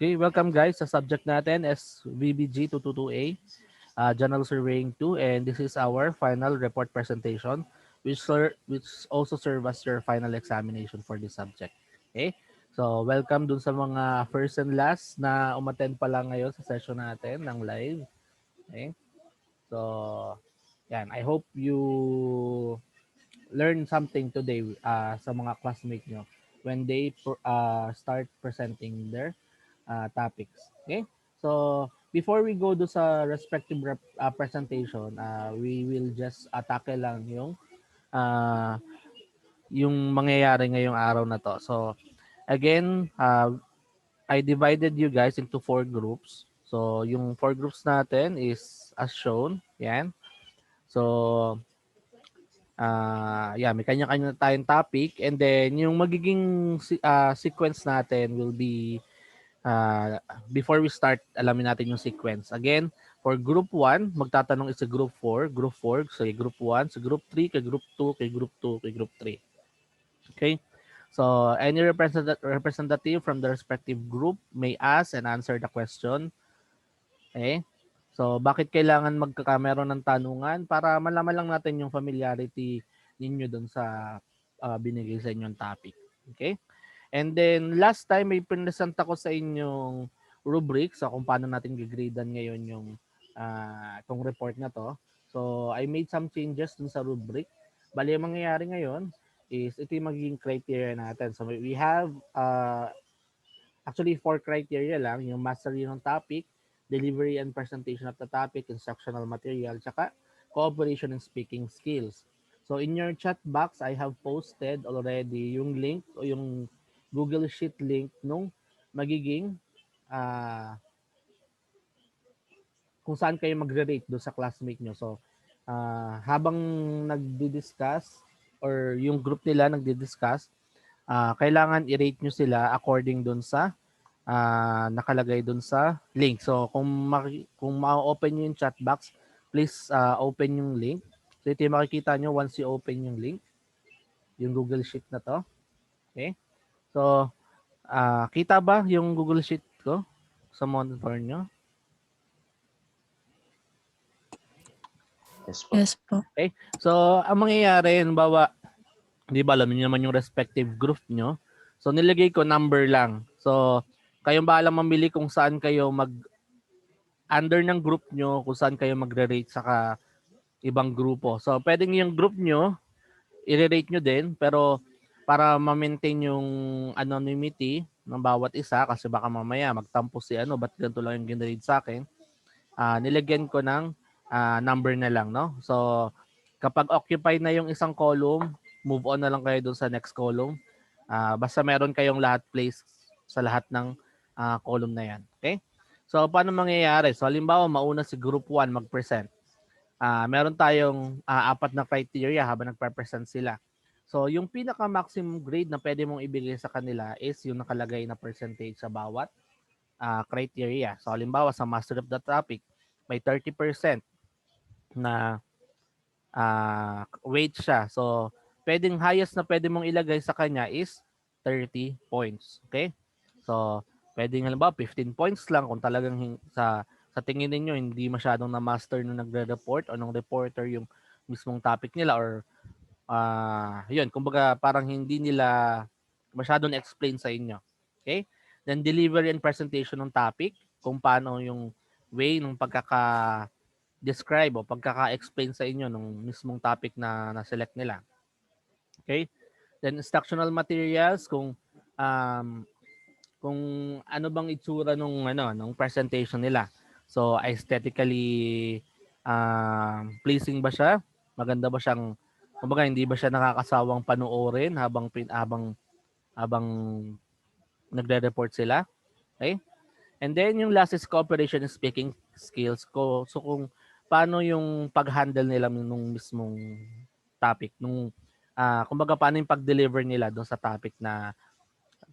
Okay, welcome guys sa subject natin SVBG222A, General Surveying 2, and this is our final report presentation which also serve as your final examination for this subject. Okay? So, welcome dun sa mga first and last na umattend pa lang ngayon sa session natin ng live. Okay? So, yan. I hope you learn something today sa mga classmates nyo when they start presenting their topics. Okay? So, before we go do sa respective presentation, we will just tackle lang uh, yung mangyayari ngayong araw na to. So, again, I divided you guys into 4 groups. So, yung 4 groups natin is as shown. Yan. So, yeah, may kanya-kanya tayong topic, and then yung magiging sequence natin will be before we start, alamin natin yung sequence. Again, for group 1, magtatanong is sa group 4, sa group 1, sa group 3, kay group 2, kay group 2, kay group 3. Okay? So, any representative from the respective group may ask and answer the question. Okay? So, bakit kailangan magkakameron ng tanungan? Para malaman lang natin yung familiarity ninyo dun sa binigay sa inyong topic. Okay? And then, last time may present ako sa inyong rubric sa kung paano natin gigradean ngayon yung itong report na to. So, I made some changes dun sa rubric. Bali, yung mangyayari ngayon is ito yung magiging criteria natin. So, we have actually 4 criteria lang, yung mastery ng topic, delivery and presentation of the topic, instructional material, tsaka cooperation and speaking skills. So in your chat box, I have posted already yung link o yung Google Sheet link nung magiging kung saan kayo magre-rate doon sa classmate nyo. So habang nagdi-discuss or yung group nila nagdi-discuss, kailangan i-rate nyo sila according doon sa nakalagay dun sa link. So kung ma-open niyo yung chat box, please open yung link. So ito yung makikita nyo once you open yung link, yung Google Sheet na to. Okay? So kita ba yung Google Sheet ko sa monitor nyo? Yes po. Yes po. Okay? So ang mangyayari, halimbawa, di ba alam niyo naman yung respective group nyo. So nilagay ko number lang. So kayong bahala mamili kung saan kayo under ng group nyo, kung saan kayo magre-rate sa ibang grupo. So, pwedeng yung group nyo, i-rate nyo din, pero para ma-maintain yung anonymity ng bawat isa, kasi baka mamaya magtampo si ba't ganito lang yung ginrate sa akin, nilagyan ko ng number na lang, no? So, kapag occupied na yung isang column, move on na lang kayo dun sa next column. Basta meron kayong lahat place sa lahat ng column na yan. Okay? So, paano mangyayari? So, halimbawa, mauna si group 1 mag-present. Meron tayong 4 na criteria habang nagpe-present sila. So, yung pinaka-maximum grade na pwede mong ibigay sa kanila is yung nakalagay na percentage sa bawat criteria. So, halimbawa, sa master of the topic, may 30% na weight siya. So, pwedeng highest na pwede mong ilagay sa kanya is 30 points. Okay? So, pwedeng halimbawa 15 points lang kung talagang sa tingin ninyo hindi masyadong na-master nung nagre-report o nung reporter yung mismong topic nila, or yun, kumbaga parang hindi nila masyadong explain sa inyo. Okay? Then delivery and presentation ng topic, kung paano yung way ng pagkaka-describe o pagkaka-explain sa inyo ng mismong topic na na-select nila. Okay? Then instructional materials, kung ano bang itsura nung presentation nila. So aesthetically pleasing ba siya? Maganda ba siyang, kumbaga hindi ba siya nakakasawang panoorin habang nagre-report sila? Okay? And then yung last is cooperation and speaking skills ko. So kung paano yung pag-handle nila nung mismong topic, kumbaga paano yung pag-deliver nila doon sa topic na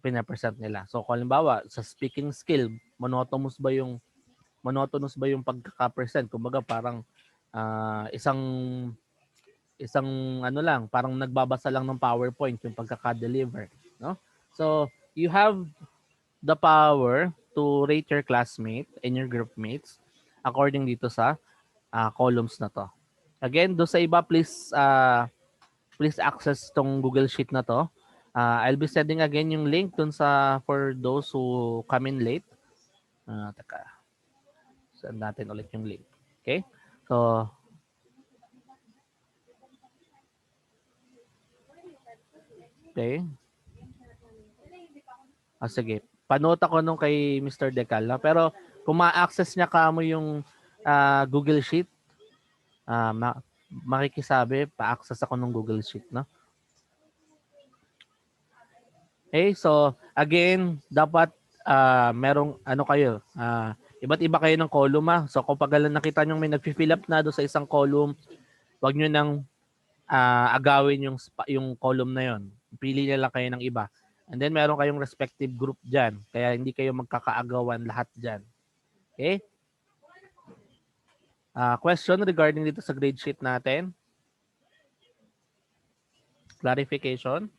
pinapresent nila. So kung halimbawa sa speaking skill, monotonous ba yung pagkaka-present? Kumbaga parang isang ano lang, parang nagbabasa lang ng PowerPoint yung pagkaka-deliver, no? So you have the power to to rate your classmate and your group mates according dito sa columns na to. Again, do sa iba, please access tong Google Sheet na to. I'll be sending again yung link dun sa for those who come in late. Teka, send natin ulit yung link. Okay? So, okay. Sige. Panota ko nung kay Mr. Decal. No? Pero kung ma-access niya kamo yung Google Sheet, makikisabi, pa-access ako ng Google Sheet. No? Okay, so again, dapat merong ano kayo, iba't iba kayo ng column So kapag nakita nyo may nag-fill up na do sa isang column, wag nyo nang agawin yung column na yon. Pili na lang kayo ng iba. And then meron kayong respective group dyan. Kaya hindi kayo magkakaagawan lahat dyan. Okay? Question regarding dito sa grade sheet natin? Clarification?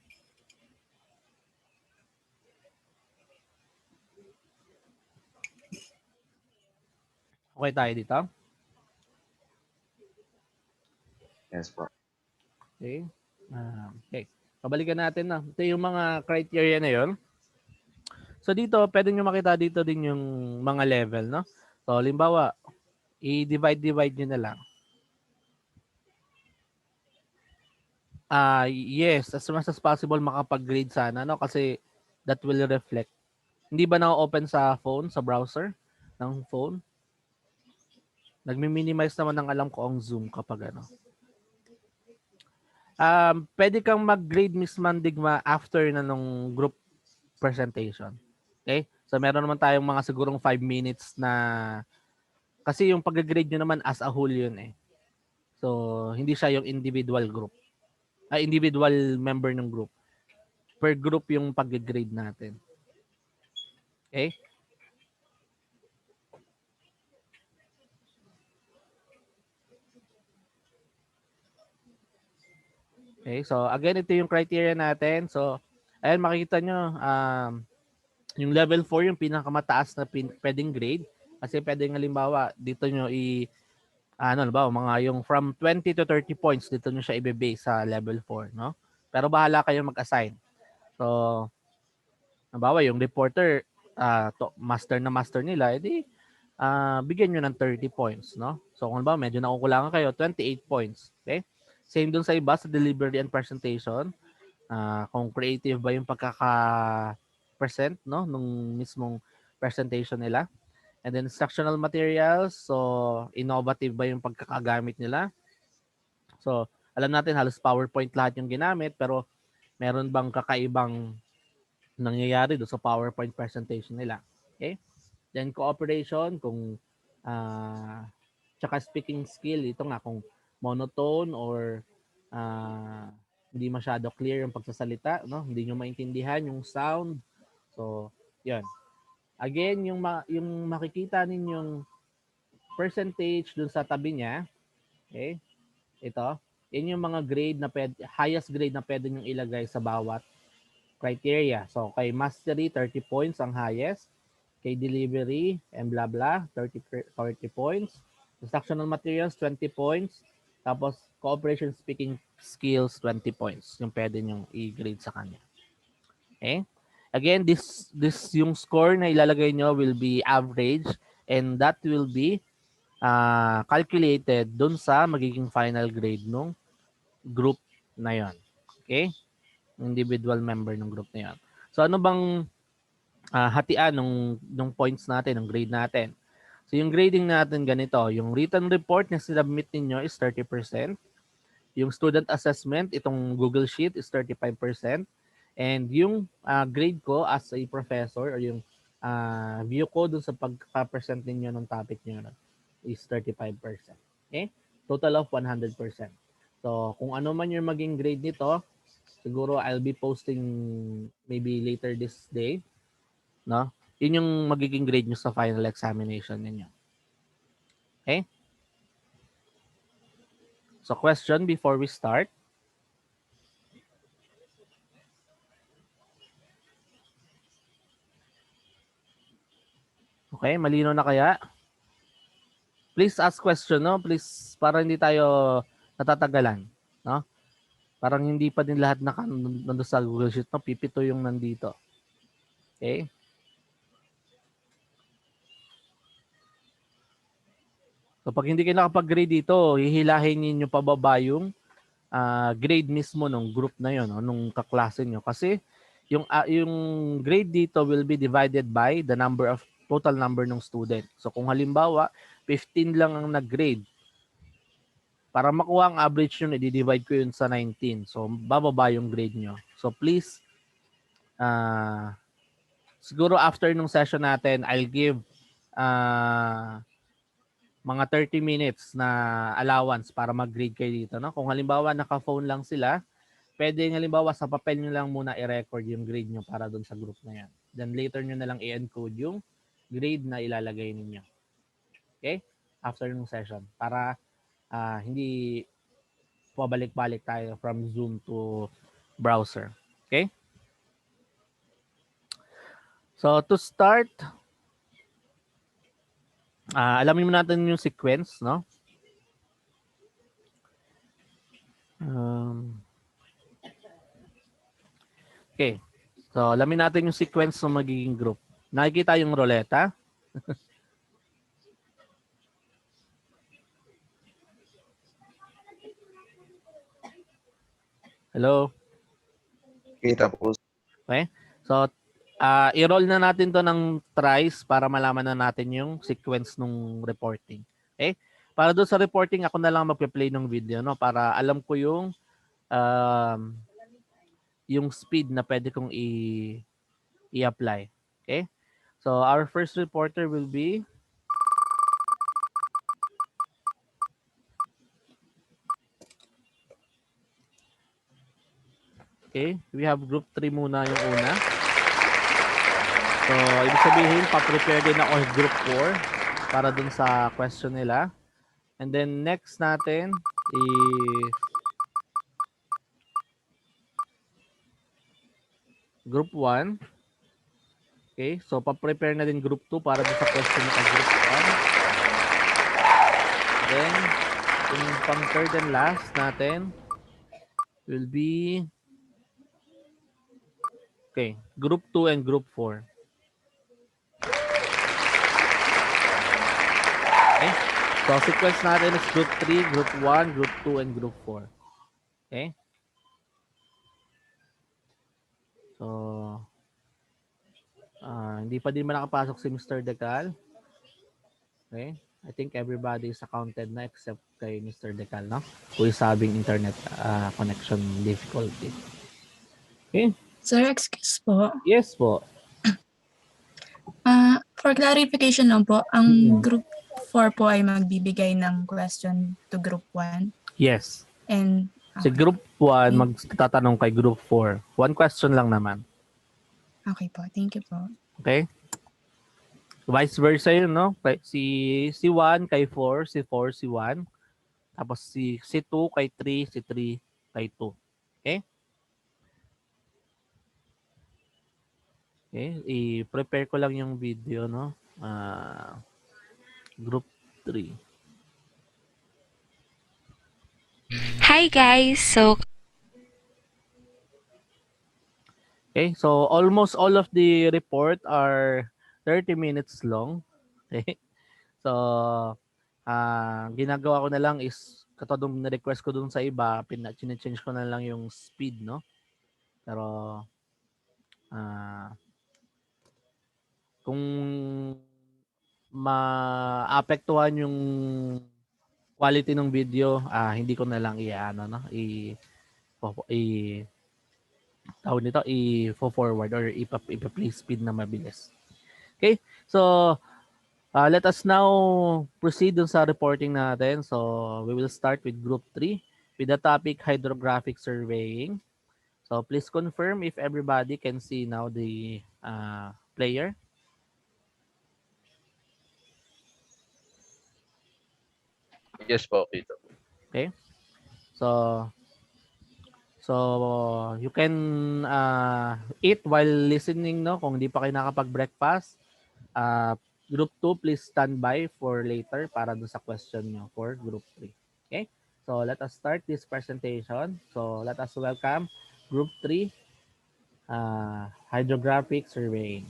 Okay tayo dito? Yes po. Okay. Okay. Pabalikan natin na. Ito yung mga criteria na yon. So dito, pwede nyo makita dito din yung mga level, no? So, limbawa, i-divide nyo na lang. Yes, as much as possible makapag-grade sana, no? Kasi that will reflect. Hindi ba na-open sa phone, sa browser ng phone? Nagmi-minimize naman ng alam ko ang Zoom kapag ano. Pwede kang mag-grade Miss Mandigma after na nung group presentation. Okay? So meron naman tayong mga sigurong 5 minutes na kasi yung pag-grade nyo naman as a whole yun eh. So hindi siya yung individual group. Individual member ng group. Per group yung pag-grade natin. Okay? Okay, so again, ito yung criteria natin. So, ayan, makikita nyo, yung level 4, yung pinakamataas na pwedeng grade. Kasi pwedeng halimbawa, dito nyo halimbawa, mga yung from 20 to 30 points, dito nyo siya i-base sa level 4, no? Pero bahala kayong mag-assign. So, halimbawa, yung reporter, master nila, edi, bigyan nyo ng 30 points, no? So, kung ba medyo nakukulangan kayo, 28 points. Okay? Same dun sa iba, sa delivery and presentation. Kung creative ba yung pagkaka-present, no? Nung mismong presentation nila. And then, instructional materials. So, innovative ba yung pagkakagamit nila? So, alam natin halos PowerPoint lahat yung ginamit, pero meron bang kakaibang nangyayari do sa PowerPoint presentation nila? Okay? Then cooperation, kung tsaka speaking skill, ito nga kung monotone or hindi masyado clear yung pagsasalita, no? Hindi nyo maintindihan yung sound. So, yun. Again, yung makikita ninyong percentage dun sa tabi niya, okay? Ito, yun yung mga grade na highest grade na pwede nyo ilagay sa bawat criteria. So, kay mastery, 30 points ang highest. Kay delivery and blah blah, 30 points. Instructional materials, 20 points. Tapos, cooperation speaking skills, 20 points. Yung pwede nyong i-grade sa kanya. Okay? Again, this yung score na ilalagay nyo will be average and that will be calculated dun sa magiging final grade nung group na yon. Okay? Individual member ng group na yon. So, ano bang hatian nung points natin, ng grade natin? So, yung grading natin ganito, yung written report na sinubmit ninyo is 30%. Yung student assessment, itong Google Sheet is 35%. And yung grade ko as a professor or yung view ko dun sa pagka-present ninyo ng topic nyo is 35%. Okay? Total of 100%. So, kung ano man yung maging grade nito, siguro I'll be posting maybe later this day. No? Yun yung magiging grade nyo sa final examination ninyo. Okay? So, question before we start. Okay, malino na kaya? Please ask question, no? Please, para hindi tayo natatagalan, no? Parang hindi pa din lahat nandun sa Google Sheet, no? Pipito yung nandito. Okay? So, pag hindi kayo nakapag-grade dito, hihilahin ninyo pababa yung grade mismo ng group na yon, no? Nung kaklase nyo. Kasi, yung grade dito will be divided by the total number ng student. So, kung halimbawa, 15 lang ang nag-grade, para makuha ang average yun, i-divide ko yun sa 19. So, bababa yung grade nyo. So, please, siguro after nung session natin, I'll give mga 30 minutes na allowance para mag-grade kayo dito. No? Kung halimbawa, naka-phone lang sila, pwede halimbawa sa papel nyo lang muna i-record yung grade nyo para doon sa group na yan. Then later nyo na lang i-encode yung grade na ilalagay ninyo. Okay? After nung session. Para hindi pabalik-balik tayo from Zoom to browser. Okay? So to start, alamin mo natin yung sequence, no? Okay. So alamin natin yung sequence ng magiging group. Nakikita yung ruleta. Hello? Kita po. Okay? So, i-roll na natin to ng tries para malaman na natin yung sequence ng reporting. Okay? Para doon sa reporting, ako na lang magpe-play ng video, no? Para alam ko yung speed na pwede kong i-apply. Okay? So, our first reporter will be okay, we have group 3 muna yung una. So, ibig sabihin, pa-prepare din ako group 4 para dun sa question nila. And then, next natin is group 1. Okay, so pa-prepare na din group 2 para dun sa question ng group 1. Then, yung pang third and last natin will be okay, group 2 and group 4. Okay? So, sequence natin is group 3, group 1, group 2, and group 4. Okay? So, hindi pa din man nakapasok si Mr. Decal. Okay? I think everybody is accounted na except kay Mr. Decal, no? Who is having internet connection difficulty. Okay? Sir, excuse po. Yes po. For clarification lang po, ang group 4 po ay magbibigay ng question to group 1. Yes. And Si group 1 magtatanong kay group 4. One question lang naman. Okay po. Thank you po. Okay? Vice versa yun, no? Si 1 kay 4, si 4 si 1. Tapos si 2 kay 3, si 3 kay 2. Okay? Okay, i-prepare ko lang yung video, no? Group 3. Hi guys, Okay, so almost all of the report are 30 minutes long. Okay? So, ginagawa ko na lang is katulad ng na-request ko dun sa iba, change ko na lang yung speed, no? Pero, kung maapektuhan yung quality ng video, hindi ko na lang i-ano, no? Tawag nito, i-forward or ipa-play speed na mabilis. Okay? So, let us now proceed dun sa reporting natin. So, we will start with group 3 with the topic hydrographic surveying. So, please confirm if everybody can see now the player. Yes po, Kito. Okay? So you can eat while listening, no? Kung hindi pa kayo nakapag-breakfast, Group 2, please stand by for later para dun sa question nyo for Group 3. Okay? So, let us start this presentation. So, let us welcome Group 3, Hydrographic Surveying.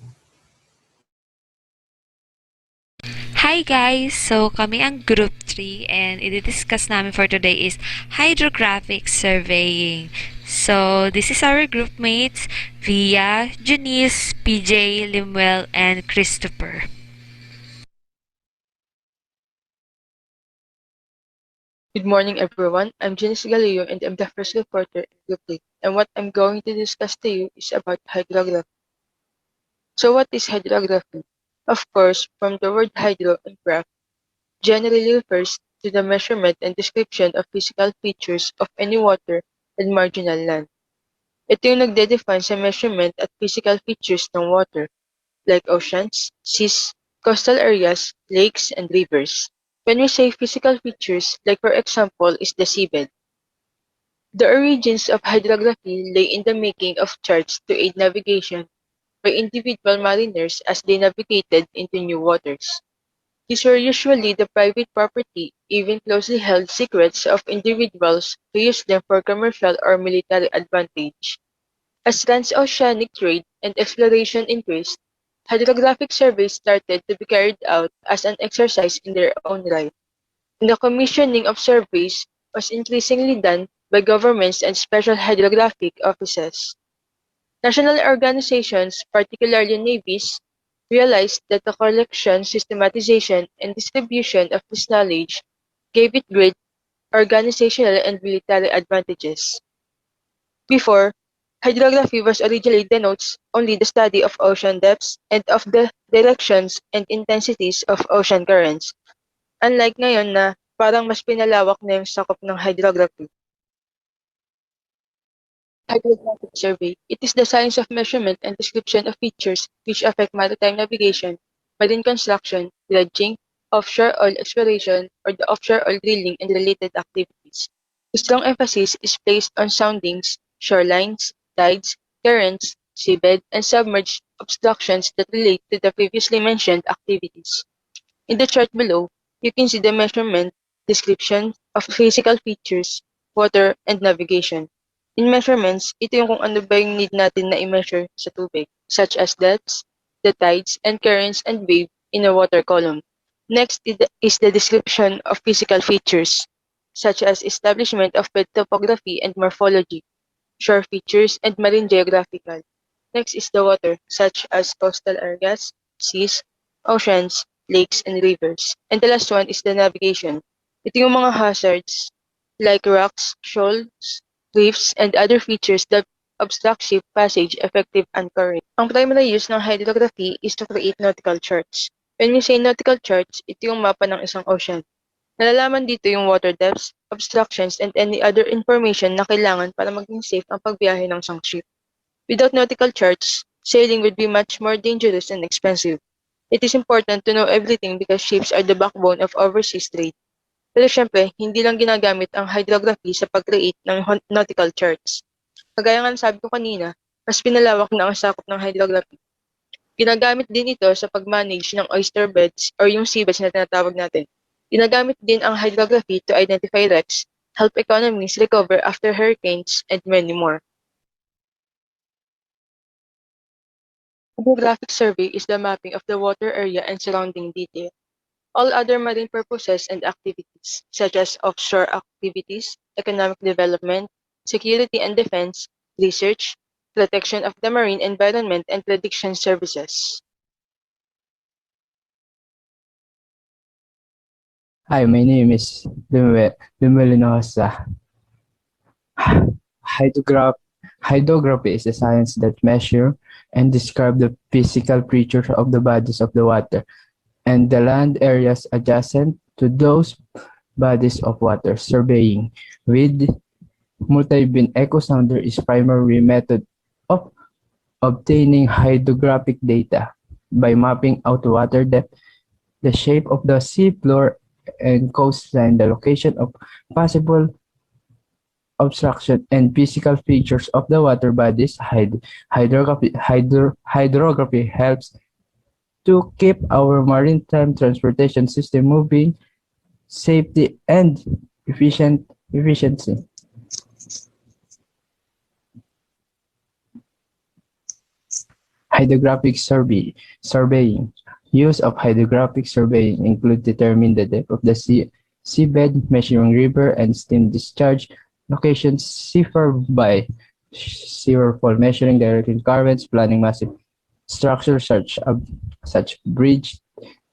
Hi guys! So kami ang Group 3 and i-discuss namin for today is hydrographic surveying. So this is our group mates, Via, Janice, PJ, Limuel, and Christopher. Good morning, everyone. I'm Janice Galileo, and I'm the first reporter in Group 3. And what I'm going to discuss to you is about hydrography. So what is hydrography? Of course, from the word hydro and graph, generally refers to the measurement and description of physical features of any water and marginal land. Ito yung nagde-define sa measurement at physical features ng water, like oceans, seas, coastal areas, lakes, and rivers. When we say physical features, like for example is the seabed, the origins of hydrography lay in the making of charts to aid navigation by individual mariners as they navigated into new waters. These were usually the private property, even closely held secrets of individuals who used them for commercial or military advantage. As transoceanic trade and exploration increased, hydrographic surveys started to be carried out as an exercise in their own right. And the commissioning of surveys was increasingly done by governments and special hydrographic offices. National organizations, particularly navies, realized that the collection, systematization, and distribution of this knowledge gave it great organizational and military advantages. Before, hydrography was originally denotes only the study of ocean depths and of the directions and intensities of ocean currents. Unlike ngayon na parang mas pinalawak na yung sakop ng hydrography. Hydrographic survey. It is the science of measurement and description of features which affect maritime navigation, marine construction, dredging, offshore oil exploration, or the offshore oil drilling and related activities. A strong emphasis is placed on soundings, shorelines, tides, currents, seabed, and submerged obstructions that relate to the previously mentioned activities. In the chart below, you can see the measurement, description of physical features, water, and navigation. In measurements, ito yung kung ano ba yung need natin na i-measure sa tubig, such as depths, the tides, and currents and wave in a water column. Next is the description of physical features, such as establishment of bed topography and morphology, shore features, and marine geographical. Next is the water, such as coastal areas, seas, oceans, lakes, and rivers. And the last one is the navigation. Ito yung mga hazards like rocks, shoals, reefs, and other features that obstruct ship passage, effective anchoring. Ang primary use ng hydrography is to create nautical charts. When we say nautical charts, ito yung mapa ng isang ocean. Nalalaman dito yung water depths, obstructions, and any other information na kailangan para maging safe ang pagbiyahe ng isang ship. Without nautical charts, sailing would be much more dangerous and expensive. It is important to know everything because ships are the backbone of overseas trade. Pero syempre, hindi lang ginagamit ang hydrography sa pag-create ng nautical charts. Kagaya nga ng sabi ko kanina, mas pinalawak na ang sakop ng hydrography. Ginagamit din ito sa pag-manage ng oyster beds or yung seabeds na tinatawag natin. Ginagamit din ang hydrography to identify wrecks, help economies recover after hurricanes, and many more. Hydrographic survey is the mapping of the water area and surrounding detail. All other marine purposes and activities, such as offshore activities, economic development, security and defense, research, protection of the marine environment, and prediction services. Hi, my name is Lumilinosa. Hydrography is a science that measures and describes the physical features of the bodies of the water and the land areas adjacent to those bodies of water. Surveying with multi-beam echo sounder is primary method of obtaining hydrographic data by mapping out water depth, the shape of the sea floor and coastline, the location of possible obstruction, and physical features of the water bodies. Hydrography helps to keep our maritime transportation system moving, safety, and efficiency. Hydrographic surveying. Use of hydrographic surveying include determining the depth of the seabed, measuring river and stream discharge locations, seawater measuring direct currents, planning massive structures such bridge,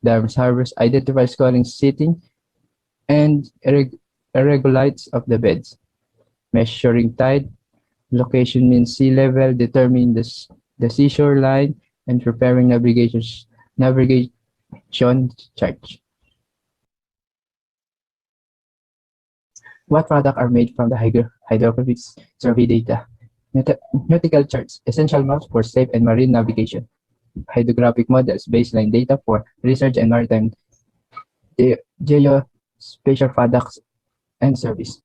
dams, harbors, identify scoring seating, and irregularities of the beds. Measuring tide location means sea level, determining the seashore line, and preparing navigation charts. What products are made from the hydrographic survey data? Nautical charts, essential maps for safe and marine navigation. Hydrographic models, baseline data for research and maritime geospatial products and service.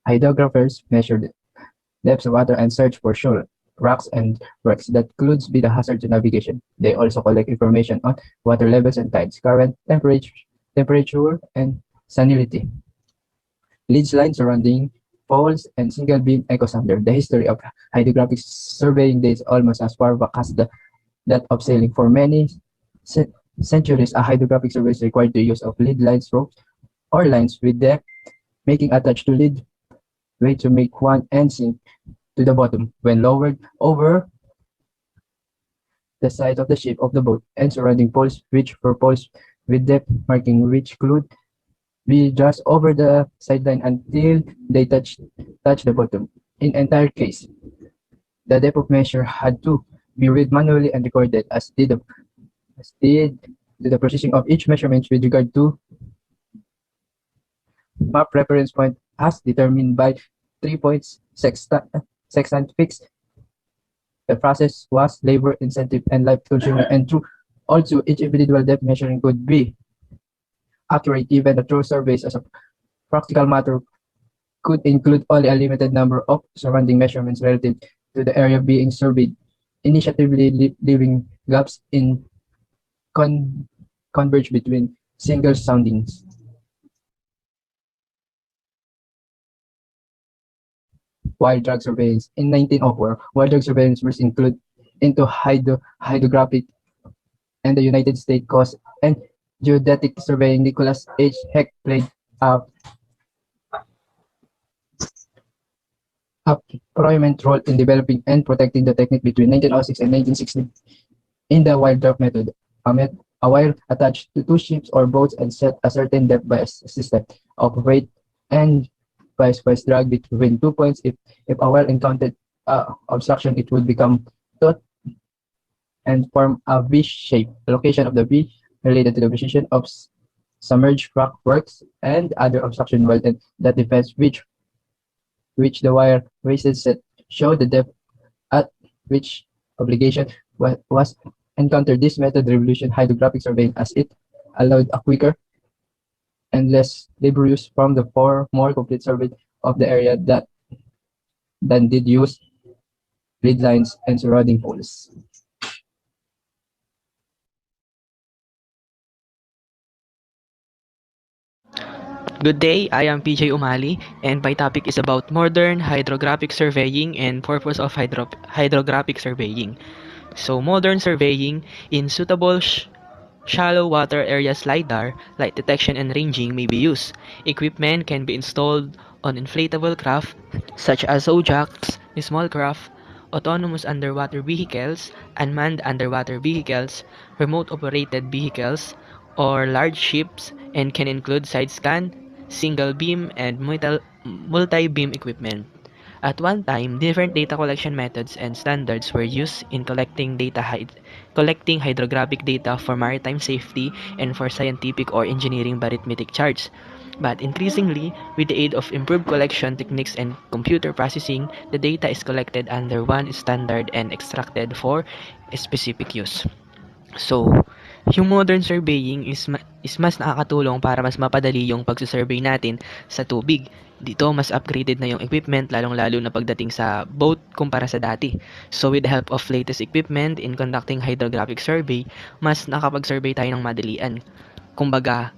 Hydrographers measure the depths of water and search for shoal, rocks, and wrecks that could be the hazard to navigation. They also collect information on water levels and tides, current, temperature, and salinity. Leads lines surrounding poles and single beam echosounder. The history of hydrographic surveying dates almost as far back as that of sailing. For many centuries, a hydrographic survey required the use of lead lines, ropes, or lines with the making attached to lead way to make one end sink to the bottom when lowered over the side of the ship of the boat and surrounding poles which were poles with depth marking which could be just over the sideline until they touch the bottom. In entire case, the depth of measure had to be read manually and recorded as did the precision of each measurement with regard to map reference point as determined by 3 points sextant fixed. The process was labor intensive and life consuming and true. Also, each individual depth measuring could be accurate even the true surveys as a practical matter could include only a limited number of surrounding measurements relative to the area being surveyed, initiatively leaving gaps in converge between single soundings. Wild drug surveillance. In 1904, wild drug surveillance was included into hydrographic and the United States Coast and Geodetic Surveying. Nicholas H. Heck played a prominent role in developing and protecting the technique between 1906 and 1960 in the wild drug method. A wire attached to two ships or boats and set a certain depth by a system of weight and vice drag between 2 points. If a wire encountered obstruction, it would become taut and form a V shape. The location of the V related to the position of submerged rock works and other obstruction well and that depends which the wire raised set show the depth at which obligation was encountered. This method revolutionized hydrographic surveying as it allowed a quicker and less laborious from the more complete survey of the area than did use grid lines and surrounding poles. Good day, I am PJ Umali, and my topic is about modern hydrographic surveying and purpose of hydrographic surveying. So, modern surveying in suitable shallow water areas LiDAR, light detection and ranging may be used. Equipment can be installed on inflatable craft such as Ojaks, small craft, autonomous underwater vehicles, unmanned underwater vehicles, remote operated vehicles, or large ships and can include side scan, single beam, and multi-beam equipment. At one time, different data collection methods and standards were used in collecting hydrographic data for maritime safety and for scientific or engineering arithmetic charts. But increasingly, with the aid of improved collection techniques and computer processing, the data is collected under one standard and extracted for a specific use. So, Yung modern surveying is mas nakakatulong para mas mapadali yung pagsusurvey natin sa tubig. Dito, mas upgraded na yung equipment, lalong-lalo na pagdating sa boat kumpara sa dati. So with the help of latest equipment in conducting hydrographic survey, mas nakapag-survey tayo ng madalian. Kumbaga,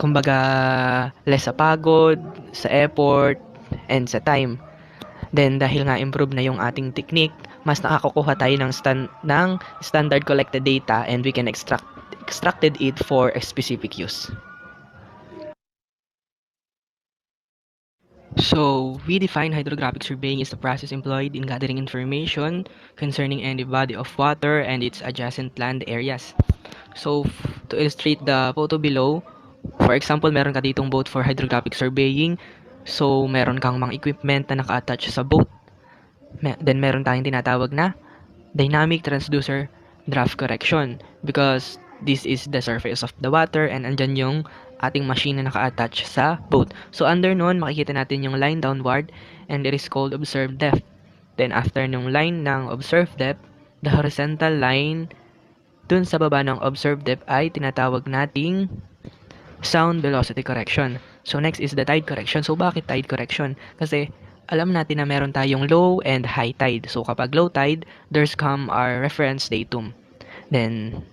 kumbaga less sa pagod, sa effort, and sa time. Then dahil nga improve na yung ating technique, mas nakakakuha tayo ng standard collected data and we can extracted it for a specific use. So, we define hydrographic surveying as the process employed in gathering information concerning any body of water and its adjacent land areas. So, to illustrate the photo below, for example, meron ka ditong boat for hydrographic surveying. So, meron kang mga equipment na naka-attach sa boat. Then, meron tayong tinatawag na dynamic transducer draft correction because this is the surface of the water and andyan yung ating machine na naka-attach sa boat. So, under nun, makikita natin yung line downward and it is called observed depth. Then, after nung line ng observed depth, the horizontal line dun sa baba ng observed depth ay tinatawag nating sound velocity correction. So next is the tide correction. So bakit tide correction? Kasi alam natin na meron tayong low and high tide. So kapag low tide, there's come our reference datum. Then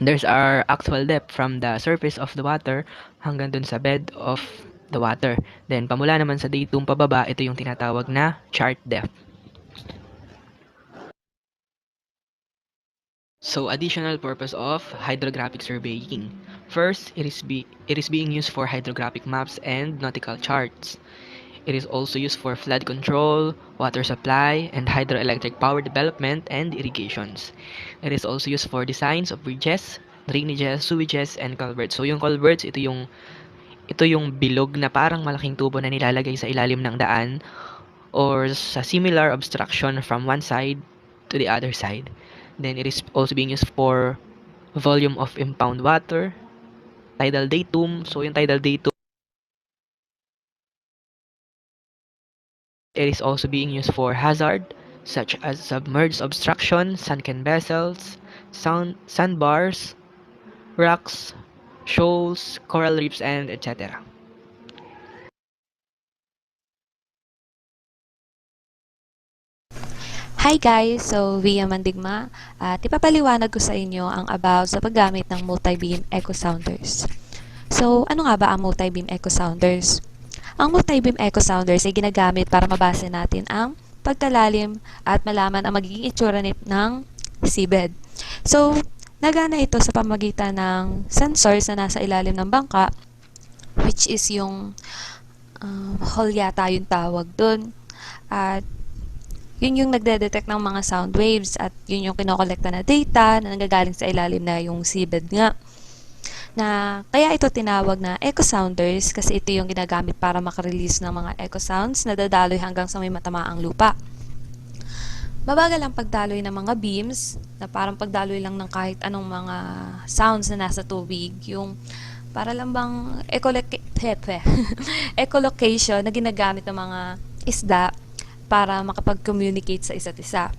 there's our actual depth from the surface of the water hanggang dun sa bed of the water. Then pamula naman sa datum pababa, ito yung tinatawag na chart depth. So, additional purpose of hydrographic surveying. First, it is being used for hydrographic maps and nautical charts. It is also used for flood control, water supply, and hydroelectric power development and irrigations. It is also used for designs of bridges, drainages, sewages, and culverts. So, yung culverts, ito yung bilog na parang malaking tubo na nilalagay sa ilalim ng daan or sa similar obstruction from one side to the other side. Then it is also being used for volume of impound water, tidal datum. So yung tidal datum, it is also being used for hazard such as submerged obstruction, sunken vessels, sandbars, rocks, shoals, coral reefs, and etc. Hi guys! So, Via Mandigma at ipapaliwanag ko sa inyo ang about sa paggamit ng multi-beam echo sounders. So, ano nga ba ang multi-beam echo sounders? Ang multi-beam echo sounders ay ginagamit para mabase natin ang pagkalalim at malaman ang magiging itsura ng seabed. So, nagana ito sa pamagitan ng sensors na nasa ilalim ng bangka, which is yung hull yata yung tawag dun. At yun yung nagde-detect ng mga sound waves at yun yung kinokolekta na data na nanggagaling sa ilalim na yung seabed nga. Na kaya ito tinawag na echo sounders kasi ito yung ginagamit para makarelease ng mga echo sounds na dadaloy hanggang sa may matamaang lupa. Mabagal ang pagdaloy ng mga beams na parang pagdaloy lang ng kahit anong mga sounds na nasa tubig. Yung para lang bang echolocation na ginagamit ng mga isda para makapag-communicate sa isa't isa.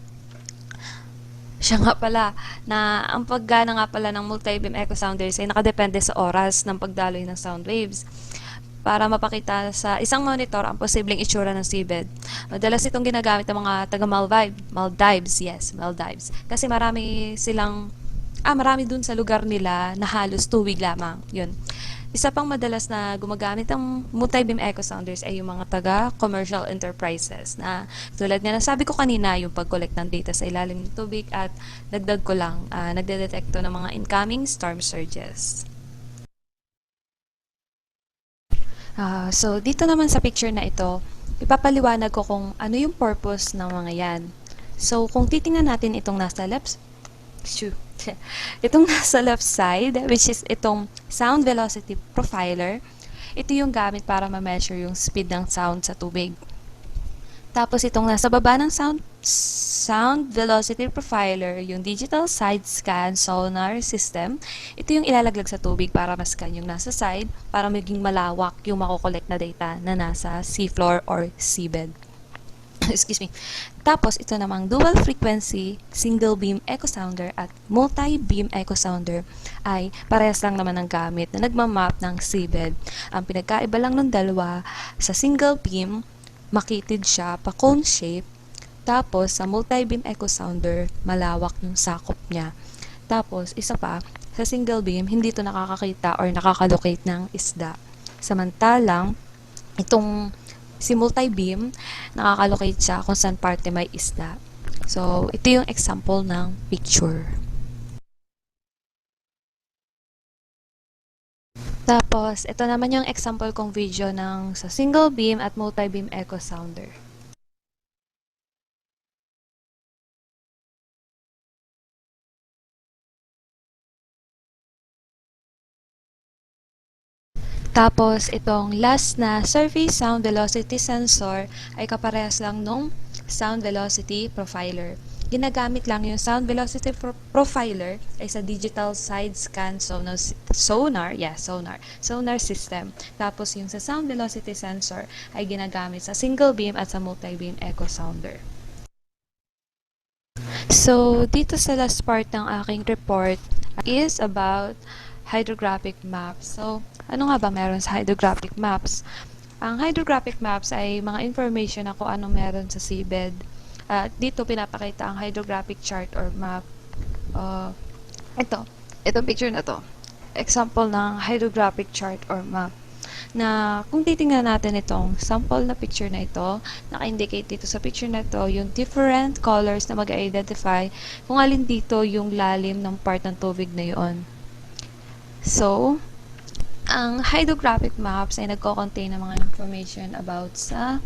Siya nga pala, na ang paggana nga pala ng multi-beam echo sounders ay nakadepende sa oras ng pagdaloy ng sound waves para mapakita sa isang monitor ang posibleng itsura ng seabed. Madalas itong ginagamit ng mga taga-Maldives. Kasi marami dun sa lugar nila na halos tuwig lamang. Yun. Isa pang madalas na gumagamit ng multi-beam echo sounders ay yung mga taga-commercial enterprises na tulad nga sabi ko kanina yung pag-collect ng data sa ilalim ng tubig at dagdag ko lang, nagde-detekto ng mga incoming storm surges. So, dito naman sa picture na ito, ipapaliwanag ko kung ano yung purpose ng mga yan. So, kung titingnan natin itong nasa left side, which is itong sound velocity profiler, ito yung gamit para ma-measure yung speed ng sound sa tubig. Tapos itong nasa baba ng sound velocity profiler, yung digital side scan sonar system, ito yung ilalaglag sa tubig para ma-scan yung nasa side para maging malawak yung makokollect na data na nasa seafloor or seabed. excuse me. Tapos, ito namang dual frequency, single beam echo sounder at multi-beam echo sounder ay parehas lang naman ng gamit na nagmamap ng seabed. Ang pinagkaiba lang ng dalawa, sa single beam, makitid siya pa cone shape. Tapos, sa multi-beam echo sounder, malawak yung sakop niya. Tapos, isa pa, sa single beam, hindi ito nakakakita or nakakalocate ng isda. Samantalang, itong si multi-beam, nakakalocate siya kung saan parte may isda. So, ito yung example ng picture. Tapos, ito naman yung example kong video ng sa single beam at multi-beam echo sounder. Tapos, itong last na surface sound velocity sensor ay kaparehas lang nung sound velocity profiler. Ginagamit lang yung sound velocity profiler ay sa digital side scan sonar system. Tapos, yung sa sound velocity sensor ay ginagamit sa single beam at sa multi-beam echo sounder. So, dito sa last part ng aking report is about hydrographic maps. So, ano nga ba meron sa hydrographic maps? Ang hydrographic maps ay mga information na kung ano meron sa seabed. Dito pinapakita ang hydrographic chart or map. Itong picture na to. Example ng hydrographic chart or map. Na kung titingnan natin itong sample na picture na ito, naka-indicate dito sa picture na ito yung different colors na mag-identify kung alin dito yung lalim ng part ng tubig na yun. So, ang hydrographic maps ay nagko-contain ng mga information about sa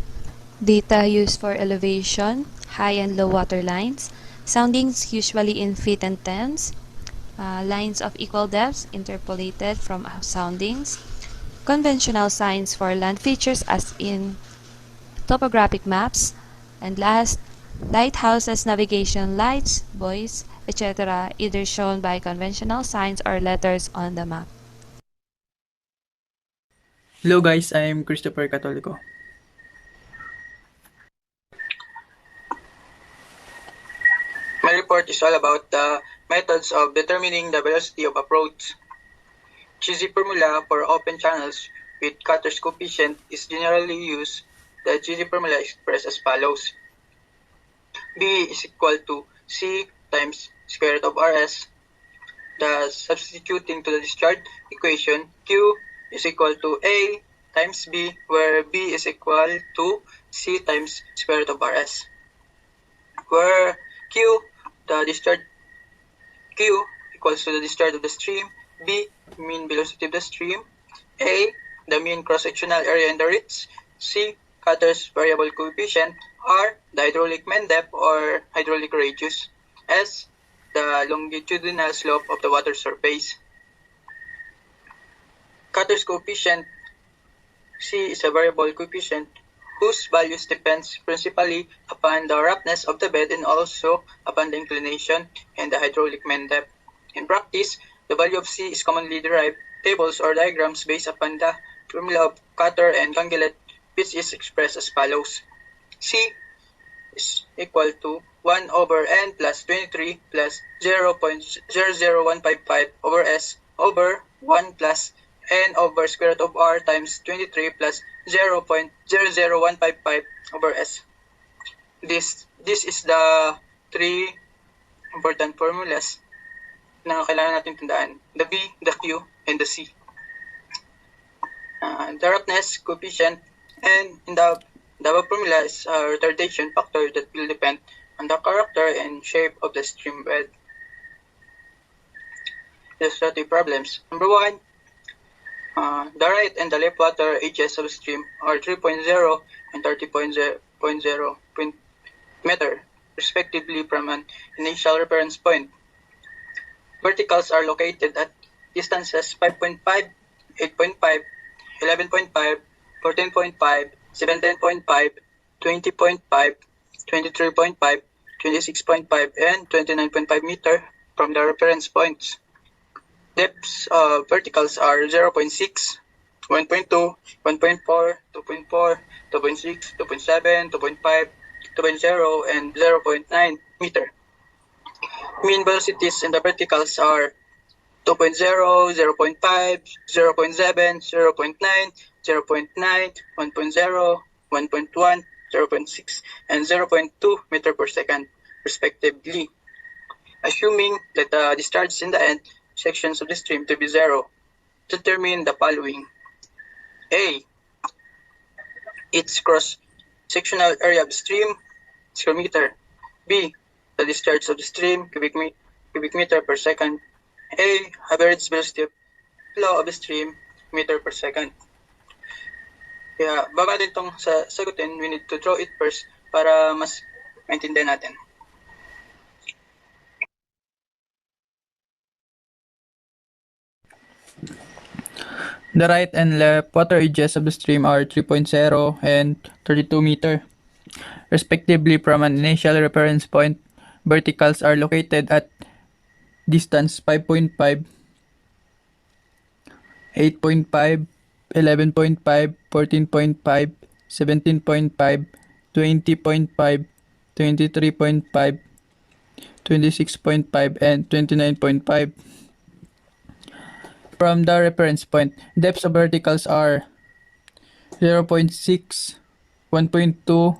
data used for elevation, high and low water lines, soundings usually in feet and tenths, lines of equal depths interpolated from soundings, conventional signs for land features as in topographic maps, and last, lighthouses, navigation lights, buoys, etc., either shown by conventional signs or letters on the map. Hello guys, I'm Christopher Catolico. My report is all about the methods of determining the velocity of approach. Cheesy formula for open channels with cutter's coefficient is generally used. The cheesy formula is expressed as follows. B is equal to C times square root of RS. Substituting to the discharge equation, Q is equal to A times B, where B is equal to C times square root of RS. Where Q equals to the discharge of the stream, B, mean velocity of the stream, A, the mean cross-sectional area in the reeds, C, cutter's variable coefficient, R, the hydraulic main depth or hydraulic radius, S, the longitudinal slope of the water surface. Cutter's coefficient, C, is a variable coefficient whose values depends principally upon the roughness of the bed and also upon the inclination and the hydraulic main depth. In practice, the value of C is commonly derived tables or diagrams based upon the formula of cutter and congolate, which is expressed as follows. C is equal to 1 over n plus 23 plus 0.00155 over S over 1 plus n over square root of R times 23 plus 0.00155 over S. This is the three important formulas na kailangan natin tandaan. The B, the Q, and the C. The roughness coefficient and in the above formula is a retardation factor that will depend on the character and shape of the stream bed. Illustrative problems. Number 1, the right and the left water edges of the stream are 3.0 and 30.0 meter, respectively, from an initial reference point. Verticals are located at distances 5.5, 8.5, 11.5, 14.5, 17.5, 20.5, 23.5, 26.5, and 29.5 meter from the reference points. Depths of verticals are 0.6, 1.2, 1.4, 2.4, 2.6, 2.7, 2.5, 2.0, and 0.9 meter. Mean velocities in the verticals are 2.0, 0.5, 0.7, 0.9, 0.9, 1.0, 1.1, 0.6, and 0.2 meter per second, respectively. Assuming that the discharges in the end sections of the stream to be zero, determine the following. A. Its cross-sectional area of the stream, square meter. B. The discharge of the stream, cubic meter per second. A. Average velocity flow of the stream, meter per second. Kaya bago natin itong sagutin, we need to draw it first para mas maintindihan natin. The right and left water edges of the stream are 3.0 and 32 meter. Respectively, from an initial reference point, verticals are located at distance 5.5, 8.5, 11.5, 14.5, 17.5, 20.5, 23.5, 26.5, and 29.5. From the reference point, depths of verticals are 0.6, 1.2,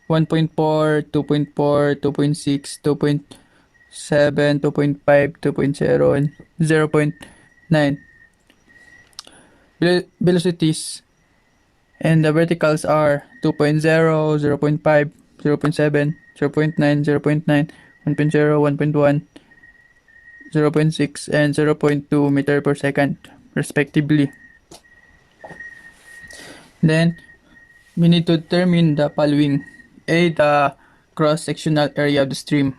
1.4, 2.4, 2.6, 2.7, 2.5, 2.0, and 0.9. Velocities and the verticals are 2.0, 0.5, 0.7, 0.9, 0.9, 1.0, 1.1, 0.6, and 0.2 meter per second, respectively. Then, we need to determine the following. A. The cross-sectional area of the stream.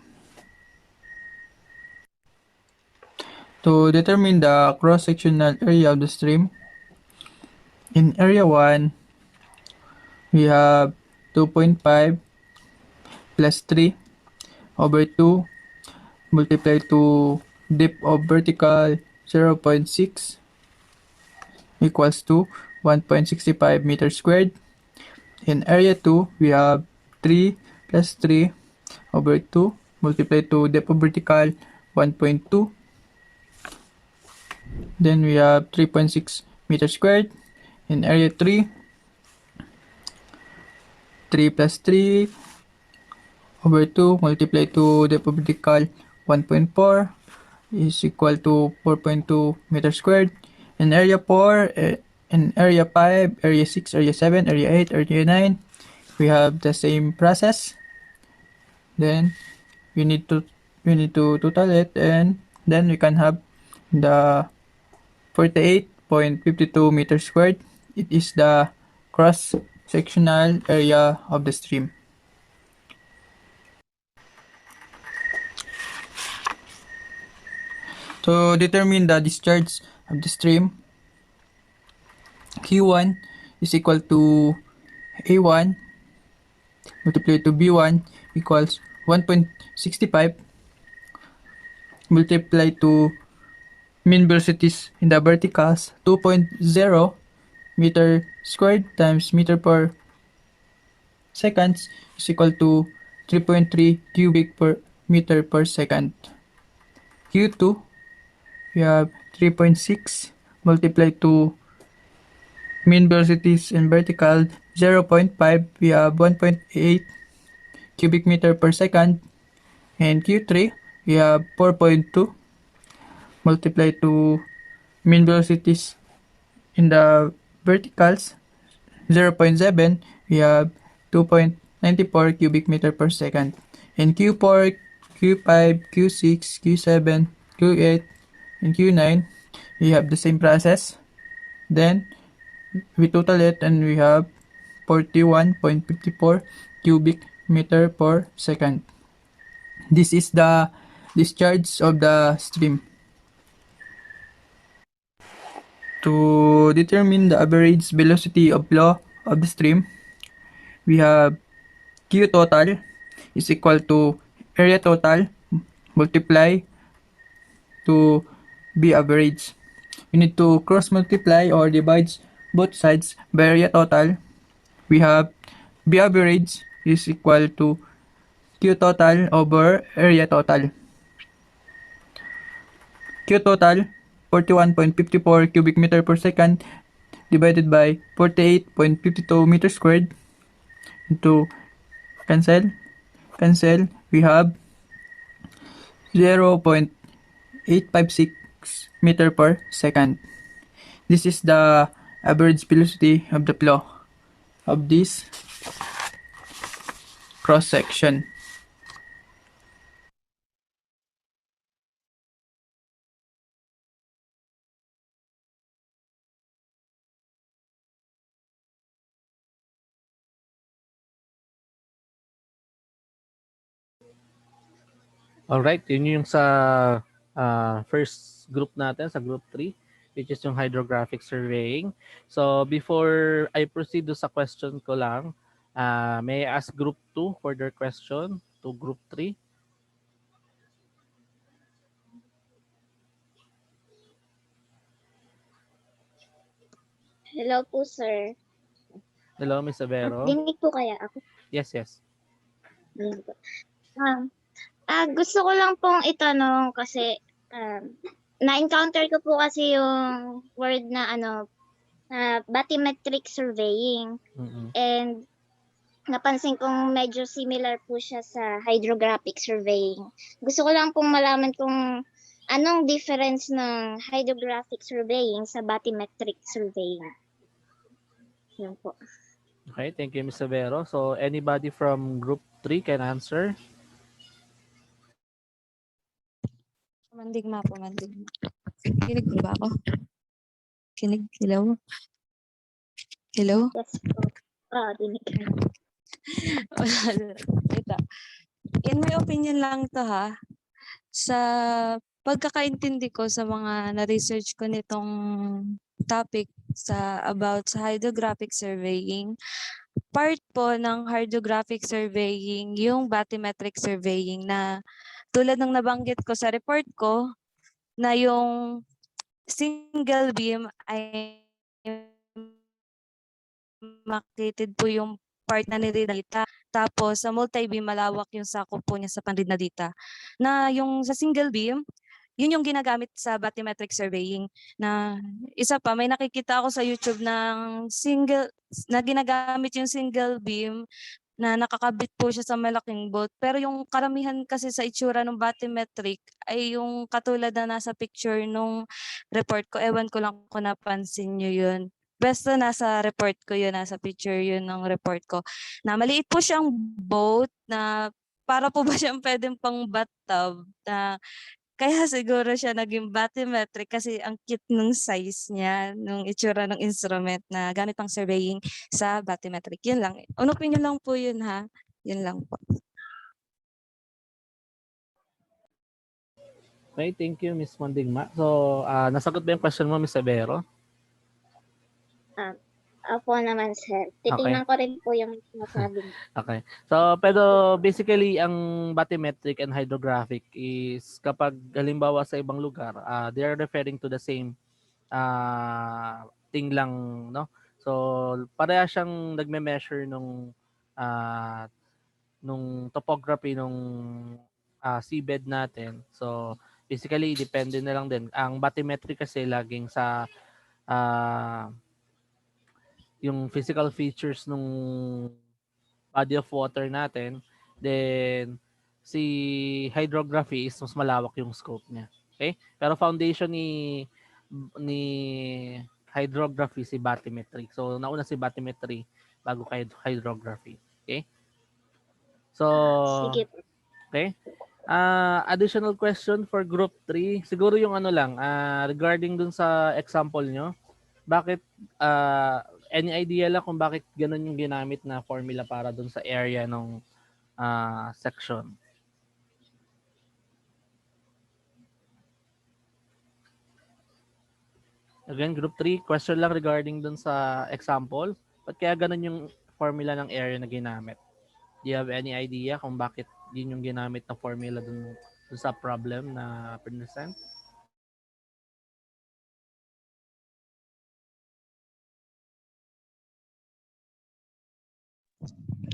To determine the cross-sectional area of the stream, in area 1, we have 2.5 plus 3 over 2 multiplied to depth of vertical 0.6 equals to 1.65 meters squared. In area 2, we have 3 plus 3 over 2 multiplied to depth of vertical 1.2. Then we have 3.6 meters squared. In area 3, 3 plus 3 over 2 multiplied to depth of vertical 1.4 is equal to 4.2 meters squared. In area 4, in area 5, area 6, area 7, area 8, area 9, we have the same process. Then we need to total it, and then we can have the 48.52 meters squared. It is the cross-sectional area of the stream. To determine the discharge of the stream, Q1 is equal to A1 multiplied to B1 equals 1.65 multiplied to mean velocities in the verticals 2.0 meter squared times meter per seconds is equal to 3.3 cubic per meter per second. Q2, we have 3.6 multiplied to mean velocities in vertical 0.5, we have 1.8 cubic meter per second. And Q3, we have 4.2 multiplied to mean velocities in the verticals 0.7, we have 2.94 cubic meter per second. In Q4, Q5, Q6, Q7, Q8, and Q9, we have the same process. Then we total it and we have 41.54 cubic meter per second. This is the discharge of the stream. To determine the average velocity of flow of the stream, we have Q total is equal to area total multiply to B average. We need to cross multiply or divide both sides by area total. We have B average is equal to Q total over area total. Q total 41.54 cubic meter per second divided by 48.52 meter squared into cancel. Cancel. We have 0.856 meter per second. This is the average velocity of the flow of this cross section. Alright, yun yung sa first group natin, sa group 3, which is yung hydrographic surveying. So, before I proceed do sa question ko lang, may I ask group 2 for their question to group 3? Hello po, sir. Hello, Miss Avero? Dinig po kaya ako? Yes, yes. Ayan po. Gusto ko lang pong itanong kasi na-encounter ko po kasi yung word na bathymetric surveying. Mm-mm. And napansin kong medyo similar po siya sa hydrographic surveying. Gusto ko lang pong malaman kung anong difference ng hydrographic surveying sa bathymetric surveying. Yan po. Okay, thank you, Miss Avero. So, anybody from group 3 can answer? Mandigma po, mandigma. Kinig po ba ako? Kinig? Hello? Hello? Yes po. Dinig. Ito. In my opinion lang to ha. Sa pagkakaintindi ko sa mga na-research ko nitong topic about sa hydrographic surveying, part po ng hydrographic surveying yung bathymetric surveying na tulad ng nabanggit ko sa report ko na yung single beam ay makitid po yung part na niridalita. Tapos sa multi-beam malawak yung sakop po niya sa panridalita. Na yung sa single beam, yun yung ginagamit sa bathymetric surveying. Na isa pa, may nakikita ako sa YouTube ng na ginagamit yung single beam na nakakabit po siya sa malaking boat. Pero yung karamihan kasi sa itsura ng bathymetric ay yung katulad na nasa picture nung report ko. Ewan ko lang kung napansin nyo yun. Basta nasa report ko yun, nasa picture yun ng report ko. Na maliit po siyang boat na para po ba siyang pwedeng pang bathtub na kaya siguro siya naging bathymetric kasi ang cute nung size niya, nung itsura ng instrument na gamit pang surveying sa bathymetric. Yun lang. Ano opinion lang po yun ha. Yun lang po. Okay, thank you, Miss Mandigma. So, nasagot ba yung question mo, Miss Avero? Opo naman, sir. Titingnan ko rin po yung sinasabi niyo. Okay. So, pero basically, ang bathymetric and hydrographic is kapag halimbawa sa ibang lugar, they are referring to the same thing lang, no? So, pareha siyang nagme-measure nung topography nung seabed natin. So, basically, depende na lang din. Ang bathymetric kasi laging sa ah, yung physical features nung body of water natin, then si hydrography is mas malawak yung scope niya. Okay? Pero foundation ni hydrography si bathymetry. So nauna si bathymetry bago kay hydrography. Okay? So Sige po. okay. Additional question for group 3. Siguro yung ano lang, regarding dun sa example nyo, bakit any idea lang kung bakit ganun yung ginamit na formula para dun sa area ng section? Again, group 3, question lang regarding dun sa example. Ba't kaya ganun yung formula ng area na ginamit? Do you have any idea kung bakit yun yung ginamit na formula dun sa problem na present?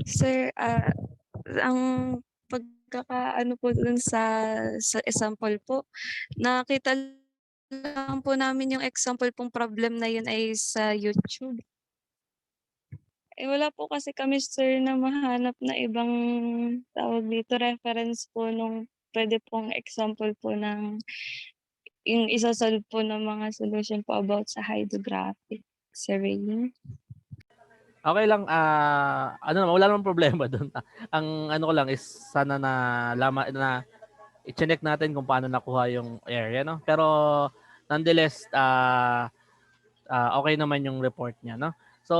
Sir, ang pagkakaano po dun sa example po, nakita lang po namin yung example pong problem na yun ay sa YouTube. Eh, wala po kasi kami sir na mahanap na ibang tawag dito, reference po nung puwede pong example po ng yung isa-solve po ng mga solution po about sa hydrographic surveying. Okay lang, ano naman, wala namang problema do'n. Ang ano ko lang is sana na i-chineck natin kung paano nakuha yung area, no? Pero nonetheless, okay naman yung report niya, no? So,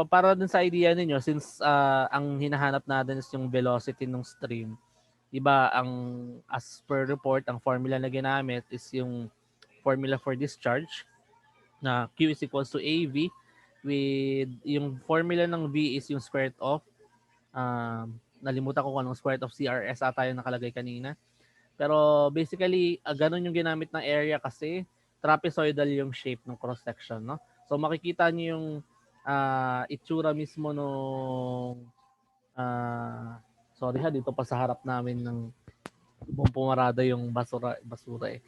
para dun sa idea ninyo, since ang hinahanap natin is yung velocity ng stream, di ba, as per report, ang formula na ginamit is yung formula for discharge na Q is equals to AV with yung formula ng V is yung square root of nalimutan ko kung anong square root of CRS ata yung nakalagay kanina. Pero basically, ganun yung ginamit ng area kasi trapezoidal yung shape ng cross section, no? So makikita niyo yung itsura mismo nung sorry ha, dito pa sa harap namin ng pumarada yung basura eh.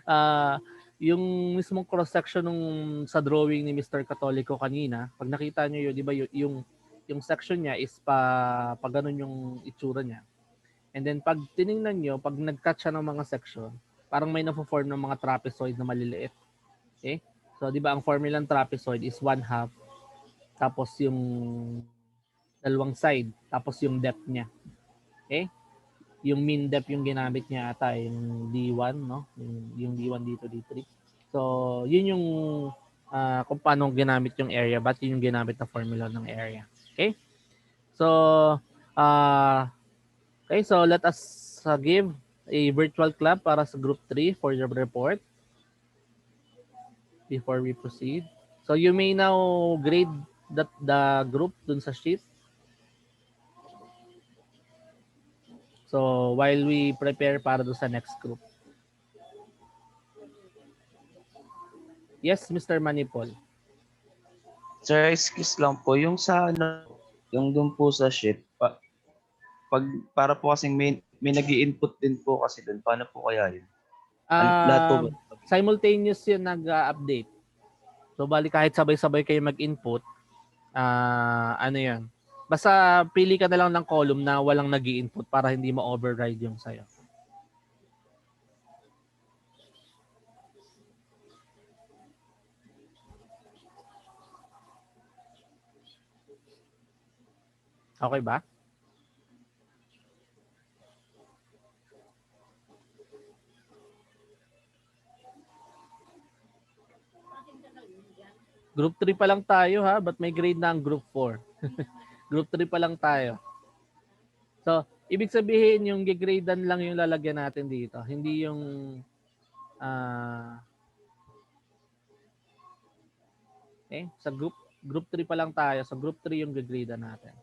Ah, yung mismong cross section nung sa drawing ni Mr. Catolico kanina, pag nakita niyo yun, 'di ba yung section niya is pa ganun yung itsura niya. And then pag tiningnan nyo, pag nag-cut siya ng mga section, parang may na-form ng mga trapezoid na maliliit. Okay? So, di ba ang formula ng trapezoid is 1/2, tapos yung dalawang side, tapos yung depth niya. Okay? Yung mean depth yung ginamit niya ata, yung D1, no? Yung D1 dito, D3. So, yun yung kung paano ginamit yung area, but yun yung ginamit na formula ng area. Okay? So, okay, so let us give a virtual clap para sa group 3 for your report before we proceed. So you may now grade the group dun sa sheet. So while we prepare para dun sa next group. Yes, Mr. Manipol. Sir, excuse lang po, yung sa ano, yung doon po sa sheet, para po kasing may nag-i-input din po kasi doon. Paano po kaya yun? Lahat po ba? Simultaneous yun nag-update. So bali kahit sabay-sabay kayo mag-input, ano yun. Basta pili ka na lang ng column na walang nag-i-input para hindi ma-override yung sayo. Okay ba? Group 3 pa lang tayo ha, but may grade na ang group 4. Group 3 pa lang tayo. So, ibig sabihin yung gigradean lang yung lalagyan natin dito. Hindi yung okay, sa group 3 pa lang tayo. So group 3 yung gigradean natin.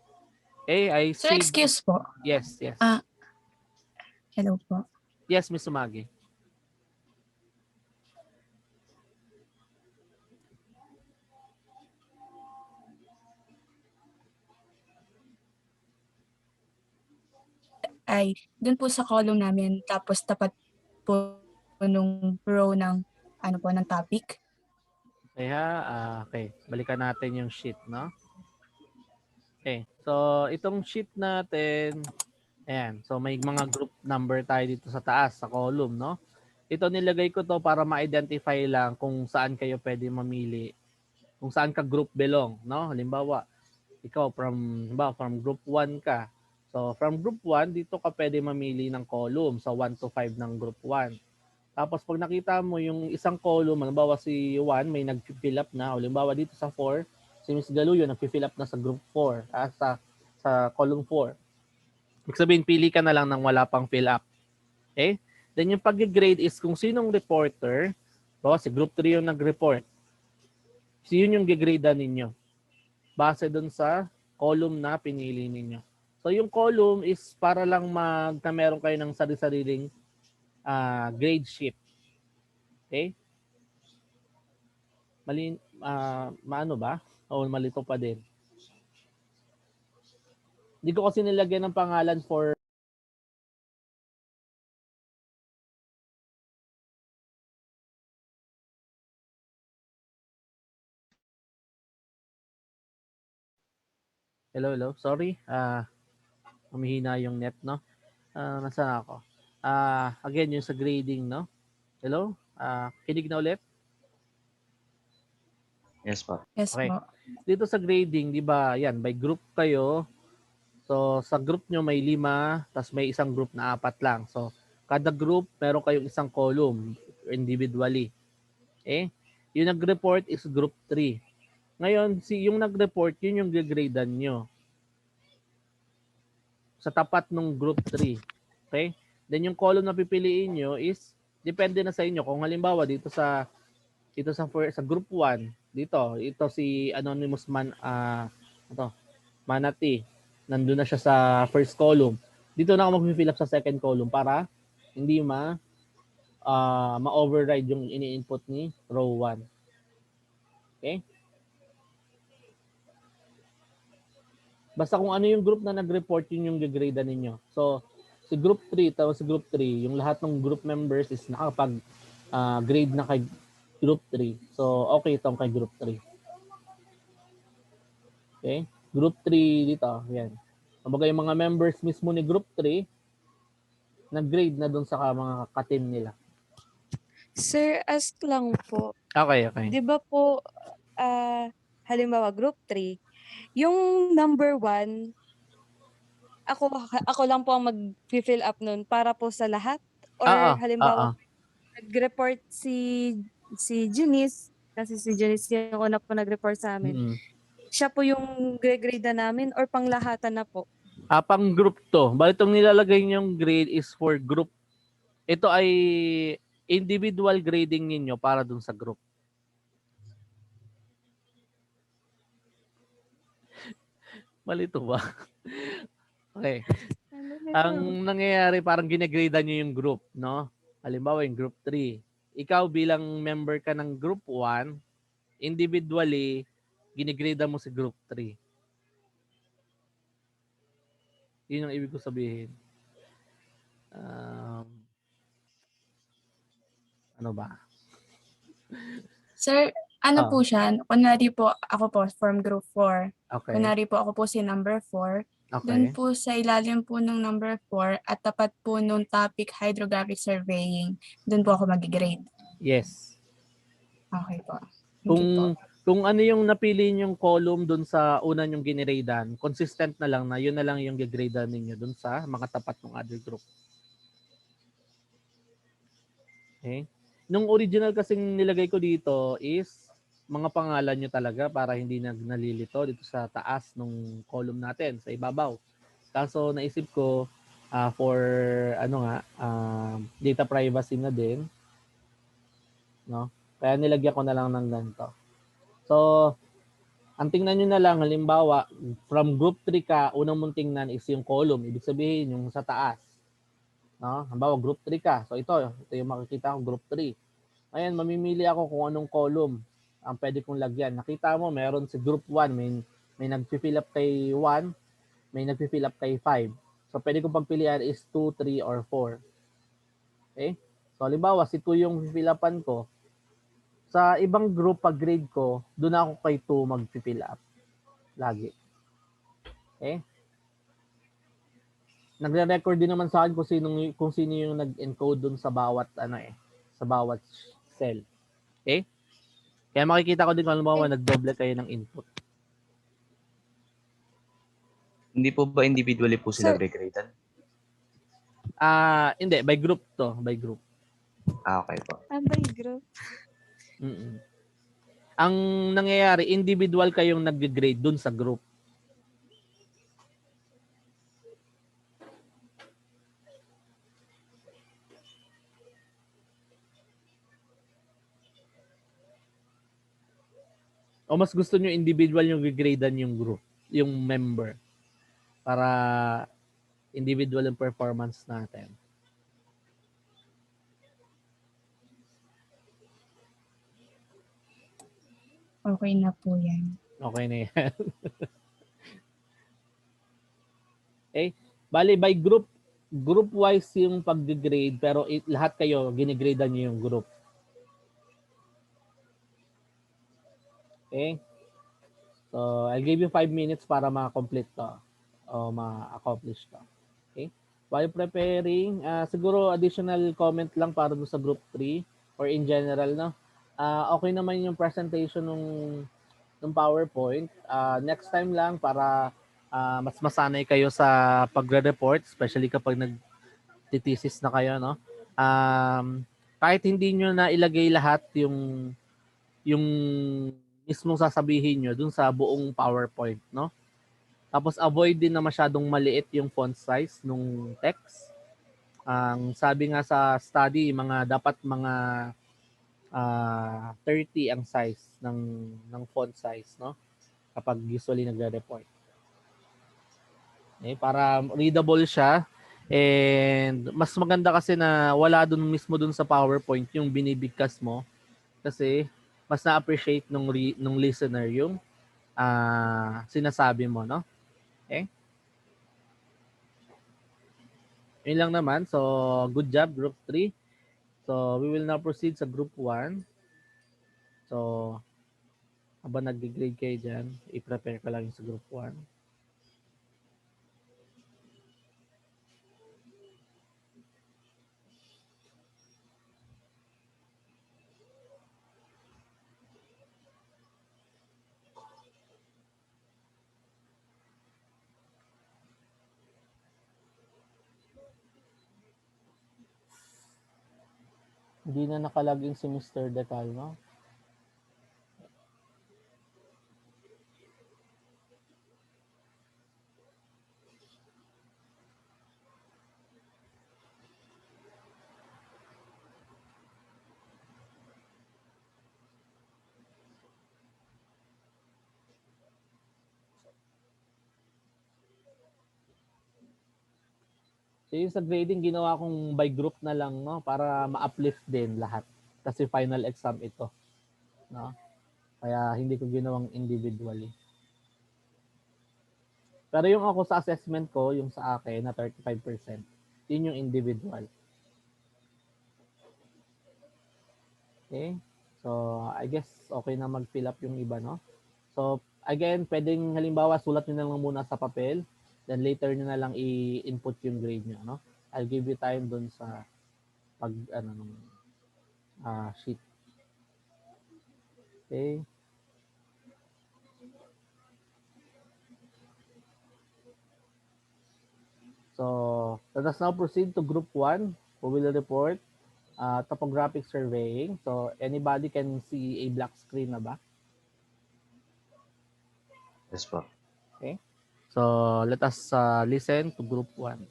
Okay, I Sir, see. excuse po. Yes, yes. Hello po. Yes, Miss Sumagi. Ay, dun po sa column namin, tapos tapat po nung row ng ano po ng topic. Kaya, okay. Balikan natin yung sheet, no? Okay. So, itong sheet natin, ayan. So, may mga group number tayo dito sa taas, sa column, no? Ito nilagay ko to para ma-identify lang kung saan kayo pwede mamili. Kung saan ka group belong, no? Halimbawa, ikaw from group 1 ka. So, from group 1, dito ka pwede mamili ng column. So, 1 to 5 ng group 1. Tapos pag nakita mo yung isang column, halimbawa si 1 may nag-fill up na, halimbawa dito sa 4, si Miss Galuyo nag-fill up na sa group 4, sa column 4. Ibig sabihin, pili ka na lang ng wala pang fill up. Okay? Then yung pag-grade is kung sinong reporter, si group 3 yung nag-report. So yun yung gigrade ninyo. Base dun sa column na pinili ninyo. So yung column is para lang na meron kayo ng sarili-sariling grade sheet. Okay? Maano ba? O malito pa din? Hindi ko kasi nilagyan ng pangalan for Hello, hello. Sorry. Humihina yung net, no? Nasaan ako? Again, yung sa grading, no? Hello? Kinig na ulit? Yes po. Yes Okay. po. Dito sa grading, di ba, yan, by group kayo. So, sa group nyo may 5, tas may isang group na 4 lang. So, kada group, meron kayong isang column individually. Okay? Yung nag-report is group 3. Ngayon, yung nag-report, yun yung gradean nyo sa tapat ng group 3. Okay? Then yung column na pipiliin nyo is depende na sa inyo. Kung halimbawa sa group 1, ito si Anonymous Manati. Nandun na siya sa first column. Dito na ako mag-fill up sa second column para hindi ma-override yung ini-input ni row 1. Okay? Basta kung ano yung group na nag-report, yun yung gagrade ninyo. So, si group 3, tapos si group 3, yung lahat ng group members is nakapag-grade na kay group 3. So, okay itong kay group 3. Okay? Group 3 dito, yan. Kumbaga yung mga members mismo ni group 3, nag-grade na dun sa mga ka-team nila. Sir, ask lang po. Okay, okay. Di ba po, halimbawa, group 3, yung number 1, ako lang po ang mag-fill up nun para po sa lahat? Oo, Or oo. halimbawa, nag-report si Janice, kasi si Janice yung una po nag-report sa amin. Mm-mm. Siya po yung grade na namin or panglahatan na po? Pang group to. Bali itong nilalagay niyong grade is for group. Ito ay individual grading ninyo para dun sa group. Malito ba? Okay. Ang nangyayari parang ginegrade nyo yung group, no? Halimbawa yung group 3. Ikaw bilang member ka ng group 1, individually, ginegrade mo si group 3. Yun ang ibig ko sabihin. Ano ba? Sir, ano po siya? Kunwari po, ako po from group 4. Okay. Kunwari po, ako po si number 4. Doon Okay. po sa ilalim po ng number 4 at tapat po nung topic hydrographic surveying, doon po ako mag-grade. Yes. Okay po. Thank you po. Kung ano yung napili yung column dun sa una nyong ginradean, consistent na lang na yun na lang yung gigradean ninyo dun sa mga tapat ng other group. Okay? Nung original kasing nilagay ko dito is mga pangalan nyo talaga para hindi nalilito dito sa taas ng column natin, sa ibabaw. Kaso naisip ko for data privacy na din, no? Kaya nilagyan ko na lang ng ganito. So, ang tingnan nyo na lang, halimbawa, from group 3 ka, unang mong tingnan is yung column. Ibig sabihin, yung sa taas. No? Halimbawa, group 3 ka. So, ito yung makikita ko, group 3. Ngayon, mamimili ako kung anong column ang pwede kong lagyan. Nakita mo, meron si group 1, may nag-fill up kay 1, may nag-fill up kay 5. So, pwede kong pagpilian is 2, 3, or 4. Okay? So, halimbawa, si 2 yung fill upan ko. Sa ibang group, pag grade ko, doon ako kay 2 mag-fill up. Lagi. Okay? Nagre-record din naman sa akin kung sino yung nag-encode dun sa bawat sa bawat cell. Okay? Kaya makikita ko din kung halimbawa nagdoble kayo ng input. Hindi po ba individually po sila gradean? Hindi, by group to, by group. Okay po. By group. Mm-mm. Ang nangyayari, individual kayong nag-grade dun sa group. O mas gusto nyo individual yung gradean yung group, yung member, para individual yung performance natin. Okay na po yan. Okay na yan. Bali by group wise yung pag-grade pero lahat kayo ginigradean niyo yung group. Okay? So, I'll give you 5 minutes para ma-complete to o ma-accomplish to. Okay? While preparing, siguro additional comment lang para do sa group 3 or in general, no? Okay naman yung presentation ng PowerPoint. Next time lang para mas masanay kayo sa pagre-report, especially kapag nagtitesis na kayo, no? Kahit hindi nyo na ilagay lahat yung mismong sasabihin nyo dun sa buong PowerPoint, no? Tapos avoid din na masyadong maliit yung font size nung text. Ang sabi nga sa study, dapat mga 30 ang size ng font size, no? Kapag usually nagre-report. Okay, para readable siya. And mas maganda kasi na wala dun mismo dun sa PowerPoint yung binibigkas mo kasi mas na-appreciate nung listener yung sinasabi mo, no? Okay? Yun lang naman. So, good job, Group 3. So, we will now proceed sa Group 1. So, habang nag-grade kayo dyan, i-prepare ka lang yung sa Group 1. Hindi na nakalaging si Mr. Decalmo. So yung sa grading, ginawa kong by group na lang, no? Para ma-uplift din lahat. Kasi final exam ito. No? Kaya hindi ko ginawang individually. Pero yung ako sa assessment ko, yung sa akin na 35%, yun yung individual. Okay? So, I guess okay na mag-fill up yung iba, no? So, again, pwedeng halimbawa, sulat nyo na lang muna sa papel, then later nyo na lang i-input yung grade nyo, no? I'll give you time dun sa sheet. Okay? So, let us now proceed to group 1, who will report topographic surveying. So, anybody can see a black screen na ba? Yes po. Okay. So, let us listen to group 1.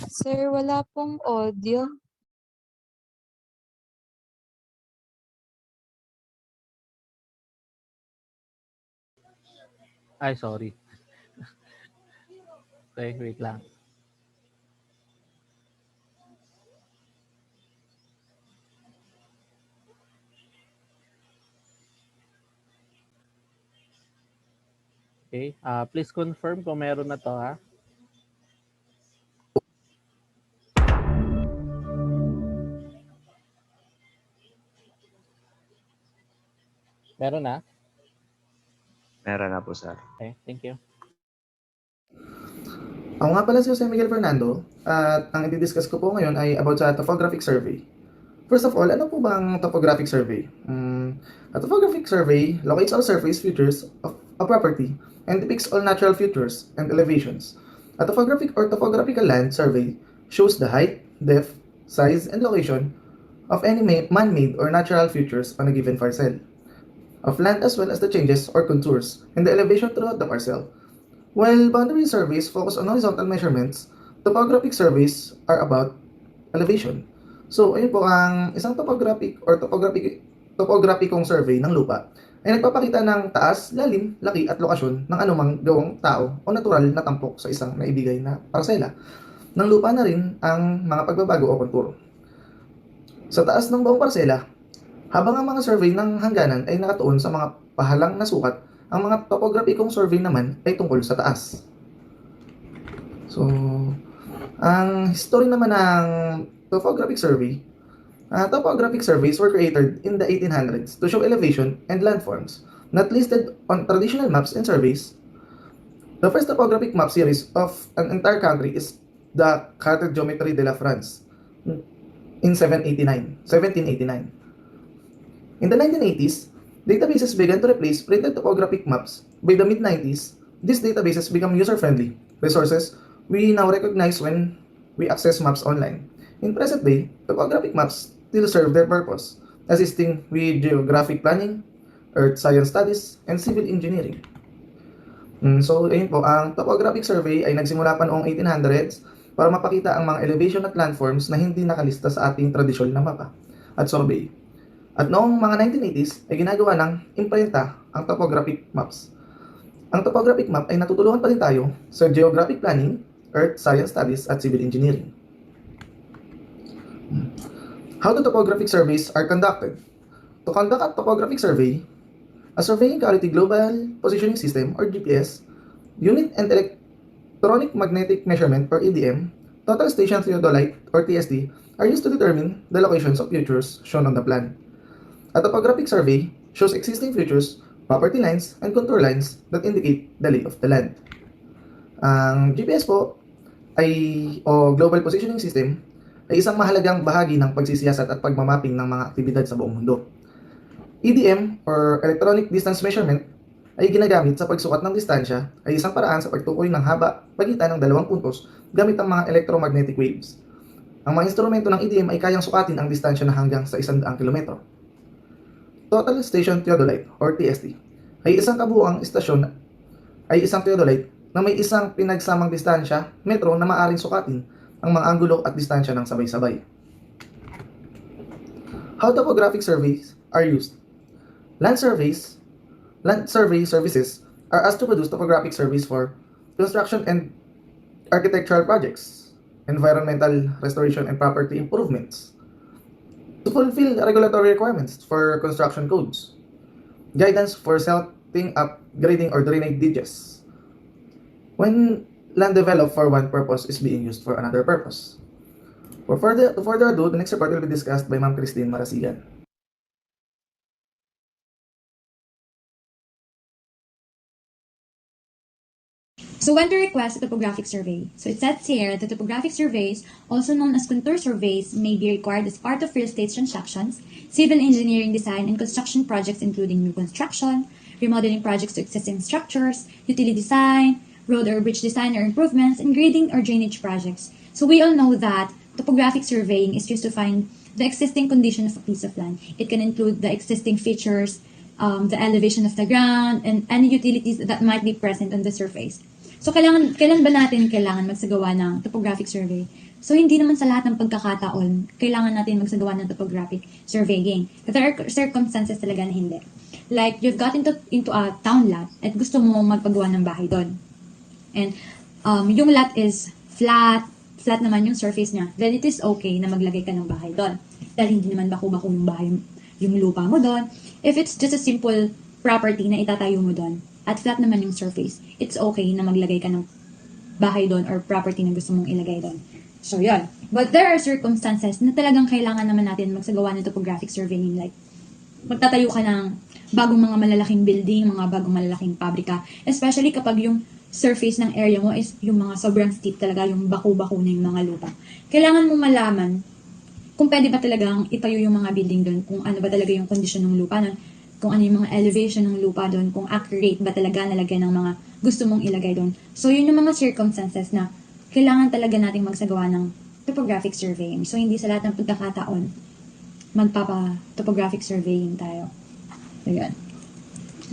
Sir, wala pong audio. Ay, sorry. Okay, wait lang. Okay. Please confirm kung meron na to, ha? Meron na? Meron na po, sir. Okay, thank you. Ako nga pala si Jose Miguel Fernando at ang i-discuss ko po ngayon ay about sa topographic survey. First of all, ano po ba ang topographic survey? A topographic survey locates all surface features of a property and depicts all natural features and elevations. A topographic or topographical land survey shows the height, depth, size, and location of any man-made or natural features on a given parcel of land as well as the changes or contours in the elevation throughout the parcel. While boundary surveys focus on horizontal measurements, topographic surveys are about elevation. So, ayun po ang isang topographic or topograpikong survey ng lupa ay nagpapakita ng taas, lalim, laki at lokasyon ng anumang gawang tao o natural na tampok sa isang naibigay na parsela ng lupa na rin ang mga pagbabago o konturo. Sa taas ng buong parsela, habang ang mga survey ng hangganan ay nakatuon sa mga pahalang na sukat, ang mga topograpikong survey naman ay tungkol sa taas. So, ang history naman ng topographic surveys were created in the 1800s to show elevation and landforms not listed on traditional maps and surveys. The first topographic map series of an entire country is the Carte Geometrie de la France in 1789. In the 1980s, databases began to replace printed topographic maps. By the mid-90s, these databases become user-friendly resources we now recognize when we access maps online. In present day, topographic maps still serve their purpose, assisting with geographic planning, earth science studies, and civil engineering. So, ayun po, ang topographic survey ay nagsimula pa noong 1800s para mapakita ang mga elevation at landforms na hindi nakalista sa ating tradisyonal na mapa at survey. At noong mga 1980s ay ginagawa ng imprenta ang topographic maps. Ang topographic map ay natutulungan pa rin tayo sa geographic planning, earth science studies at civil engineering. How the topographic surveys are conducted? To conduct a topographic survey, a surveying quality global positioning system or GPS, unit and electronic magnetic measurement or EDM, total station theodolite or TST are used to determine the locations of features shown on the plan. A topographic survey shows existing features, property lines, and contour lines that indicate the lay of the land. Ang GPS po o Global Positioning System ay isang mahalagang bahagi ng pagsisiyasat at pagmamapping ng mga aktibidad sa buong mundo. EDM or Electronic Distance Measurement ay ginagamit sa pagsukat ng distansya ay isang paraan sa pagtukoy ng haba pagitan ng dalawang puntos gamit ang mga electromagnetic waves. Ang mga instrumento ng EDM ay kayang sukatin ang distansya na hanggang sa 100 kilometro. Total Station Theodolite or TST ay isang kabuuang istasyon ay isang theodolite na may isang pinagsamang distansya, metro na maaaring sukatin ang mga anggulo at distansya ng sabay-sabay. How topographic surveys are used? Land survey services are asked to produce topographic surveys for construction and architectural projects, environmental restoration and property improvements, to fulfill regulatory requirements for construction codes, guidance for setting up grading or drainage ditches, when land developed for one purpose is being used for another purpose. To further ado, the next report will be discussed by Ma'am Christine Marasigan. So when to request a topographic survey? So it says here that topographic surveys, also known as contour surveys, may be required as part of real estate transactions, civil engineering design and construction projects including new construction, remodeling projects to existing structures, utility design, road or bridge design or improvements, and grading or drainage projects. So we all know that topographic surveying is used to find the existing condition of a piece of land. It can include the existing features, the elevation of the ground, and any utilities that might be present on the surface. So, kailan ba natin kailangan magsagawa ng topographic survey? So, hindi naman sa lahat ng pagkakataon, kailangan natin magsagawa ng topographic surveying. There are circumstances talaga na hindi. Like, you've got into a town lot at gusto mo magpagawa ng bahay doon. And, yung lot is flat naman yung surface niya. Then, it is okay na maglagay ka ng bahay doon. Dahil hindi naman bako-bako yung bahay, yung lupa mo doon. If it's just a simple property na itatayo mo doon, at flat naman yung surface, it's okay na maglagay ka ng bahay doon or property na gusto mong ilagay doon. So, yun. But there are circumstances na talagang kailangan naman natin magsagawa ng topographic surveying, like magtatayo ka ng bagong mga malalaking building, mga bagong malalaking pabrika, especially kapag yung surface ng area mo is yung mga sobrang steep talaga, yung bako-bako na yung mga lupa. Kailangan mo malaman kung pwede ba talagang itayo yung mga building doon, kung ano ba talaga yung condition ng lupa doon, kung ano yung mga elevation ng lupa doon, kung accurate ba talaga nalagay ng mga gusto mong ilagay doon. So, yun yung mga circumstances na kailangan talaga nating magsagawa ng topographic surveying. So, hindi sa lahat ng pagkakataon, magpapa-topographic surveying tayo. So, yun.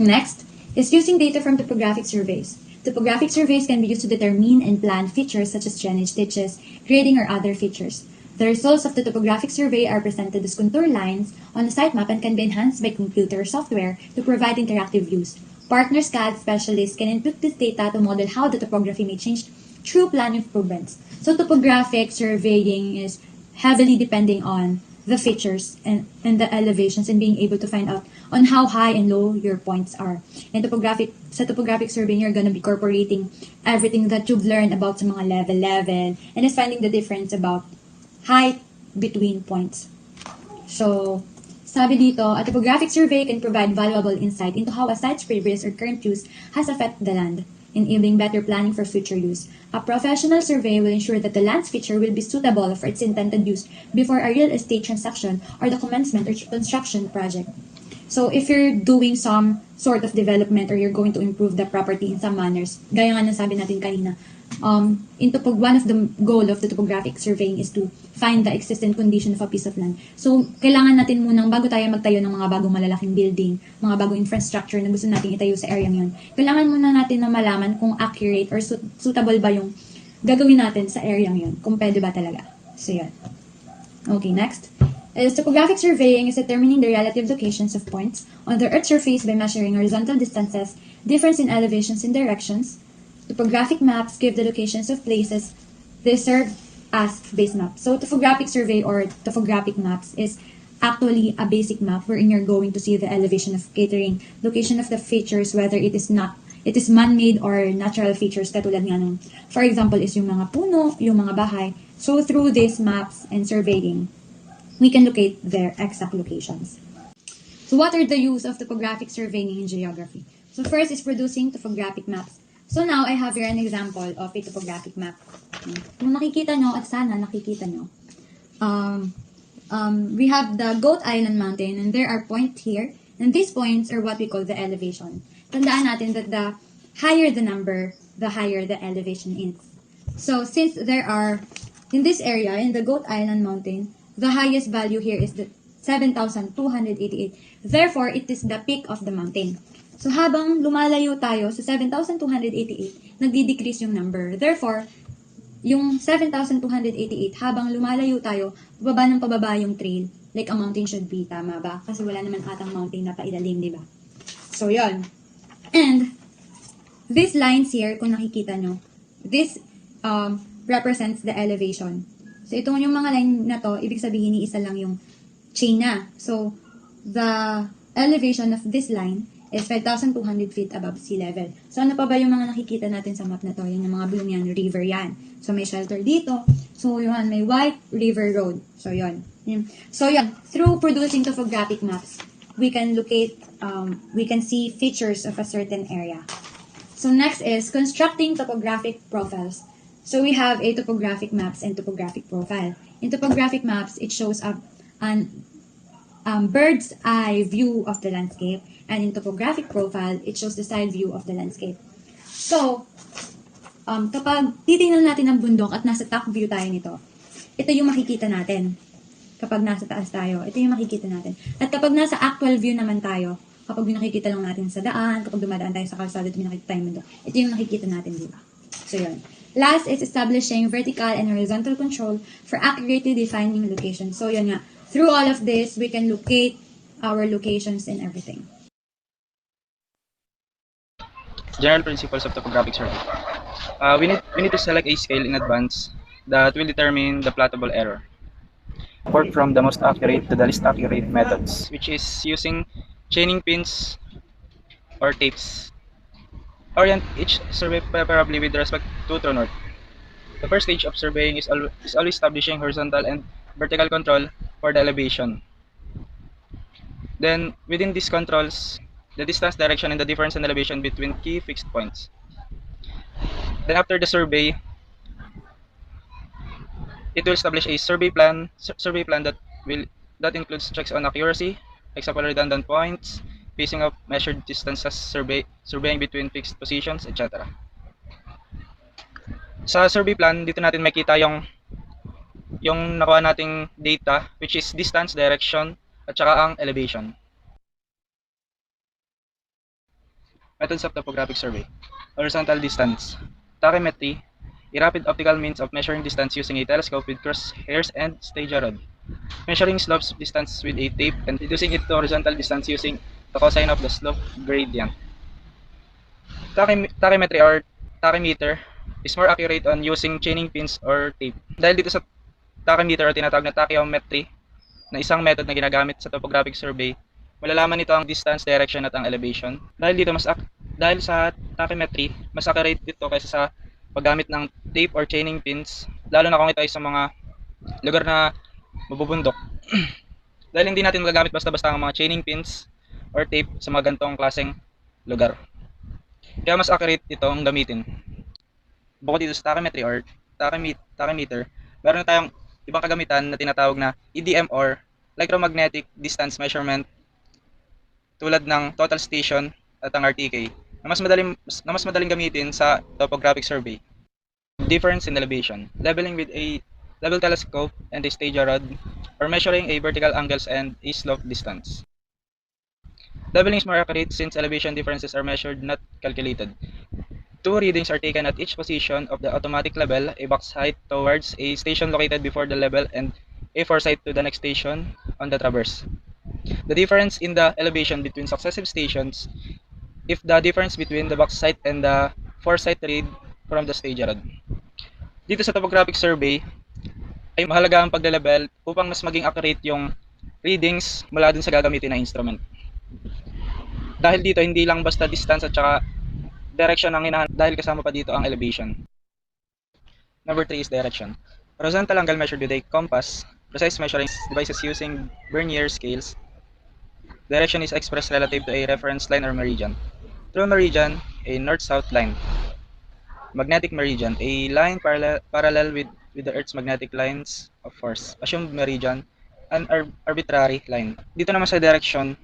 Next is using data from topographic surveys. Topographic surveys can be used to determine and plan features such as drainage ditches, grading, or other features. The results of the topographic survey are presented as contour lines on a site map and can be enhanced by computer software to provide interactive views. Partners CAD specialists can input this data to model how the topography may change through plan improvements. So topographic surveying is heavily depending on the features and the elevations and being able to find out on how high and low your points are. And sa topographic surveying, you're gonna be incorporating everything that you've learned about sa mga level, and is finding the difference about height between points. So, sabi dito, a topographic survey can provide valuable insight into how a site's previous or current use has affected the land, enabling better planning for future use. A professional survey will ensure that the land's feature will be suitable for its intended use before a real estate transaction or the commencement or construction project. So, if you're doing some sort of development or you're going to improve the property in some manners, gaya nga ng sabi natin kanina, one of the goal of the topographic surveying is to find the existing condition of a piece of land. So, kailangan natin munang, bago tayo magtayo ng mga bagong malalaking building, mga bagong infrastructure na gusto natin itayo sa area ngayon, kailangan muna natin na malaman kung accurate or suitable ba yung gagawin natin sa area ngayon, kung pwede ba talaga. So, yun. Okay, next. Topographic surveying is determining the relative locations of points on the Earth's surface by measuring horizontal distances, difference in elevations and directions. Topographic maps give the locations of places. They serve as base maps. So topographic survey or topographic maps is actually a basic map wherein you're going to see the elevation of catering, location of the features, whether it is man-made or natural features katulad nga ng, for example, is yung mga puno, yung mga bahay. So through these maps and surveying, we can locate their exact locations. So what are the use of topographic surveying in geography? So first is producing topographic maps. So now I have here an example of a topographic map. Kung nakikita nyo, at sana nakikita nyo, we have the Goat Island Mountain and there are points here. And these points are what we call the elevation. Tandaan natin that the higher the number, the higher the elevation is. So since there are, in this area, in the Goat Island Mountain, the highest value here is the 7,288. Therefore, it is the peak of the mountain. So habang lumalayo tayo sa 7,288, nagdi-decrease yung number. Therefore, yung 7,288, habang lumalayo tayo, pababa ng pababa yung trail. Like a mountain should be, tama ba? Kasi wala naman atang mountain na pailalim, di ba? So, yon. And, these lines here, kung nakikita nyo, this represents the elevation. So, itong yung mga line na to, ibig sabihin, isa lang yung chain na. So, the elevation of this line is 5,200 feet above sea level. So, ano pa ba yung mga nakikita natin sa map na to? Yan yung mga blue yan, river yan. So, may shelter dito. So, yun, may White River Road. So, yun. So, yun. Through producing topographic maps, we can locate, we can see features of a certain area. So, next is constructing topographic profiles. So, we have a topographic maps and topographic profile. In topographic maps, it shows up an bird's eye view of the landscape, and in topographic profile, it shows the side view of the landscape. So, kapag titingnan natin ang bundok at nasa top view tayo nito, ito yung makikita natin. Kapag nasa taas tayo, ito yung makikita natin. At kapag nasa actual view naman tayo, kapag nakikita lang natin sa daan, kapag dumadaan tayo sa kalsada at nakikita tayo bundok, ito yung nakikita natin, di ba? So, yun. Last is establishing vertical and horizontal control for accurately defining location. So, yun nga. Through all of this, we can locate our locations and everything. General principles of topographic survey. We need to select a scale in advance that will determine the plottable error. Work from the most accurate to the least accurate methods, which is using chaining pins or tapes. Orient each survey preferably with respect to true north. The first stage of surveying is always establishing horizontal and vertical control for the elevation. Then, within these controls, the distance, direction, and the difference in elevation between key fixed points. Then after the survey, it will establish a survey plan that includes checks on accuracy, example redundant points, pacing of measured distances, surveying between fixed positions, etc. Sa survey plan, dito natin makita yung nakuha nating data, which is distance, direction, at saka ang elevation. Methods of topographic survey. Horizontal distance. Tachymetry, a rapid optical means of measuring distance using a telescope with crosshairs and stage rod. Measuring slopes distance with a tape and reducing it to horizontal distance using the cosine of the slope gradient. Tachymetry or tachymeter is more accurate on using chaining pins or tape. Dahil dito sa tachymeter o tinatawag na tachyometry na isang method na ginagamit sa topographic survey, malalaman nito ang distance, direction at ang elevation. Dahil sa tachymetry, mas accurate dito kaysa sa paggamit ng tape or chaining pins, lalo na kung ito ay sa mga lugar na mabubundok. Dahil hindi natin magagamit basta-basta ang mga chaining pins or tape sa mga gantong klaseng lugar. Kaya mas accurate itong gamitin. Bukod dito sa tachymetry or tachymeter, meron na tayong ibang kagamitan na tinatawag na EDM or electromagnetic distance measurement tulad ng total station at ang RTK na mas madaling gamitin sa topographic survey. Difference in elevation, leveling with a level telescope and a stage rod, or measuring a vertical angles and a slope distance. Leveling is more accurate since elevation differences are measured, not calculated. Two readings are taken at each position of the automatic level, a box height towards a station located before the level and a foresight to the next station on the traverse. The difference in the elevation between successive stations if the difference between the box height and the foresight read from the stage rod. Dito sa topographic survey, ay mahalaga ang pagle-level upang mas maging accurate yung readings mula dun sa gagamitin na instrument. Dahil dito, hindi lang basta distance at saka direction ang hinahanap dahil kasama pa dito ang elevation. Number 3 is direction. Horizontal angle measured with a compass, precise measuring devices using vernier scales. Direction is expressed relative to a reference line or meridian. True meridian, a north-south line. Magnetic meridian, a line parallel with the Earth's magnetic lines of force. Assumed meridian, an arbitrary line. Dito naman sa direction,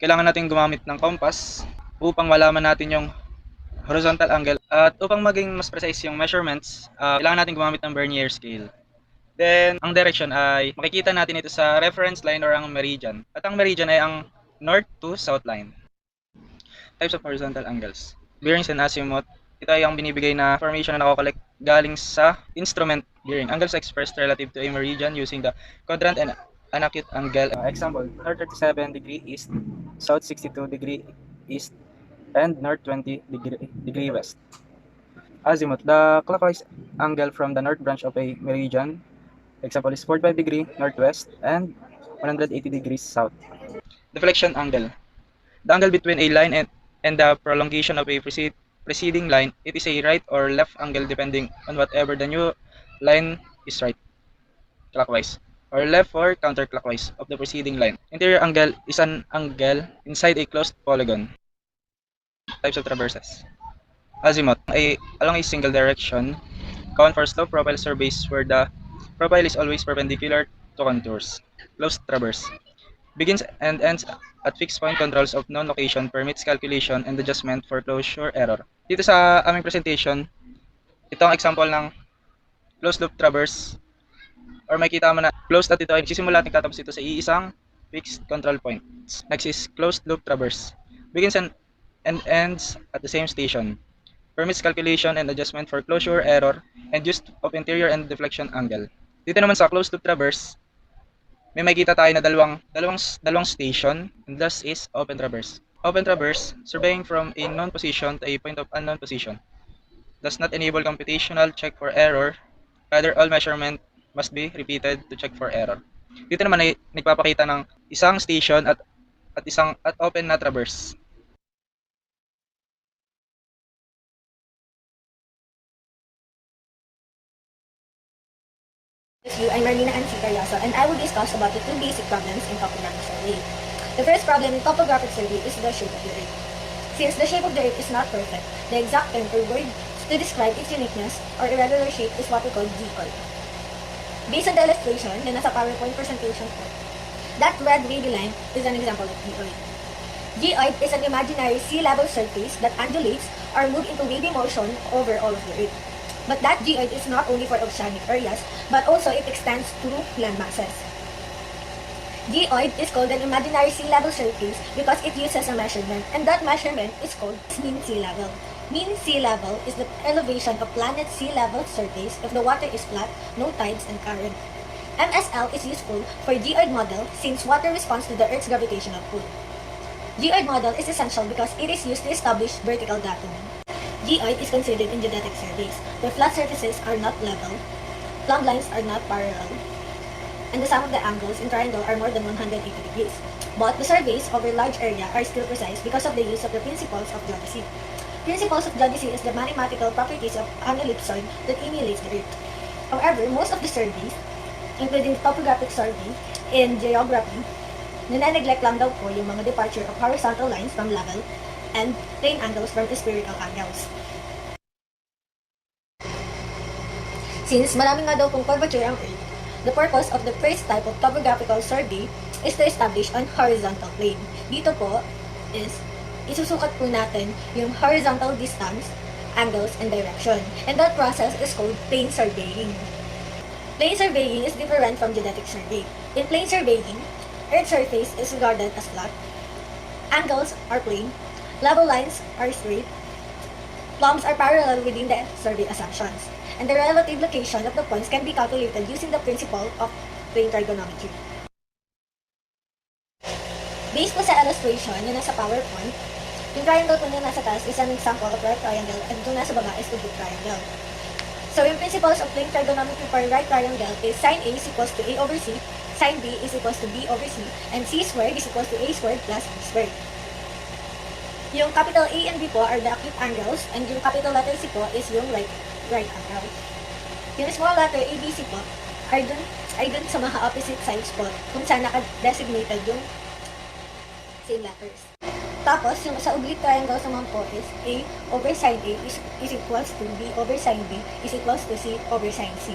kailangan natin gumamit ng compass upang malaman natin yung horizontal angle. At upang maging mas precise yung measurements, kailangan natin gumamit ng vernier scale. Then, ang direction ay makikita natin ito sa reference line or ang meridian. At ang meridian ay ang north to south line. Types of horizontal angles. Bearings and azimuth. Ito ay ang binibigay na information na nakokolekt galing sa instrument bearing. Angles expressed relative to a meridian using the quadrant and an acute angle. Example, north 37 degree east, south 62 degree east, and north 20 degree west. Azimuth, the clockwise angle from the north branch of a meridian. Example is 45 degree northwest and 180 degrees south. Deflection angle. The angle between a line and the prolongation of a preceding line, it is a right or left angle depending on whatever the new line is right, clockwise, or left or counterclockwise of the preceding line. Interior angle is an angle inside a closed polygon. Types of traverses. Azimuth, along a single direction, count for slope profile surveys where the profile is always perpendicular to contours. Closed traverse. Begins and ends at fixed point controls of known location permits calculation and adjustment for closure error. Dito sa aming presentation, ito ang example ng closed loop traverse or makikita mo na closed at ito ay nagsisimula at nagtatapos ito sa iisang fixed control point. Next is closed loop traverse. Begins and ends at the same station. Permits calculation and adjustment for closure error and use of interior and deflection angle. Dito naman sa closed loop traverse, may makita tayo na dalawang station, and thus is open traverse. Open traverse, surveying from a known position to a point of unknown position, does not enable computational check for error. Rather, all measurement must be repeated to check for error. Dito naman ay nagpapakita ng isang station at open na traverse. I'm Marlena Ansi and I will discuss about the two basic problems in topographic survey. The first problem in topographic survey is the shape of the Earth. Since the shape of the Earth is not perfect, the exact term or word to describe its uniqueness or irregular shape is what we call geoid. Based on the illustration na nasa PowerPoint presentation ko, that red wavy line is an example of geoid. Geoid is an imaginary sea level surface that undulates or moves into wavy motion over all of the Earth. But that geoid is not only for oceanic areas, but also it extends to land masses. Geoid is called an imaginary sea level surface because it uses a measurement, and that measurement is called mean sea level. Mean sea level is the elevation of planet sea level surface if the water is flat, no tides and current. MSL is useful for geoid model since water responds to the Earth's gravitational pull. Geoid model is essential because it is used to establish vertical datum. Geoid is considered in geodetic surveys, where flat surfaces are not level, plumb lines are not parallel, and the sum of the angles in triangle are more than 180 degrees. But the surveys over large area are still precise because of the use of the principles of geodesy. Principles of geodesy is the mathematical properties of an ellipsoid that emulates the Earth. However, most of the surveys, including topographic survey and geography, nananeglect lang daw po yung mga departure of horizontal lines from level and plane angles from spherical angles. Since marami nga daw pong curvature ang Earth, the purpose of the first type of topographical survey is to establish an horizontal plane. Dito po is isusukat po natin yung horizontal distance, angles, and direction. And that process is called plane surveying. Plane surveying is different from geodetic survey. In plane surveying, Earth's surface is regarded as flat, angles are plane, level lines are straight, plumbs are parallel within the survey assumptions, and the relative location of the points can be calculated using the principle of plane trigonometry. Based po sa illustration na nasa PowerPoint, yung triangle po na nasa taas is an example of right triangle and yung nasa baba is oblique triangle. So yung principles of plane trigonometry for right triangle is sin A is equals to A over C, sin B is equals to B over C, and C squared is equals to A squared plus B squared. Yung capital A and B po are the acute angles, and yung capital letter C po is yung right angle. Yung small letter A, B, C po ay dun sa mga opposite sides po kung saan naka-designated yung same letters. Tapos, yung sa oblique triangle naman po is A over sin A is equals to B over sin B is equals to C over sin C.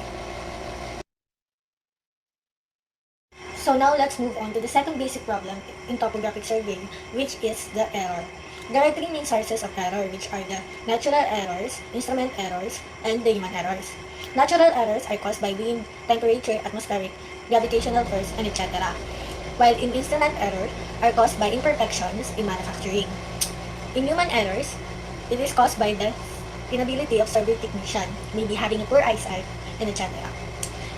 So now let's move on to the second basic problem in topographic surveying, which is the error. There are three main sources of error, which are the natural errors, instrument errors, and the human errors. Natural errors are caused by wind, temperature, atmospheric, gravitational force, and etc. While in instrument error are caused by imperfections in manufacturing. In human errors, it is caused by the inability of survey technician, maybe having a poor eyesight, and etc.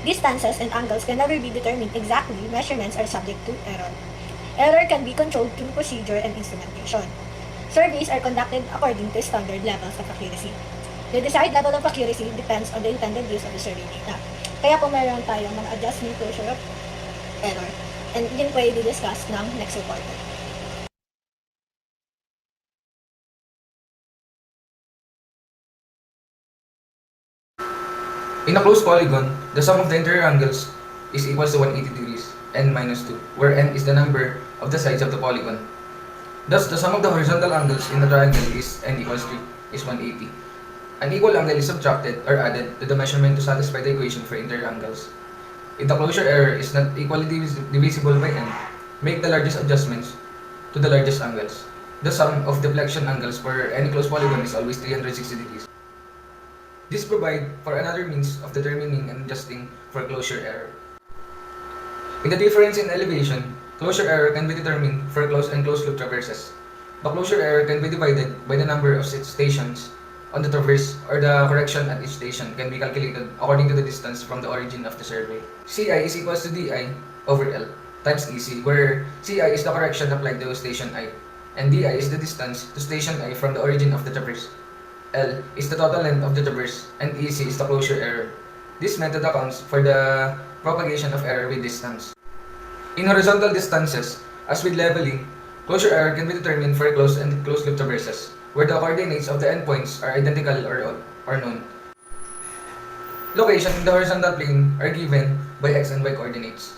Distances and angles can never be determined exactly. Measurements are subject to error. Error can be controlled through procedure and instrumentation. Surveys are conducted according to standard levels of accuracy. The desired level of accuracy depends on the intended use of the survey data. Kaya po meron tayong mga adjustment closure of error. And yun po i-discuss ng next reporter. In a closed polygon, the sum of the interior angles is equals to 180 degrees, n minus 2, where n is the number of the sides of the polygon. Thus, the sum of the horizontal angles in the triangle is n equals 3, is 180. An equal angle is subtracted or added to the measurement to satisfy the equation for interior angles. If the closure error is not equally divisible by n, make the largest adjustments to the largest angles. The sum of deflection angles for any closed polygon is always 360 degrees. This provides for another means of determining and adjusting for closure error. In the difference in elevation, closure error can be determined for closed and closed loop traverses. The closure error can be divided by the number of stations on the traverse, or the correction at each station can be calculated according to the distance from the origin of the survey. Ci is equals to di over L times EC, where Ci is the correction applied to station I, and di is the distance to station I from the origin of the traverse. L is the total length of the traverse, and EC is the closure error. This method accounts for the propagation of error with distance. In horizontal distances, as with leveling, closure error can be determined for closed and closed loop traverses, where the coordinates of the endpoints are identical or known. Location in the horizontal plane are given by x and y coordinates.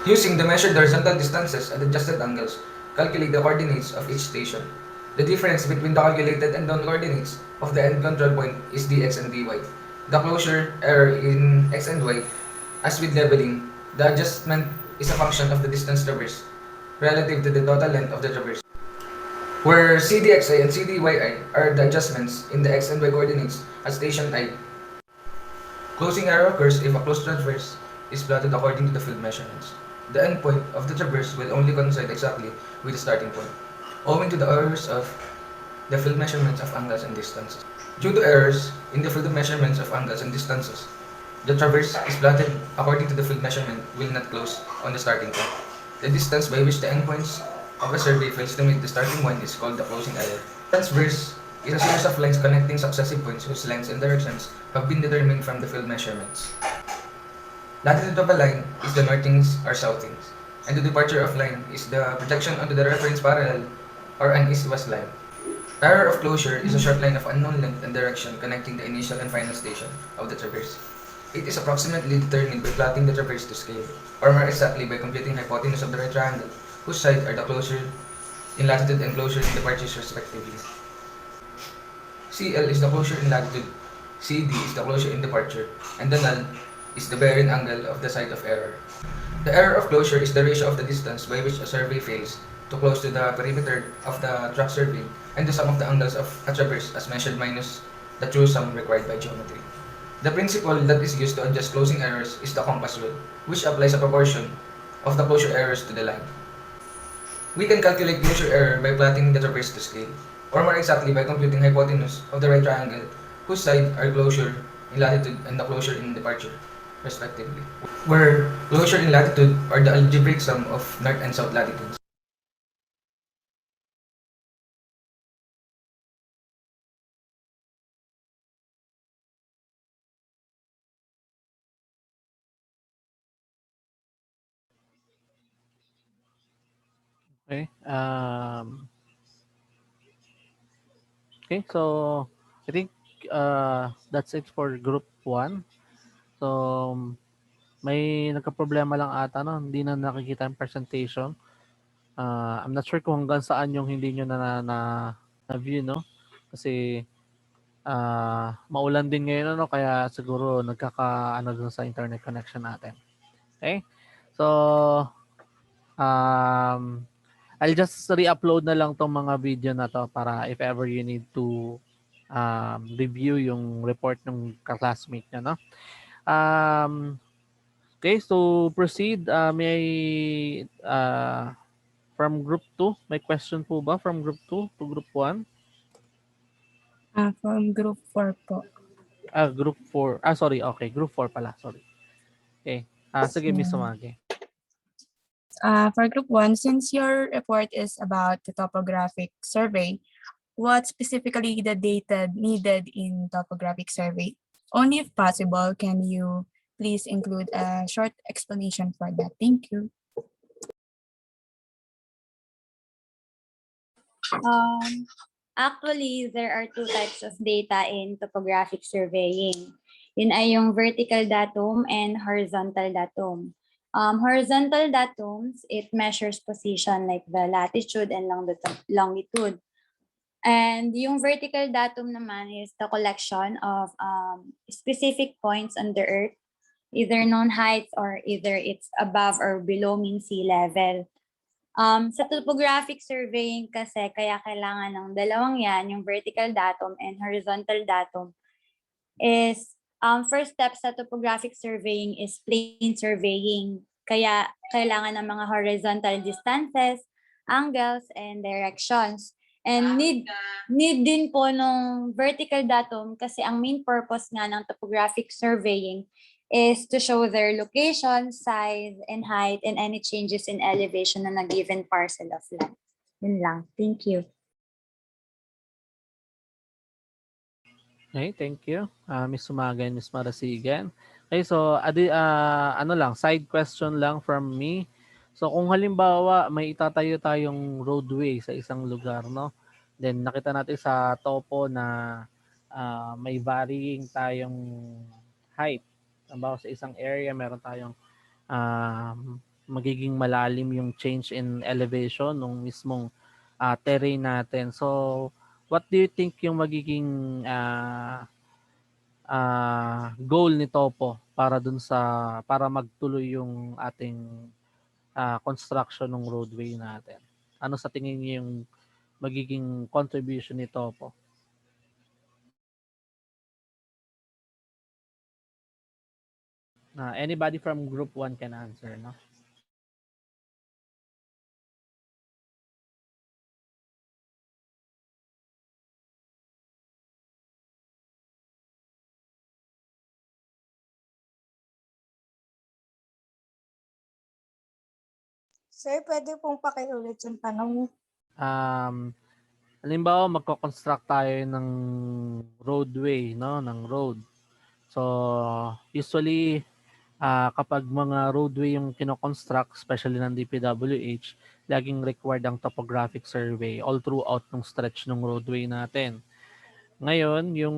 Using the measured horizontal distances at adjusted angles, calculate the coordinates of each station. The difference between the calculated and known coordinates of the end control point is dx and dy. The closure error in x and y, as with leveling, the adjustment is a function of the distance traversed relative to the total length of the traverse, where CDXI and CDYI are the adjustments in the x and y coordinates at station I. Closing error occurs if a closed traverse is plotted according to the field measurements. The endpoint of the traverse will only coincide exactly with the starting point, owing to the errors of the field measurements of angles and distances. Due to errors in the field measurements of angles and distances, the traverse is plotted according to the field measurement will not close on the starting point. The distance by which the endpoints of a survey fails to meet the starting one is called the closing error. Transverse is a series of lines connecting successive points whose lengths and directions have been determined from the field measurements. Latitude of a line is the northings or southings, and the departure of line is the projection onto the reference parallel or an east-west line. Error of closure is a short line of unknown length and direction connecting the initial and final station of the traverse. It is approximately determined by plotting the traverse to scale, or more exactly by computing hypotenuse of the right triangle, whose sides are the closure in latitude and closure in departures respectively. CL is the closure in latitude, CD is the closure in departure, and the null is the bearing angle of the site of error. The error of closure is the ratio of the distance by which a survey fails to close to the perimeter of the track survey and the sum of the angles of a traverse as measured minus the true sum required by geometry. The principle that is used to adjust closing errors is the compass rule, which applies a proportion of the closure errors to the line. We can calculate closure error by plotting the traverse to scale, or more exactly by computing hypotenuse of the right triangle, whose sides are closure in latitude and the closure in departure, respectively, where closure in latitude are the algebraic sum of north and south latitudes. Okay. Okay, so I think that's it for group 1. So may nagka-problema lang ata no, hindi na nakikita yung presentation. I'm not sure kung hanggang saan yung hindi nyo na view no. Kasi maulan din ngayon ano kaya siguro nagkaka-ano dun sa internet connection natin. Okay? So um I'll just re-upload na lang tong mga video na to para if ever you need to review yung report ng classmate nyo, no? Okay, so proceed. May from group 2, may question po ba from group 2 to group 1? From group 4 po. Group 4. Sorry. Okay, group 4 pala. Sorry. Okay. Sige, Miss Sumagi. For group 1, since your report is about the topographic survey, what specifically the data needed in topographic survey? Only if possible, can you please include a short explanation for that? Thank you. Actually, there are two types of data in topographic surveying. Yun ay yung vertical datum and horizontal datum. Horizontal datums, it measures position like the latitude and longitude. And yung vertical datum naman is the collection of specific points on the Earth, either known heights or either it's above or below mean sea level. Sa topographic surveying kasi, kaya kailangan ng dalawang yan, yung vertical datum and horizontal datum, is first step sa topographic surveying is plane surveying. Kaya kailangan ng mga horizontal distances, angles, and directions. And need din po ng vertical datum kasi ang main purpose nga ng topographic surveying is to show their location, size, and height, and any changes in elevation on a given parcel of land. Yun lang. Thank you. Okay, thank you. Miss Sumaga and Miss Marasigan. Okay, so ano lang, side question lang from me. So kung halimbawa may itatayo tayong roadway sa isang lugar, no? Then nakita natin sa topo na may varying tayong height. Halimbawa sa isang area, meron tayong magiging malalim yung change in elevation ng mismong terrain natin. So, what do you think yung magiging goal nito po para dun sa para magtuloy yung ating construction ng roadway natin? Ano sa tingin niyo yung magiging contribution nito po? Anybody from group 1 can answer, no? Sir, pwede pong pakiulit yung tanong. Halimbawa magko-construct tayo ng roadway, no, ng road. So, usually kapag mga roadway yung kino-construct, especially ng DPWH, laging required ang topographic survey all throughout ng stretch ng roadway natin. Ngayon, yung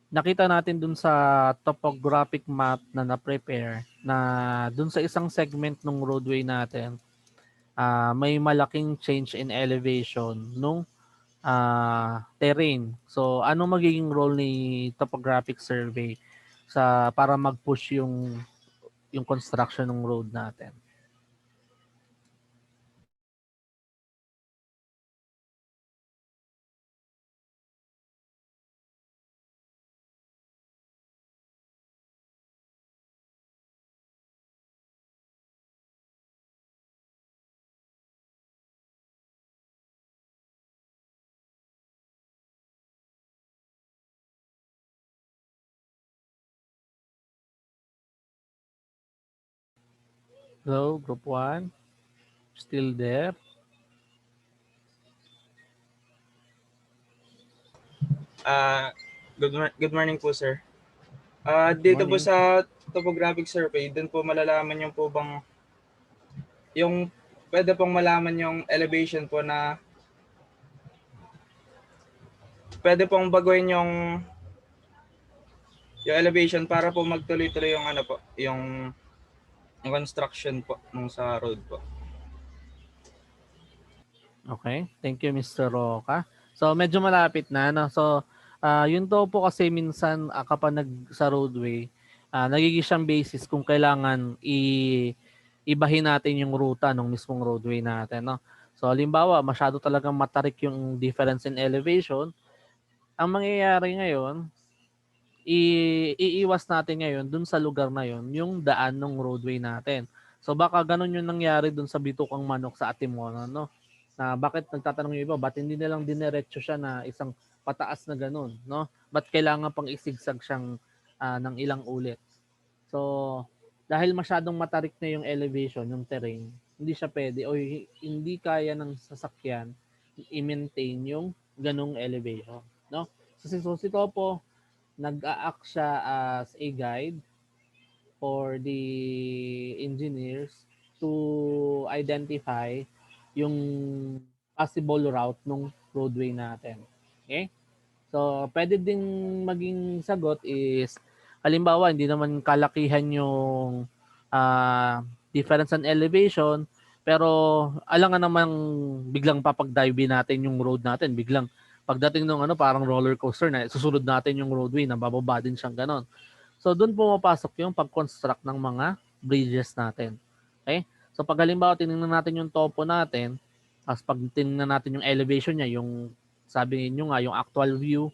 nakita natin dun sa topographic map na na-prepare na dun sa isang segment ng roadway natin, may malaking change in elevation nung terrain. So, ano magiging role ni topographic survey sa para mag-push yung construction ng road natin? Hello, group 1? Still there? Good morning po, sir. Dito po Morning. sa topographic survey, dun po malalaman yung po bang yung pwede pong malaman yung elevation po na pwede pong baguhin yung elevation para po magtuloy-tuloy yung ano po, yung construction po nung sa road po. Okay. Thank you, Mr. Roca. So, medyo malapit na. No? So, yun to po kasi minsan kapag sa roadway, nagiging siyang basis kung kailangan ibahin natin yung ruta ng mismong roadway natin. No? So, halimbawa, masyado talagang matarik yung difference in elevation. Ang mangyayari ngayon, iiwas natin ngayon dun sa lugar na yon yung daan ng roadway natin. So baka ganun yung nangyari dun sa Bitukang Manok sa Atimonan, no? Na bakit nagtatanong yung iba, ba't hindi nilang dinerecho siya na isang pataas na ganun, no? Ba't kailangan pang isigsag siyang ng ilang ulit? So dahil masyadong matarik na yung elevation, yung terrain, hindi siya pwede o hindi kaya ng sasakyan i-maintain yung ganung elevation, no? So si Topo, nag-a-act siya as a guide for the engineers to identify yung possible route ng roadway natin. Okay? So, pwede ding maging sagot is, halimbawa, hindi naman kalakihan yung difference in elevation, pero alangan namang biglang papagdive natin yung road natin. Biglang pagdating ng parang roller coaster na susunod natin yung roadway na bababa din siyang ganon. So, doon pumapasok yung pag-construct ng mga bridges natin. Okay? So, pag halimbawa, tinignan natin yung topo natin, as pag tinignan natin yung elevation niya, yung sabi niyo nga, yung actual view,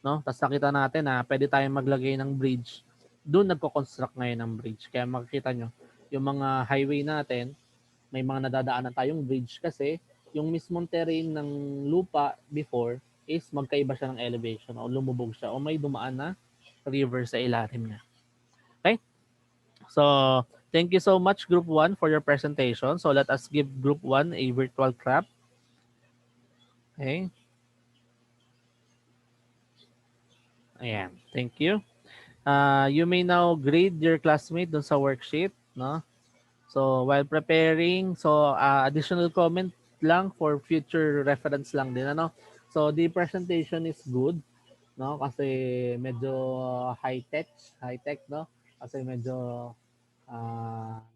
no? Tapos nakita natin na pwede tayong maglagay ng bridge. Doon nagko-construct ngayon ng bridge. Kaya makikita nyo, yung mga highway natin, may mga nadadaanan tayong bridge kasi yung mismong terrain ng lupa before is magkaiba siya ng elevation o lumubog siya o may dumaan na river sa ilalim niya. Okay? So, thank you so much Group 1 for your presentation. So, let us give Group 1 a virtual clap. Okay? Ayan. Thank you. You may now grade your classmate dun sa worksheet, no? So, while preparing, so additional comment lang for future reference lang din, ano? So the presentation is good, no? Kasi medyo high-tech, no? Kasi medyo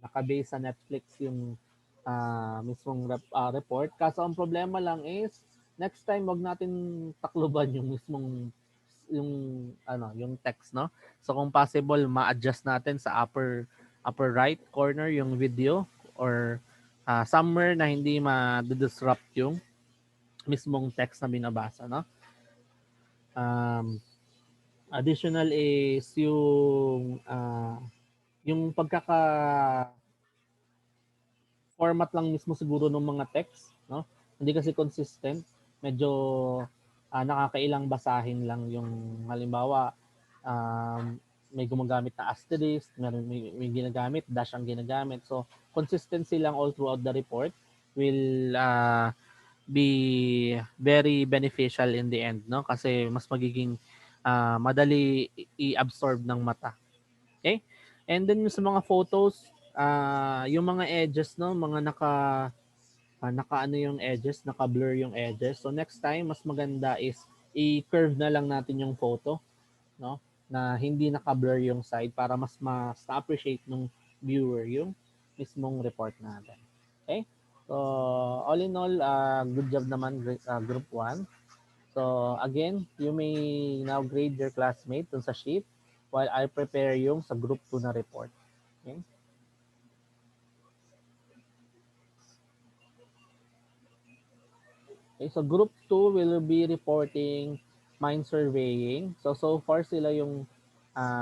naka-base sa Netflix yung mismong report. Kaso ang problema lang is next time wag natin takloban yung mismong yung yung text, no? So kung possible ma-adjust natin sa upper right corner yung video or somewhere na hindi ma-disrupt yung mismong text na binabasa, no? Um, additional is yung format lang mismo siguro ng mga text, no? Hindi kasi consistent. Medyo nakakailang basahin lang yung halimbawa may gumagamit na asterisk, may ginagamit, dash ang ginagamit. So, consistency lang all throughout the report will be very beneficial in the end, no? Kasi mas magiging madali i-absorb ng mata. Okay? And then yung sa mga photos, yung mga edges, no, mga naka ano yung edges, naka-blur yung edges. So next time mas maganda is i-curve na lang natin yung photo, no? Na hindi naka-blur yung side para mas appreciate ng viewer yung mismong report natin. Okay? So all in all, good job naman group 1. So again, you may now grade your classmate dun sa sheet while I prepare yung sa group 2 na report. Okay? Okay, so group 2 will be reporting mind surveying. So far sila yung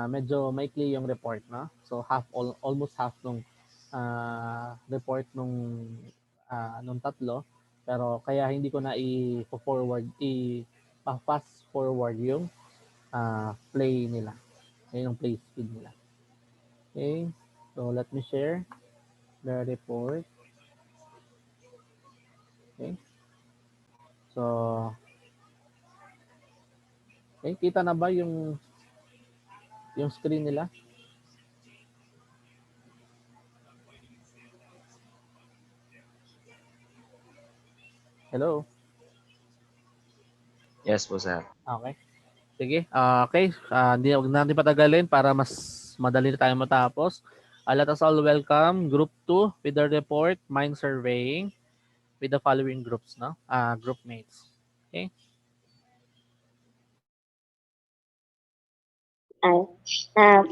medyo maikli yung report, no? So almost half nung report nung tatlo. Pero kaya hindi ko na i-fast forward yung play nila. Yung play speed nila. Okay, so let me share the report. Okay. So, kita na ba yung screen nila? Hello? Yes po, sir. Okay. Sige. Okay. Hindi huwag natin patagalin para mas madali na tayo matapos. Let us all welcome Group 2 with the report, Mind Surveying, with the following groups, no? Group mates. Okay.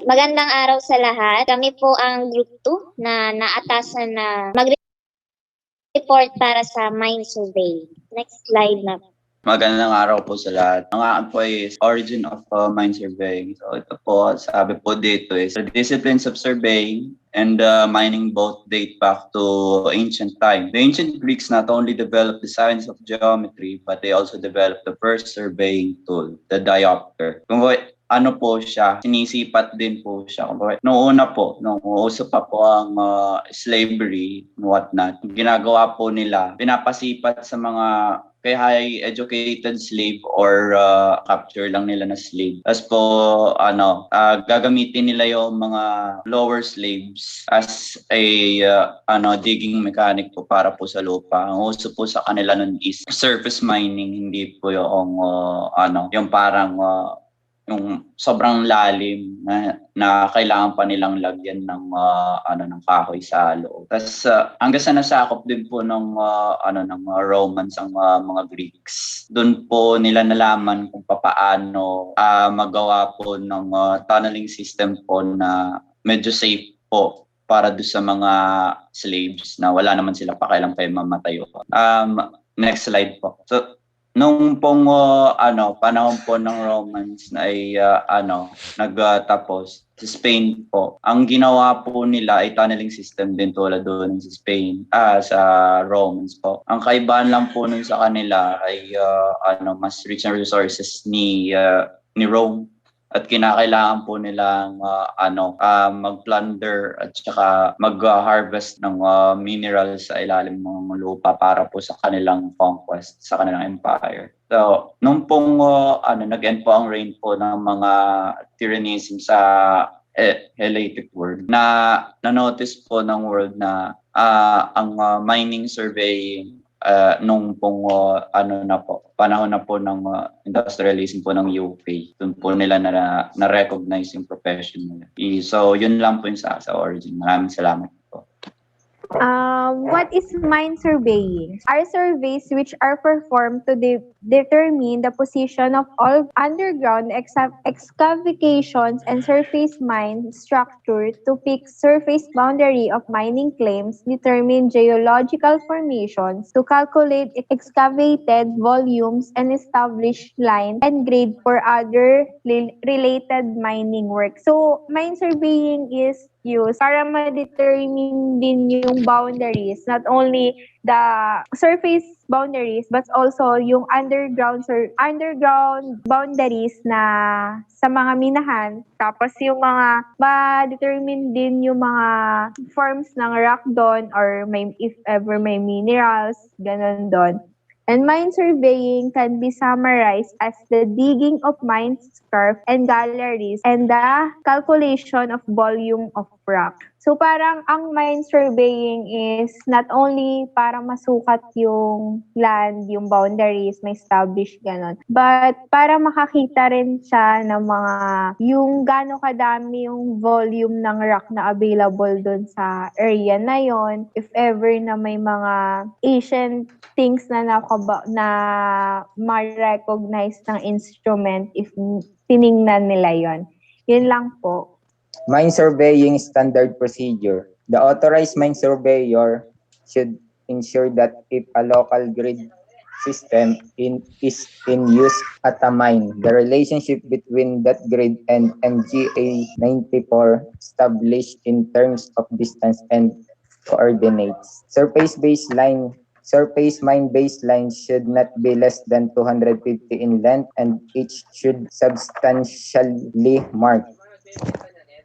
Magandang araw sa lahat. Kami po ang Group 2 na naatasan na mag-report para sa mind survey. Next slide na. Magandang araw po sa lahat. Ang akin po is origin of mind surveying. So ito po, sabi po dito is the disciplines of surveying and mining both date back to ancient time. The ancient Greeks not only developed the science of geometry, but they also developed the first surveying tool, the diopter. Kung ano po siya, sinisipat din po siya. Noong una po, nung uso pa po ang slavery and whatnot, ginagawa po nila, pinapasipat sa mga kay high educated slave or capture lang nila na slave. Tapos po gagamitin nila yung mga lower slaves as a digging mechanic po para po sa lupa. Ang uso po sa kanila nun is surface mining, hindi po yung yung parang yung sobrang lalim na kailangan pa nilang lagyan ng ng kahoy sa loob. Tapos hanggang sa nasakop din po ng Romans ang mga Greeks. Doon po nila nalaman kung paano magawa po ng tunneling system po na medyo safe po para do sa mga slaves na wala naman sila pakialam kay mamatayo. Next slide po. So nung pong panahon po ng Romans na ay nagtapos sa Spain po, ang ginawa po nila ay tunneling system din tulad doon sa Spain, sa Romans po. Ang kaibahan lang po nun sa kanila ay mas rich na resources ni Rome at kinakailangan po nilang mag-plunder at saka mag-harvest ng minerals sa ilalim ng lupa para po sa kanilang conquest, sa kanilang empire. So, nung pong nag-end po ang reign po ng mga tyrannism sa Hellenistic world, na na-notice po ng world na ang mining surveying nung pong ano na po, panahon na po ng industrializing po ng UK. Doon po nila na-recognize yung profession nila. So, yun lang po yung sa origin. Maraming salamat po. What is mine surveying? Are surveys which are performed to determine the position of all underground excavations and surface mine structure to fix surface boundary of mining claims, determine geological formations, to calculate excavated volumes and establish line and grade for other related mining work. So, mine surveying is used para ma-determine din yung boundaries, not only the surface boundaries but also yung underground boundaries na sa mga minahan. Tapos yung mga ma-determine din yung mga forms ng rock doon or if ever may minerals, ganun doon. And mine surveying can be summarized as the digging of mine scarps and galleries and the calculation of volume of rock. So parang ang mine surveying is not only para masukat yung land, yung boundaries, may establish ganon, but para makakita rin siya ng mga yung gaano kadami yung volume ng rock na available dun sa area na yon, if ever na may mga ancient things na ma-recognize ng instrument if tiningnan nila yon. Yun lang po. Mine surveying standard procedure. The authorized mine surveyor should ensure that if a local grid system is in use at a mine, the relationship between that grid and MGA 94 established in terms of distance and coordinates. Surface mine baseline should not be less than 250 in length and each should substantially mark.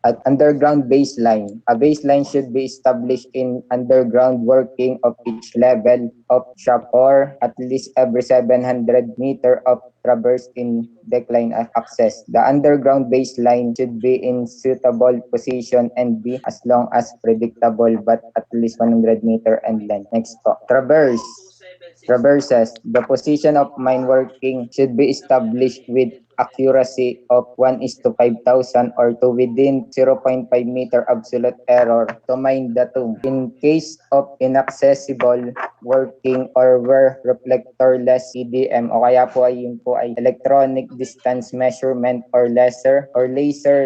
At underground baseline, a baseline should be established in underground working of each level of shaft or at least every 700 meter of traverse in decline access. The underground baseline should be in suitable position and be as long as predictable but at least 100 meter in length. Next po. Traverses. The position of mine working should be established with accuracy of 1:5,000 or to within 0.5 meter absolute error to mine the tomb. In case of inaccessible working or where reflectorless EDM o kaya po ay yun po ay electronic distance measurement or laser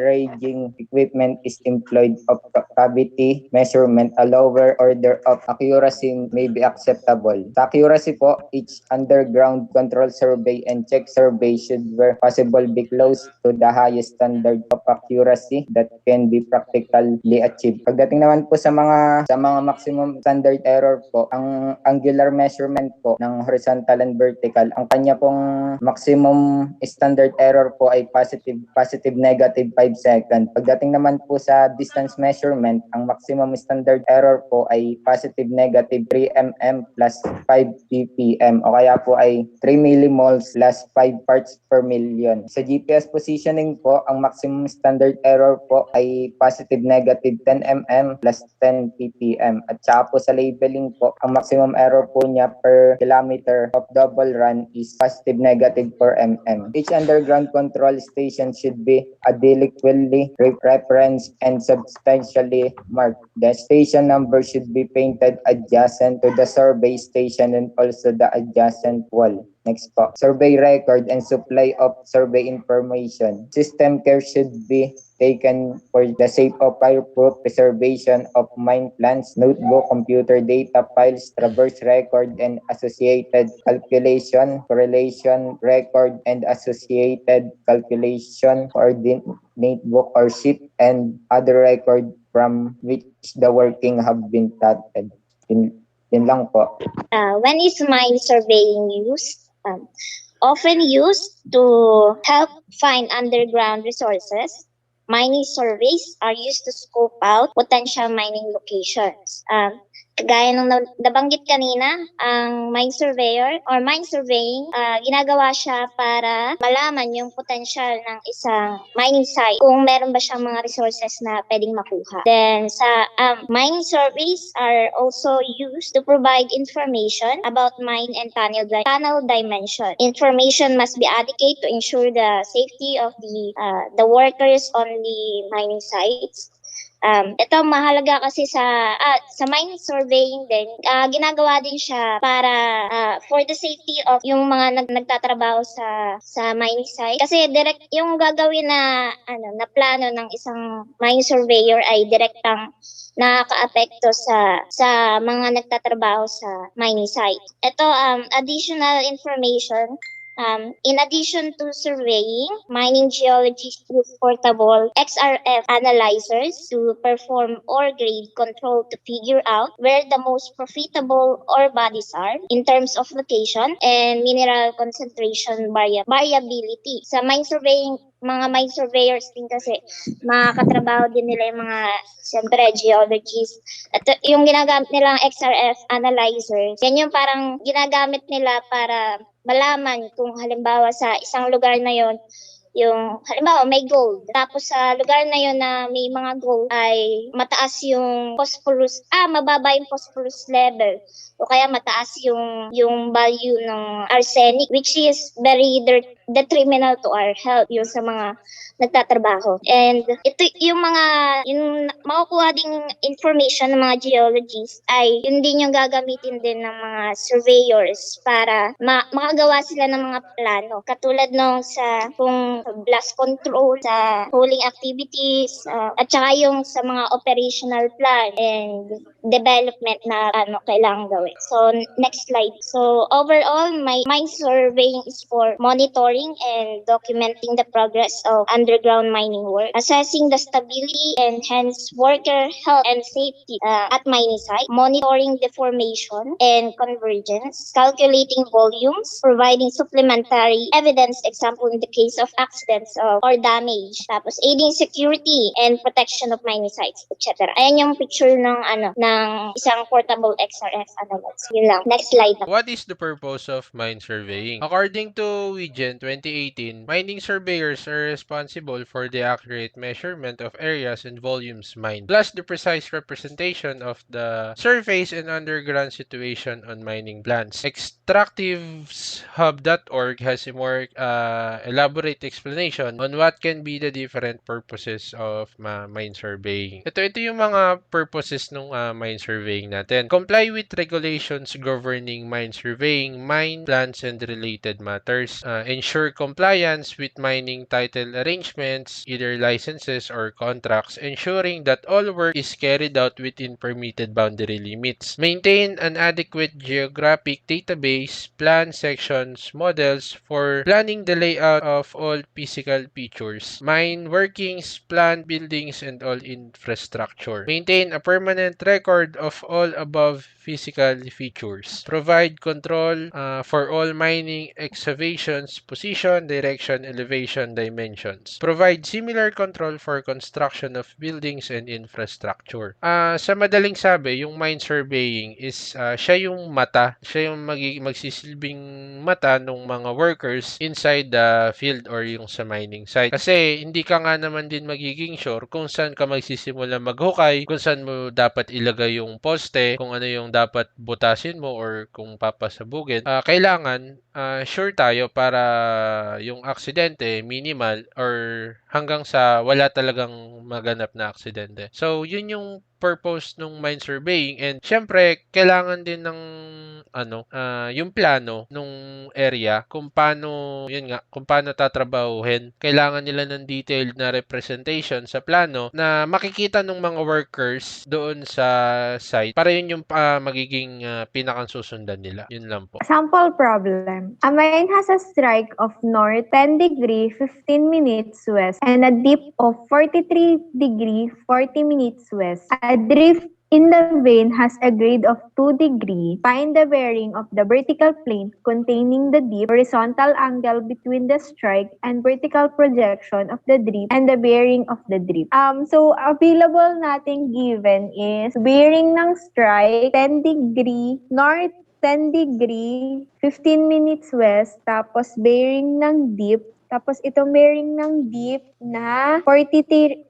ranging equipment is employed of cavity measurement, a lower order of accuracy may be acceptable. Sa accuracy po, each underground control survey and check survey should where possible be close to the highest standard of accuracy that can be practically achieved. Pagdating naman po sa mga maximum standard error po, ang angular measurement po ng horizontal and vertical, ang kanya pong maximum standard error po ay positive negative 5 seconds. Pagdating naman po sa distance measurement, ang maximum standard error po ay positive negative 3 mm plus 5 ppm o kaya po ay 3 millimoles plus 5 parts per million. Sa GPS positioning po, ang maximum standard error po ay positive negative 10 mm plus 10 ppm. At saka po sa labeling po, ang maximum error po niya per kilometer of double run is positive negative 4 mm. Each underground control station should be adequately referenced and substantially marked. The station number should be painted adjacent to the survey station and also the adjacent wall. Next po. Survey record and supply of survey information. System care should be taken for the safe of fireproof preservation of mine plans, notebook, computer data files, traverse record and associated calculation, correlation record and associated calculation, coordinate book or sheet and other record from which the working have been started. Yun lang po. When is mine surveying used? Often used to help find underground resources. Mining surveys are used to scope out potential mining locations. Kagaya nung nabanggit kanina, ang mine surveyor or mine surveying, ginagawa siya para malaman yung potensyal ng isang mining site kung meron ba siyang mga resources na pwedeng makuha. Then mining surveys are also used to provide information about mine and tunnel dimension. Information must be adequate to ensure the safety of the workers on the mining sites. Ito mahalaga kasi sa mine surveying din, ginagawa din siya para for the safety of yung mga nagtatrabaho sa mining site. Kasi direct yung gagawin na plano ng isang mine surveyor ay direktang nakakaapekto sa mga nagtatrabaho sa mining site. Ito additional information. In addition to surveying, mining geologists use portable XRF analyzers to perform ore grade control to figure out where the most profitable ore bodies are in terms of location and mineral concentration variability. Sa mine surveying, mga mine surveyors din kasi makakatrabaho din nila yung mga siyempre geologists. At yung ginagamit nilang XRF analyzers, yan yung parang ginagamit nila para malaman kung halimbawa sa isang lugar na yon yung halimbawa may gold tapos sa lugar na yon na may mga gold ay mataas yung mababa yung phosphorus level o kaya mataas yung value ng arsenic which is very detrimental to our health yung sa mga nagtatrabaho. And ito yung makukuha ding information ng mga geologists ay yun din yung gagamitin din ng mga surveyors para makagawa sila ng mga plano. Katulad nung kung blast control, sa hauling activities, at saka yung sa mga operational plan and development na kailangan gawin. So, next slide. So, overall, mine surveying is for monitoring and documenting the progress of underground mining work, assessing the stability and hence worker health and safety at mining site, monitoring deformation and convergence, calculating volumes, providing supplementary evidence, example in the case of accidents or damage, tapos aiding security and protection of mining sites, etc. Ayan yung picture ng isang portable XRF analyzer. Yun lang. Next slide. What is the purpose of mine surveying? According to WIGEN 2018, mining surveyors are responsible for the accurate measurement of areas and volumes mined, plus the precise representation of the surface and underground situation on mining plans. Extractiveshub.org has a more elaborate explanation on what can be the different purposes of mine surveying. Ito yung mga purposes ng mine surveying natin. Comply with regulations governing mine surveying, mine plans and related matters. Ensure compliance with mining title arrangements, either licenses or contracts, ensuring that all work is carried out within permitted boundary limits. Maintain an adequate geographic database, plan sections, models for planning the layout of all physical features, mine workings, plant buildings, and all infrastructure. Maintain a permanent record of all above physical features. Provide control for all mining excavations, position, direction, elevation, dimensions. Provide similar control for construction of buildings and infrastructure. Sa madaling sabi, yung mine surveying is siya yung mata, siya yung magsisilbing mata ng mga workers inside the field or yung sa mining site. Kasi hindi ka nga naman din magiging sure kung saan ka magsisimula maghukay, kung saan mo dapat ilagay yung poste, kung ano yung dapat butasin mo or kung papasabugin. Kailangan sure tayo para yung aksidente minimal or hanggang sa wala talagang maganap na aksidente. So, yun yung purpose ng mine surveying and syempre kailangan din ng yung plano nung area kung paano tatrabahuhin. Kailangan nila ng detailed na representation sa plano na makikita ng mga workers doon sa site para yun yung magiging pinakang susundan nila. Yun lang po. Sample problem. A mine has a strike of north 10 degree 15 minutes west and a dip of 43 degree 40 minutes west. A drift in the vein has a grade of 2 degrees, find the bearing of the vertical plane containing the dip, horizontal angle between the strike and vertical projection of the drip, and the bearing of the drip. So available nating given is bearing ng strike 10 degree north, 10 degree, 15 minutes west, tapos bearing ng dip, tapos itong bearing ng dip na 43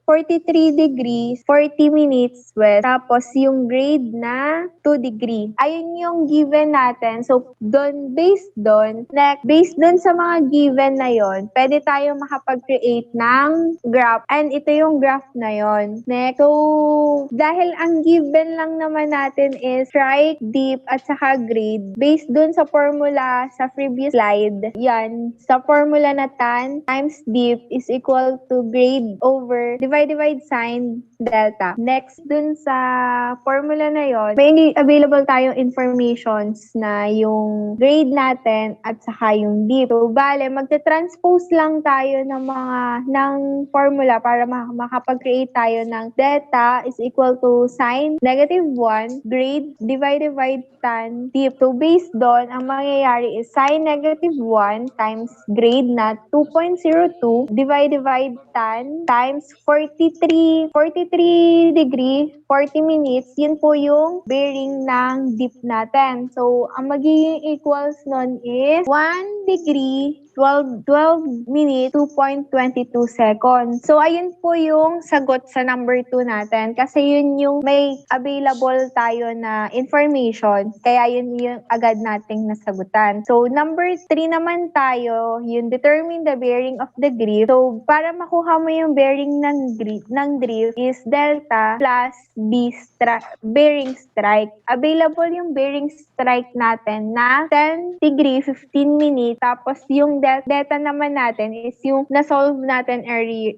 degrees, 40 minutes west. Tapos yung grade na 2 degree. Ayun yung given natin. So, based doon sa mga given na yon, pwede tayo makapag-create ng graph. And ito yung graph na yon. Next, so, dahil ang given lang naman natin is strike, dip, at saka grade, based doon sa formula sa previous slide, yan, sa formula na tan times dip is equal to grade over divide sign delta. Next, dun sa formula na yon, may available tayong informations na yung grade natin at saka yung dip. So, bale, magte-transpose lang tayo ng formula para makapag-create tayo ng delta is equal to sine -1 grade divide tan dip. So, based doon, ang mangyayari is sine -1 times grade na 2.02 divide tan times 43 degree, 40 minutes. Yun po yung bearing ng dip natin. So, ang magiging equals nun is 1 degree, 12 minutes, 2.22 seconds. So, ayun po yung sagot sa number 2 natin. Kasi yun yung may available tayo na information. Kaya yun yung agad nating nasagutan. So, number 3 naman tayo, yung determine the bearing of the drift. So, para makuha mo yung bearing ng drift is delta plus bearing strike. Available yung bearing strike natin na 10 degree, 15 minutes. Tapos, yung delta naman natin is yung na-solve natin earlier.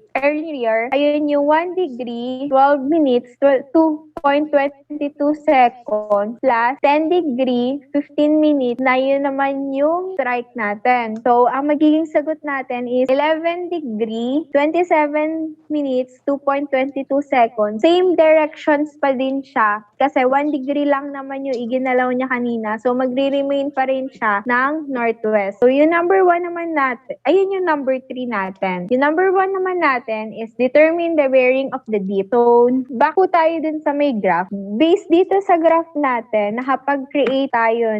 Ayun yung 1 degree, 12 minutes, 2.22 seconds plus 10 degree, 15 minutes na yun naman yung strike natin. So, ang magiging sagot natin is 11 degree, 27 minutes, 2.22 seconds. Same directions pa din siya kasi 1 degree lang naman yung iginalaw niya kanina. So, magre-remain pa rin siya ng northwest. So, yung number 1 naman natin, ayun yung number 3 natin. Yung number 1 naman natin is determine the bearing of the dip. So, back po tayo dun sa may graph. Based dito sa graph natin, nakapag-create tayo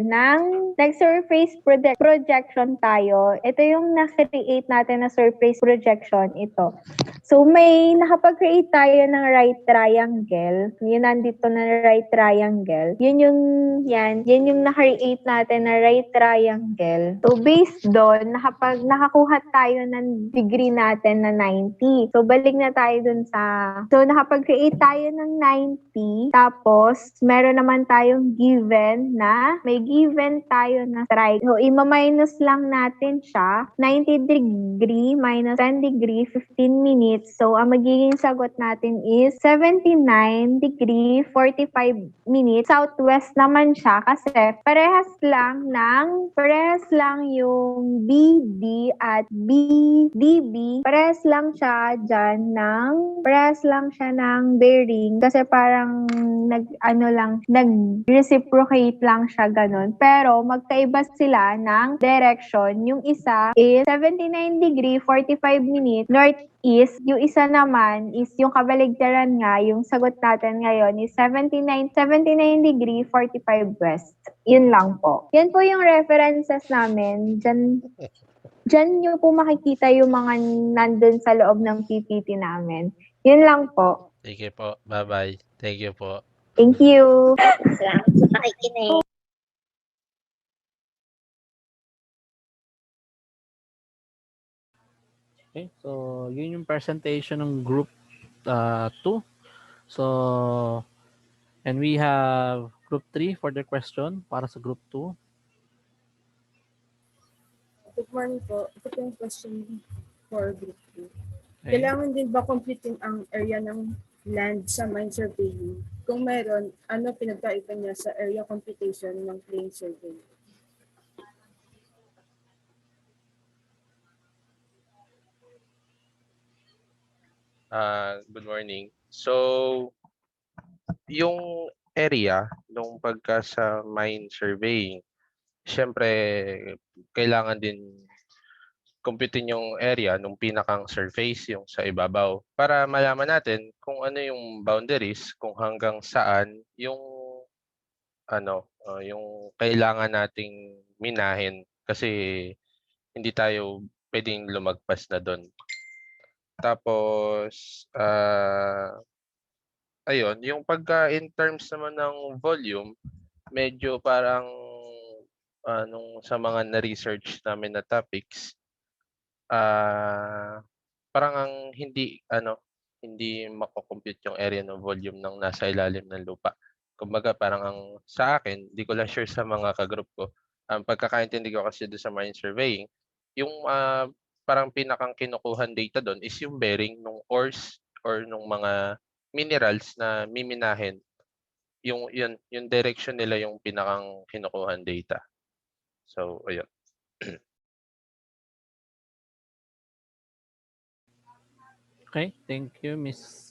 nag-surface projection tayo. Ito yung na-create natin na surface projection, ito. So, may nakapag-create tayo ng right triangle. Yun, nandito na right triangle. Yan yung na-create natin na right triangle. So, based doon, nakakuha tayo ng degree natin na 90. So, balik na tayo dun so, nakapag-create tayo ng 90. Tapos, meron naman tayong may given tayo na strike. So, ima-minus lang natin siya. 90 degree minus 10 degree, 15 minutes. So, ang magiging sagot natin is 79 degree, 45 minutes. Southwest naman siya kasi parehas lang yung BD at BDB. Parehas lang siya ng bearing kasi parang nag-reciprocate lang siya ganun. Pero magkaiba sila ng direction. Yung isa is 79 degree, 45 minutes, northeast. Yung isa naman is yung kabaligtaran nga, yung sagot natin ngayon is 79 degree, 45 west. Yun lang po. Yan po yung references namin. Diyan nyo po makikita yung mga nandun sa loob ng PPT namin. Yun lang po. Sige po. Bye-bye. Thank you po. Thank you. Salamat sa pakikinig. Okay, so yun yung presentation ng group 2. So, and we have group 3 for the question para sa group 2. Good morning po. Ito po yung question for group 2. Okay. Kailangan din ba completing ang area ng land sa mine surveying? Kung meron, ano pinagkaiba niya sa area computation ng plain survey? Good morning. So, yung area nung pagka sa mine surveying, siyempre kailangan din kumpitin yung area nung pinakang surface, yung sa ibabaw, para malaman natin kung ano yung boundaries, kung hanggang saan yung yung kailangan nating minahin kasi hindi tayo puwedeng lumagpas na dun. Tapos, ayun, yung pagka in terms naman ng volume, medyo parang, nung sa mga na-research namin na topics, ah, parang ang hindi mako-compute yung area ng volume ng nasa ilalim ng lupa. Kumbaga parang sa akin, di ko lang sure sa mga ka-group ko, ang pagkakaintindi ko kasi dun sa marine surveying, yung, parang pinakang kinukuhang data dun is yung bearing nung ores or nung mga minerals na miminahin, yung direction nila yung pinakang kinukuhang data. So, ayun. Okay, thank you Miss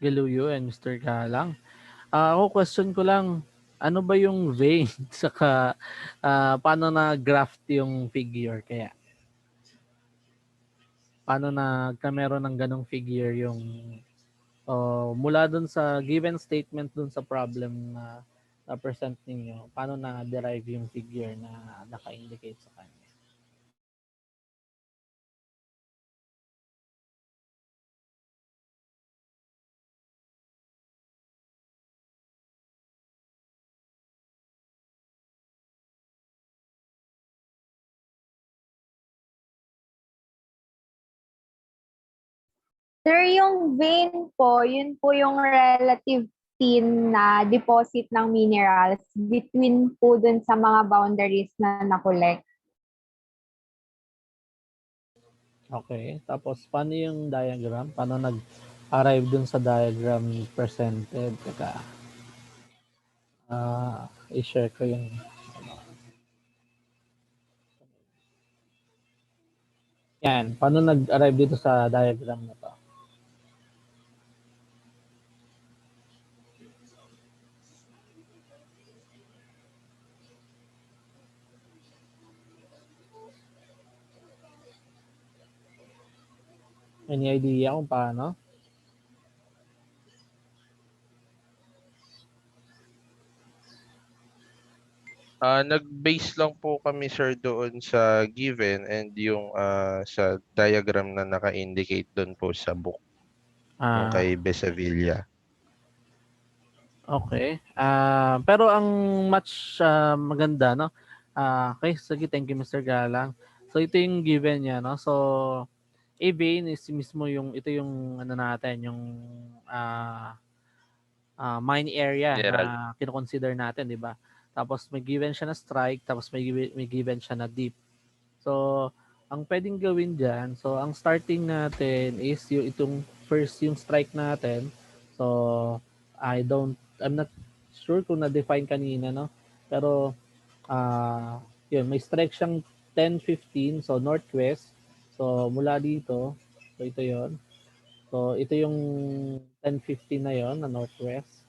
Galuyo and Mr. Galang. Ako question ko lang, ano ba yung vein saka paano na graft yung figure kaya? Paano meron ng ganong figure yung mula dun sa given statement dun sa problem na present ninyo, paano na derive yung figure na naka-indicate sa kanya? Sir, yung vein po, yun po yung relative thin na deposit ng minerals between po dun sa mga boundaries na nakolek. Okay, tapos paano yung diagram? Paano nag-arrive dun sa diagram presented? Teka, i-share ko yung yan. Paano nag-arrive dito sa diagram na to? Any idea kung paano? Nag-base lang po kami sir doon sa given and yung, sa diagram na naka-indicate do'n po sa book, yung Ah, kay Besavilla. okay. Pero ang much maganda, no? Okay, sige, thank you Mr. Galang. So ito yung given niya, no? So A vein is mismo ito yung ano natin, yung ah mine area na Mineral. kino-consider natin, 'di ba? Tapos may given siya na strike, tapos may given siya na deep. So, ang pwedeng gawin diyan, so ang starting natin is yung strike natin. So, I'm not sure kung na-define kanina, no? Pero yun, may strike siyang 10-15, so northwest. So, mula dito, so ito yon. So, ito yung 10-15 na yon na northwest.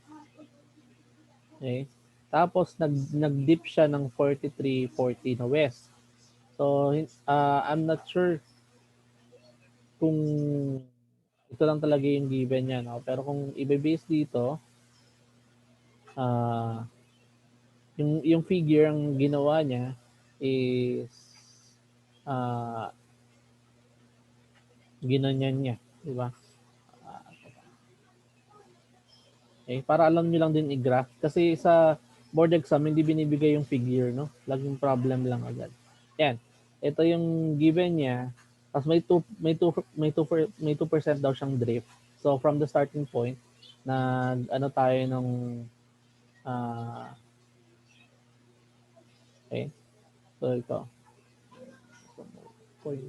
Okay. Tapos nag-dip siya ng 43-40 na west. So I'm not sure kung ito lang talaga yung given niya, no? Pero kung i-base dito, ah yung figure ang ginawa niya is ah ginanyan niya, di ba? Okay, para alam niyo lang din i-graph kasi sa board exam hindi binibigay yung figure, no? Laging problem lang agad. Yan. Ito yung given niya. Tapos may 2% daw siyang drift. So from the starting point ano tayo nung okay. So ito. Point.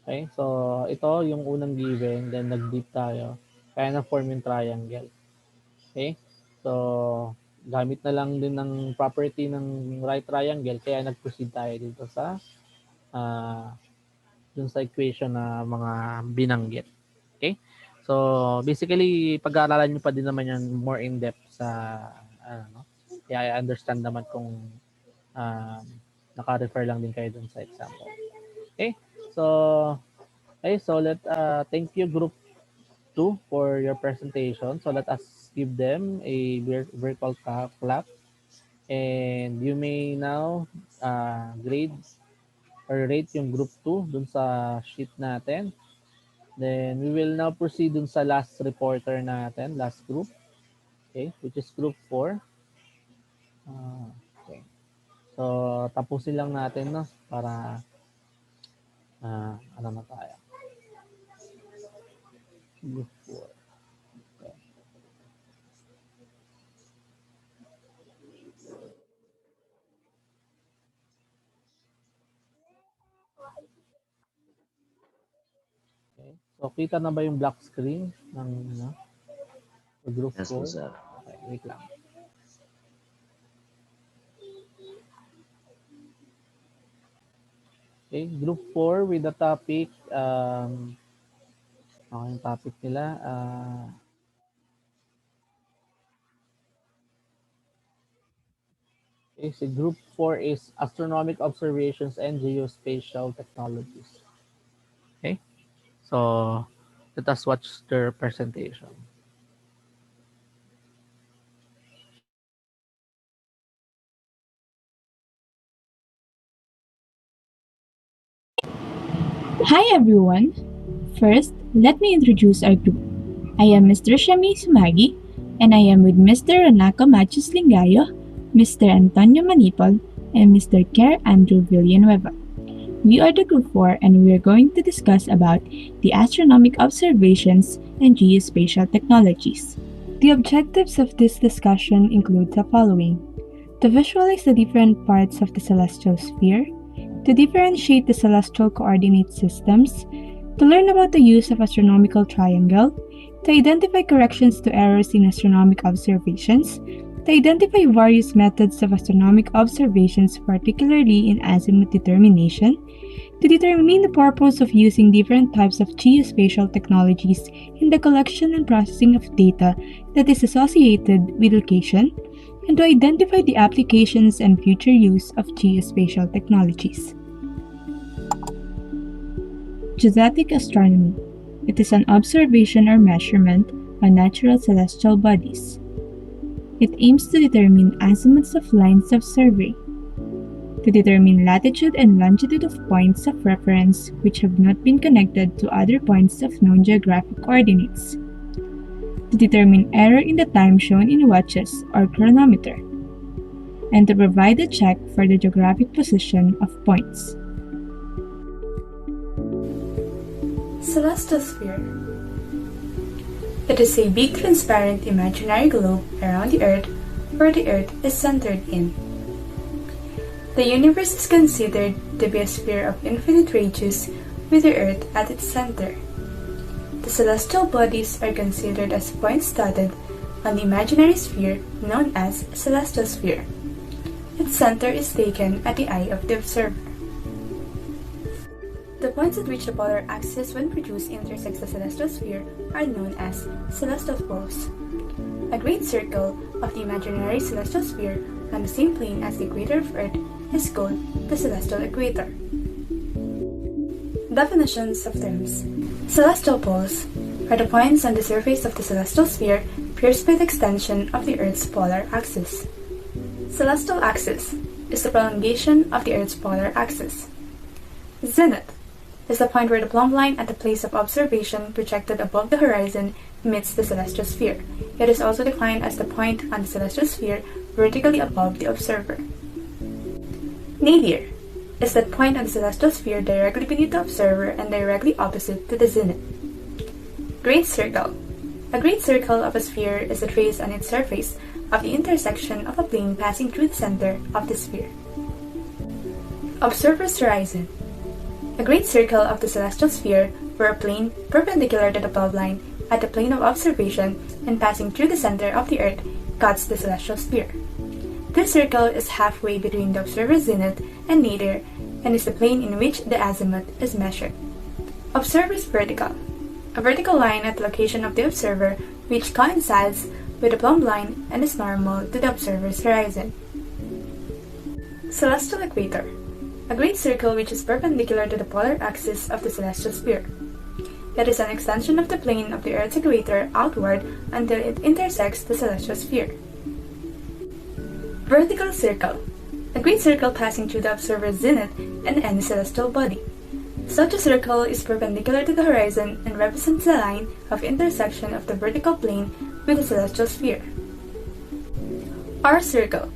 Okay, so ito yung unang given, then nag-deep tayo. Kaya na-form yung triangle. Okay? So, gamit na lang din ng property ng right triangle, kaya nag-proceed tayo dito sa dun sa equation na mga binanggit. Okay? So, basically, pag-aaralan nyo pa din naman yan more in-depth sa, ano, kaya I understand naman kung um, naka-refer lang din kayo dun sa example. Okay? So, thank you group 2 for your presentation. So, let us give them a virtual clap. And you may now grade or rate yung group 2 dun sa sheet natin. Then we will now proceed dun sa last reporter natin, last group. Okay, which is group 4. Okay. So tapusin lang natin no para ano na tayo. Group 4. Okay. Okay. So kita na ba yung black screen ng group 4? Yes po, sir. Okay, wait lang. Okay, group 4 with the topic yung topic nila okay, so group 4 is astronomic observations and geospatial technologies. Okay, so let us watch their presentation. Hi everyone! First, let me introduce our group. I am Mr. Shami Sumagi, and I am with Mr. Renato Machos Lingayo, Mr. Antonio Manipol, and Mr. Kerr Andrew Villanueva. We are the group 4 and we are going to discuss about the astronomic observations and geospatial technologies. The objectives of this discussion include the following: to visualize the different parts of the celestial sphere, to differentiate the celestial coordinate systems, to learn about the use of astronomical triangle, to identify corrections to errors in astronomic observations, to identify various methods of astronomic observations, particularly in azimuth determination, to determine the purpose of using different types of geospatial technologies in the collection and processing of data that is associated with location, and to identify the applications and future use of geospatial technologies. Geodetic astronomy. It is an observation or measurement on natural celestial bodies. It aims to determine azimuths of lines of survey, to determine latitude and longitude of points of reference which have not been connected to other points of known geographic coordinates, to determine error in the time shown in watches or chronometer, and to provide a check for the geographic position of points. Celestial sphere. It is a big transparent imaginary globe around the Earth where the Earth is centered in. The universe is considered to be a sphere of infinite radius with the Earth at its center. The celestial bodies are considered as points dotted on the imaginary sphere known as celestial sphere. Its center is taken at the eye of the observer. The points at which the polar axis when produced intersects the celestial sphere are known as celestial poles. A great circle of the imaginary celestial sphere on the same plane as the equator of Earth is called the celestial equator. Definitions of terms. Celestial poles are the points on the surface of the celestial sphere pierced by the extension of the Earth's polar axis. Celestial axis is the prolongation of the Earth's polar axis. Zenith is the point where the plumb line at the place of observation projected above the horizon meets the celestial sphere. It is also defined as the point on the celestial sphere vertically above the observer. Nadir is that point on the celestial sphere directly beneath the observer and directly opposite to the zenith. Great circle. A great circle of a sphere is a trace on its surface of the intersection of a plane passing through the center of the sphere. Observer's horizon. A great circle of the celestial sphere where a plane perpendicular to the plumb line at the plane of observation and passing through the center of the Earth cuts the celestial sphere. This circle is halfway between the observer's zenith and nadir and is the plane in which the azimuth is measured. Observer's vertical. a vertical line at the location of the observer which coincides with the plumb line and is normal to the observer's horizon. Celestial equator, a great circle which is perpendicular to the polar axis of the celestial sphere. It is an extension of the plane of the Earth's equator outward until it intersects the celestial sphere. Vertical circle, a great circle passing through the observer's zenith and any celestial body. Such a circle is perpendicular to the horizon and represents the line of intersection of the vertical plane with the celestial sphere. R circle,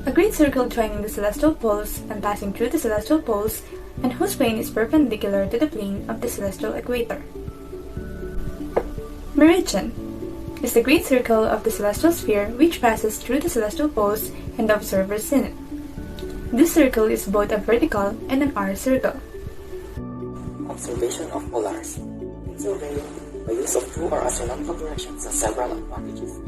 a great circle joining the celestial poles and passing through the celestial poles and whose plane is perpendicular to the plane of the celestial equator. Meridian is the great circle of the celestial sphere which passes through the celestial poles and the observer's zenith. This circle is both a vertical and an R circle. Observation of polars. In surveying, the use of true or astronomical directions has several advantages.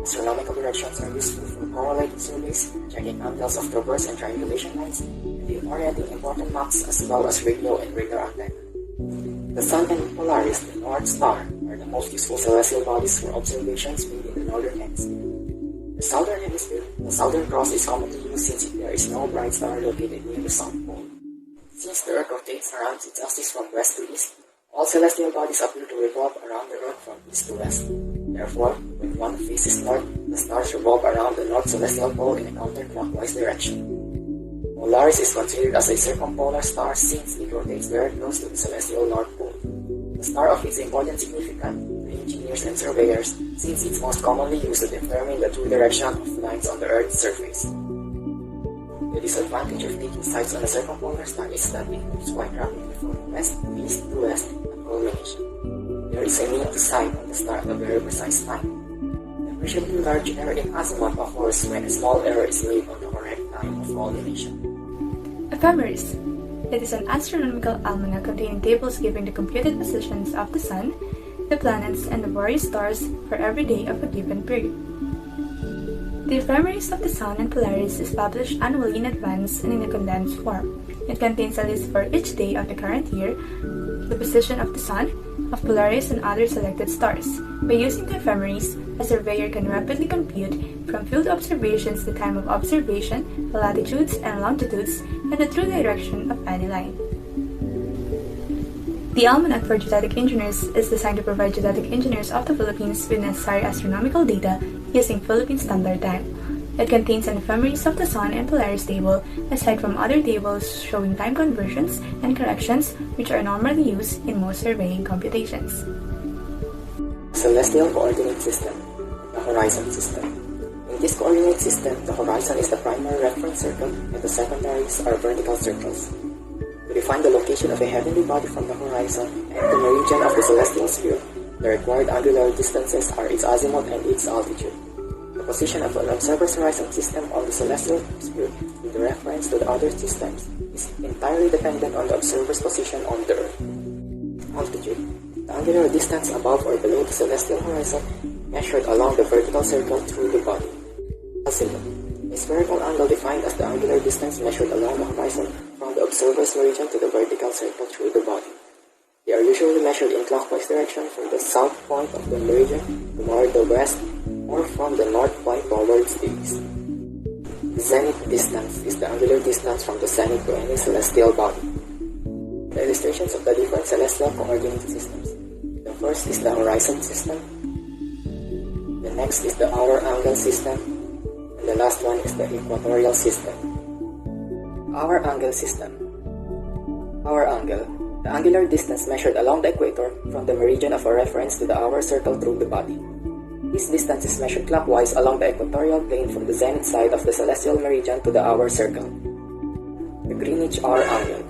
Astronomical directions are useful for correlating surveys, checking angles of traverse and triangulation lines, and in orienting important maps as well as radio and radar antenna. The Sun and Polaris, the North Star, are the most useful celestial bodies for observations made in the Northern Hemisphere. The Southern Hemisphere, the Southern Cross is commonly used since there is no bright star located near the South Pole. Since the Earth rotates around its axis from west to east, all celestial bodies appear to revolve around the Earth from east to west. Therefore, when one faces north, the stars revolve around the north celestial pole in a counterclockwise direction. Polaris is considered as a circumpolar star since it rotates very close to the celestial North Pole. The star of its important significance to engineers and surveyors since it's most commonly used to determine the true direction of lines on the Earth's surface. The disadvantage of taking sights on a circumpolar star is that it moves quite rapidly from west to east to west at culmination. There is a need to sight on the star at a very precise time. The appreciably large error in azimuth occurs when a small error is made on the correct time of culmination. Ephemeris. It is an astronomical almanac containing tables giving the computed positions of the Sun, the planets, and the various stars for every day of a given period. The Ephemeris of the Sun and Polaris is published annually in advance and in a condensed form. It contains a list for each day of the current year, the position of the Sun, of Polaris, and other selected stars. By using the Ephemeris, a surveyor can rapidly compute from field observations the time of observation, the latitudes and longitudes, and the true direction of any line. The Almanac for Geodetic Engineers is designed to provide geodetic engineers of the Philippines with necessary astronomical data using Philippine Standard Time. It contains an ephemeris of the Sun and Polaris table, aside from other tables showing time conversions and corrections which are normally used in most surveying computations. Celestial Coordinate System, the Horizon System. In this coordinate system, the horizon is the primary reference circle and the secondaries are vertical circles. To define the location of a heavenly body from the horizon and the meridian of the celestial sphere, the required angular distances are its azimuth and its altitude. The position of an observer's horizon system on the celestial sphere with reference to the other systems is entirely dependent on the observer's position on the Earth. Altitude. The angular distance above or below the celestial horizon measured along the vertical circle through the body. Azimuth. A spherical angle defined as the angular distance measured along the horizon from the observer's meridian to the vertical circle through the body. They are usually measured in clockwise direction from the south point of the meridian toward the west or from the north point towards the east. Zenith distance is the angular distance from the zenith to any celestial body. The illustrations of the different celestial coordinate systems. The first is the horizon system. The next is the hour angle system. And the last one is the equatorial system. Hour angle system. Hour angle. The angular distance measured along the equator from the meridian of a reference to the hour circle through the body. This distance is measured clockwise along the equatorial plane from the zenith side of the celestial meridian to the hour circle. The Greenwich hour angle.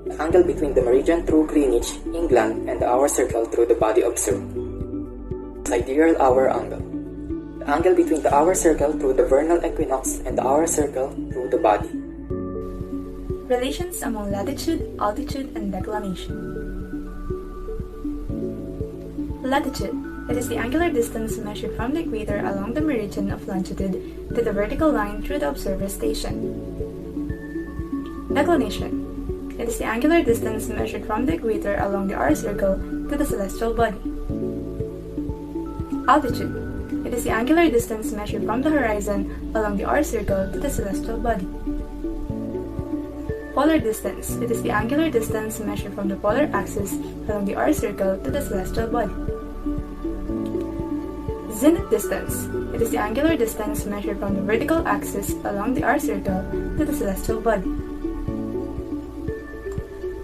The angle between the meridian through Greenwich, England, and the hour circle through the body observed. Sidereal hour angle. The angle between the hour circle through the vernal equinox and the hour circle through the body. Relations among latitude, altitude, and declination. Latitude. It is the angular distance measured from the equator along the meridian of longitude to the vertical line through the observer station. Declination. It is the angular distance measured from the equator along the R circle to the celestial body. Altitude. It is the angular distance measured from the horizon along the R circle to the celestial body. Polar distance. It is the angular distance measured from the polar axis along the R circle to the celestial body. Zenith distance. It is the angular distance measured from the vertical axis along the R circle to the celestial body.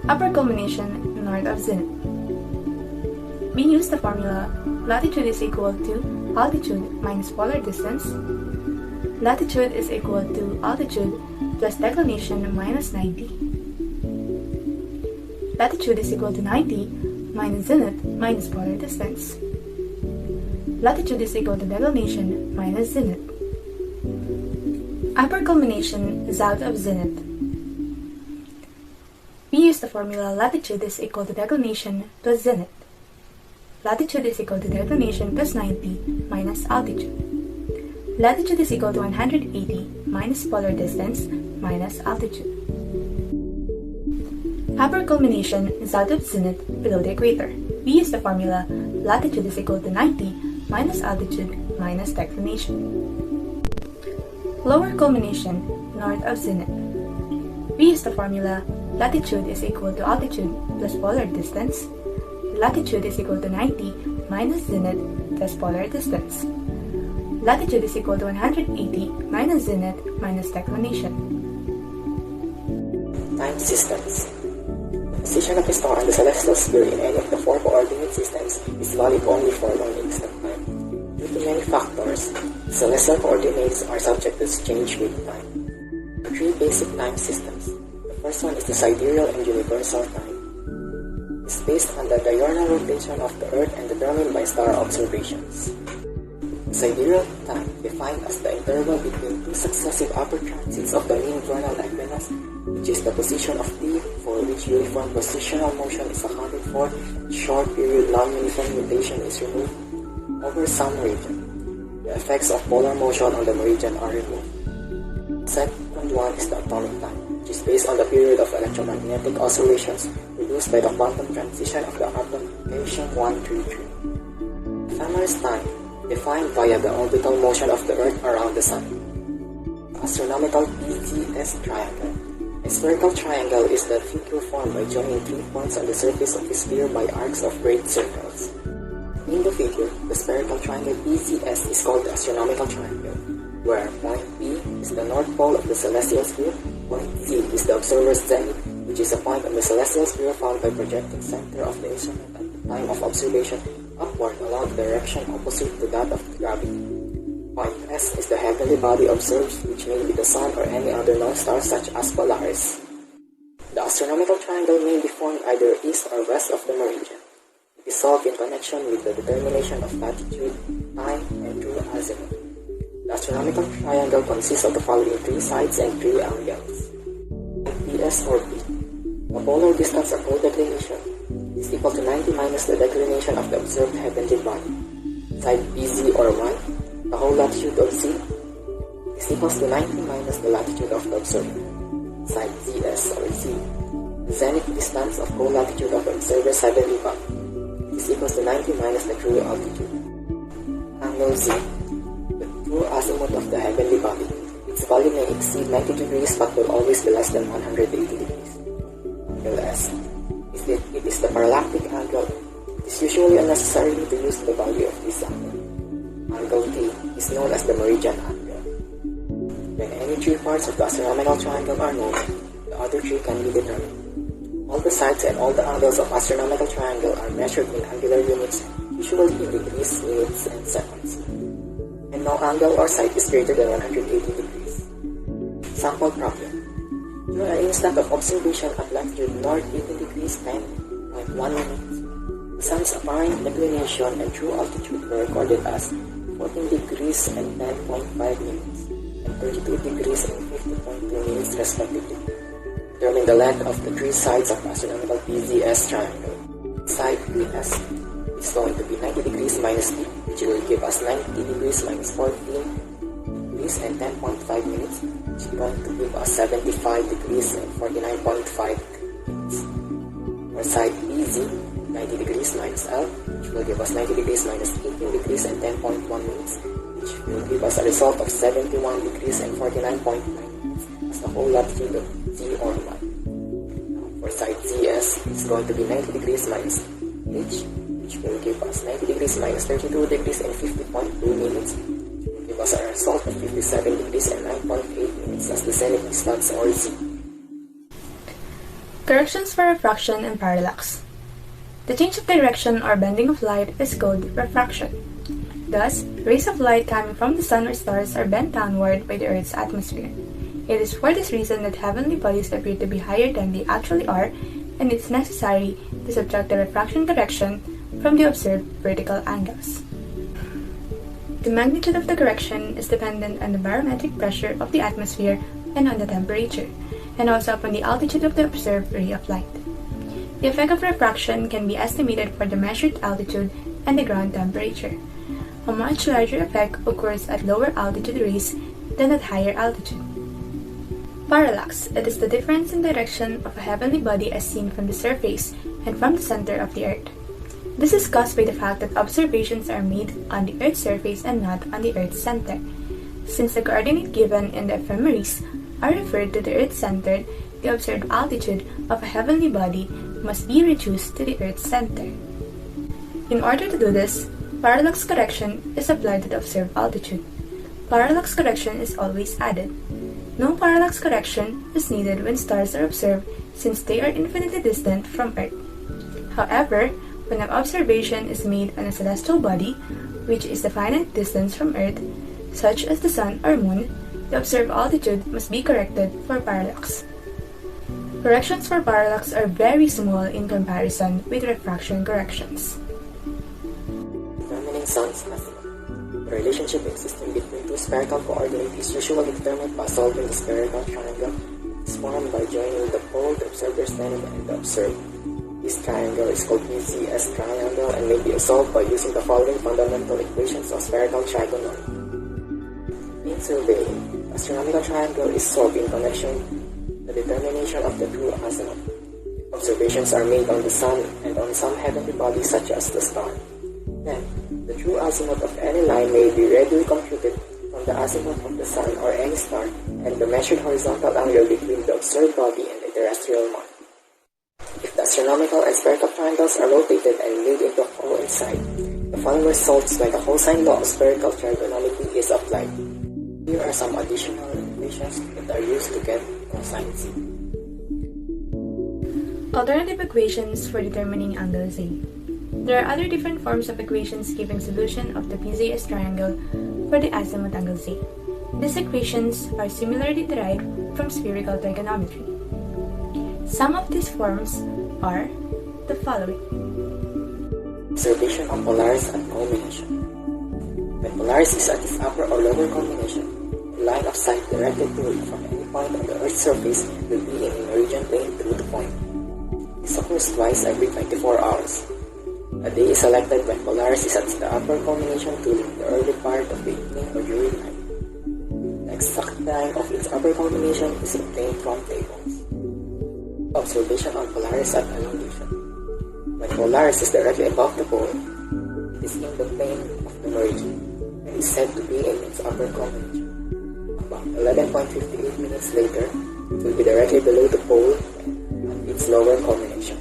Upper culmination north of zenith. We use the formula latitude is equal to altitude minus polar distance. Latitude is equal to altitude plus declination minus 90. Latitude is equal to 90 minus zenith minus polar distance. Latitude is equal to declination minus zenith. Upper culmination south of zenith. We use the formula latitude is equal to declination plus zenith. Latitude is equal to declination plus 90 minus altitude. Latitude is equal to 180 minus polar distance minus altitude. Upper culmination south of zenith below the equator. We use the formula latitude is equal to 90 minus altitude minus declination. Lower culmination north of zenith. We use the formula latitude is equal to altitude plus polar distance. Latitude is equal to 90 minus zenith plus polar distance. Latitude is equal to 180 minus zenith minus declination. Time systems. The position of a star on the celestial sphere in any of the four coordinate systems is valid only for long instant time. Due to many factors, celestial coordinates are subject to change with time. There are three basic time systems. The first one is the sidereal and universal time. It's based on the diurnal rotation of the Earth and determined by star observations. Sidereal time, defined as the interval between two successive upper transits of the mean vernal equinox, which is the position of T, for which uniform positional motion is accounted for, short period non-uniform rotation is removed, over some region. The effects of polar motion on the meridian are removed. Second one is the atomic time, which is based on the period of electromagnetic oscillations produced by the quantum transition of the atom Cation 133. Ephemeris time, defined via the orbital motion of the Earth around the Sun. The astronomical PCS triangle. A spherical triangle is the figure formed by joining 3 points on the surface of a sphere by arcs of great circles. In the figure, the spherical triangle PCS is called the astronomical triangle, where point P is the north pole of the celestial sphere, point C is the observer's zenith, which is a point on the celestial sphere found by projecting center of the instrument at the time of observation upward along the direction opposite to that of gravity. Point S is the heavenly body observed, which may be the Sun or any other known star such as Polaris. The astronomical triangle may be formed either east or west of the meridian. It is solved in connection with the determination of latitude, time, and true azimuth. The astronomical triangle consists of the following 3 sides and 3 angles. PS or P. The polar distance or pole declination is equal to 90 minus the declination of the observed heavenly body. Side PZ or 1, the whole latitude of Z, is equals to 90 minus the latitude of the observer. Side ZS or Z, the zenith distance of whole latitude of the observer's heavenly body, is equals to 90 minus the true altitude. Angle Z, the true azimuth of the heavenly body. Its value may exceed 90 degrees but will always be less than 180 degrees. Angle S. It is the parallactic angle. It is usually unnecessary to use the value of this angle. Angle T is known as the meridian angle. When any 3 parts of the astronomical triangle are known, the other 3 can be determined. All the sides and all the angles of astronomical triangle are measured in angular units, usually in degrees, minutes, and seconds. And no angle or side is greater than 180 degrees. Sample problem. During an instant of observation at latitude north 80 degrees 10.1 minutes, the sun's apparent declination and true altitude were recorded as 14 degrees and 10.5 minutes, and 32 degrees and 50.2 minutes respectively. Determine the length of the 3 sides of the astronomical PZS triangle. Side PS is going to be 90 degrees minus T, which will give us 90 degrees minus 14 degrees and 10.5 minutes, which is going to give us 75 degrees and 49.5 minutes. minutes. For side BZ, 90 degrees minus L, which will give us 90 degrees minus 18 degrees and 10.1 minutes, which will give us a result of 71 degrees and 49.9 minutes as the whole latitude of Z or Y. For side ZS, it's going to be 90 degrees minus H, which will give us 90 degrees minus 32 degrees and 50.2 minutes, which will give us a result of 57 degrees and 9.8 minutes as the zenith distance or Z. Corrections for refraction and parallax. The change of direction or bending of light is called refraction. Thus, rays of light coming from the sun or stars are bent downward by the Earth's atmosphere. It is for this reason that heavenly bodies appear to be higher than they actually are, and it's necessary to subtract the refraction correction from the observed vertical angles. The magnitude of the correction is dependent on the barometric pressure of the atmosphere and on the temperature, and also upon the altitude of the observed ray of light. The effect of refraction can be estimated for the measured altitude and the ground temperature. A much larger effect occurs at lower altitude rays than at higher altitude. Parallax, it is the difference in direction of a heavenly body as seen from the surface and from the center of the Earth. This is caused by the fact that observations are made on the Earth's surface and not on the Earth's center. Since the coordinate given in the ephemeris are referred to the Earth's center, the observed altitude of a heavenly body must be reduced to the Earth's center. In order to do this, parallax correction is applied to the observed altitude. Parallax correction is always added. No parallax correction is needed when stars are observed since they are infinitely distant from Earth. However, when an observation is made on a celestial body, which is a finite distance from Earth, such as the Sun or Moon, the observed altitude must be corrected for parallax. Corrections for parallax are very small in comparison with refraction corrections. Determining sun's azimuth. The relationship existing between two spherical coordinates is usually determined by solving the spherical triangle. It's formed by joining the pole, the observer's zenith, and the observed. This triangle is called BCS triangle and may be solved by using the following fundamental equations of spherical trigonometry. In surveying, astronomical triangle is solved in connection with the determination of the true azimuth. Observations are made on the sun and on some heavenly bodies such as the star. Then, the true azimuth of any line may be readily computed from the azimuth of the sun or any star and the measured horizontal angle between the observed body and the terrestrial mark. If the astronomical and spherical triangles are rotated and made into a coincide, the following results when the cosine law of spherical trigonometry is applied. Here are some additional equations that are used to get cosine Z. Alternative equations for determining angle Z. There are other different forms of equations giving solution of the PZS triangle for the azimuth angle Z. These equations are similarly derived from spherical trigonometry. Some of these forms are the following. Observation of Polaris at culmination. When Polaris is at its upper or lower culmination, the line of sight directed to it from any point on the Earth's surface will be in a meridian plane through the point. This occurs twice every 24 hours. A day is selected when Polaris is at the upper culmination during the early part of the evening or during night. The exact time of its upper culmination is obtained from tables. Observation on Polaris at elongation. When Polaris is directly above the pole, it is in the plane of the meridian and is said to be in its upper culmination. About 11.58 minutes later, it will be directly below the pole at its lower culmination.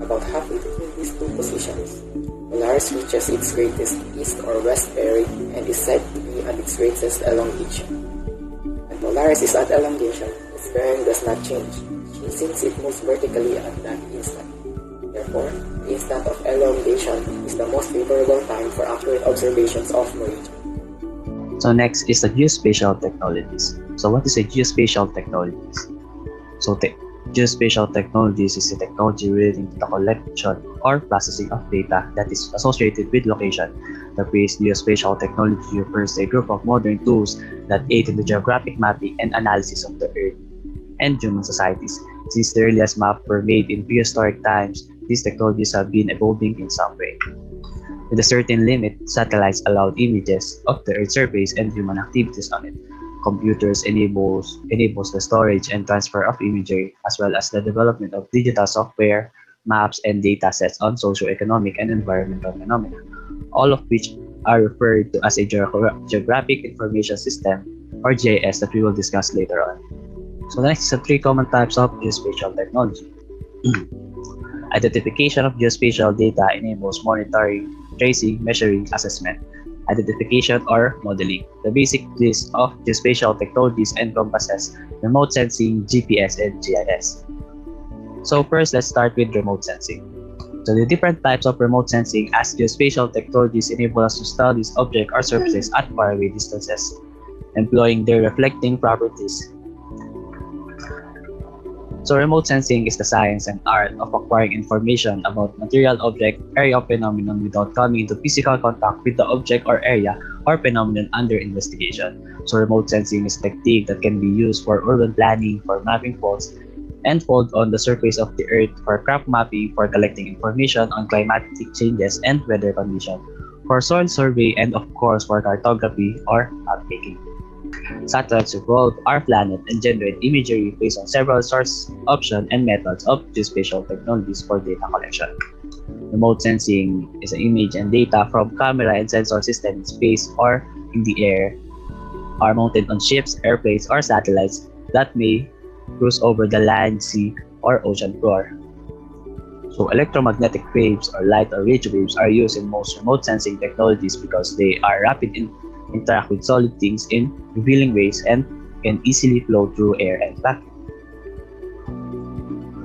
About halfway between these two positions, Polaris reaches its greatest east or west bearing and is said to be at its greatest elongation. When Polaris is at elongation, its bearing does not change, since it moves vertically at that instant. Therefore, the instant of elongation is the most favorable time for accurate observations of meridian. So next is the geospatial technologies. So what is a geospatial technologies? So geospatial technologies is a technology relating to the collection or processing of data that is associated with location. The phrase geospatial technology refers to a group of modern tools that aid in the geographic mapping and analysis of the Earth and human societies. Since the earliest maps were made in prehistoric times, these technologies have been evolving in some way. With a certain limit, satellites allowed images of the Earth's surface and human activities on it. Computers enables the storage and transfer of imagery as well as the development of digital software, maps, and data sets on socioeconomic and environmental phenomena, all of which are referred to as a geographic information system or GIS that we will discuss later on. So the next is the three common types of geospatial technology. Identification of geospatial data enables monitoring, tracing, measuring, assessment. Identification or modeling. The basic list of geospatial technologies encompasses remote sensing, GPS, and GIS. So first, let's start with remote sensing. So the different types of remote sensing as geospatial technologies enable us to study objects or surfaces at faraway distances, employing their reflecting properties. So remote sensing is the science and art of acquiring information about material object, area of phenomenon without coming into physical contact with the object or area or phenomenon under investigation. So remote sensing is a technique that can be used for urban planning, for mapping faults, and fault on the surface of the earth, for craft mapping, for collecting information on climatic changes and weather conditions, for soil survey, and of course for cartography or map making. Satellites revolve our planet and generate imagery based on several source options and methods of geospatial technologies for data collection. Remote sensing is an image and data from camera and sensor system in space or in the air are mounted on ships, airplanes, or satellites that may cruise over the land, sea, or ocean floor. So electromagnetic waves or light or radio waves are used in most remote sensing technologies because they are rapid in interact with solid things in revealing ways and can easily flow through air and vacuum.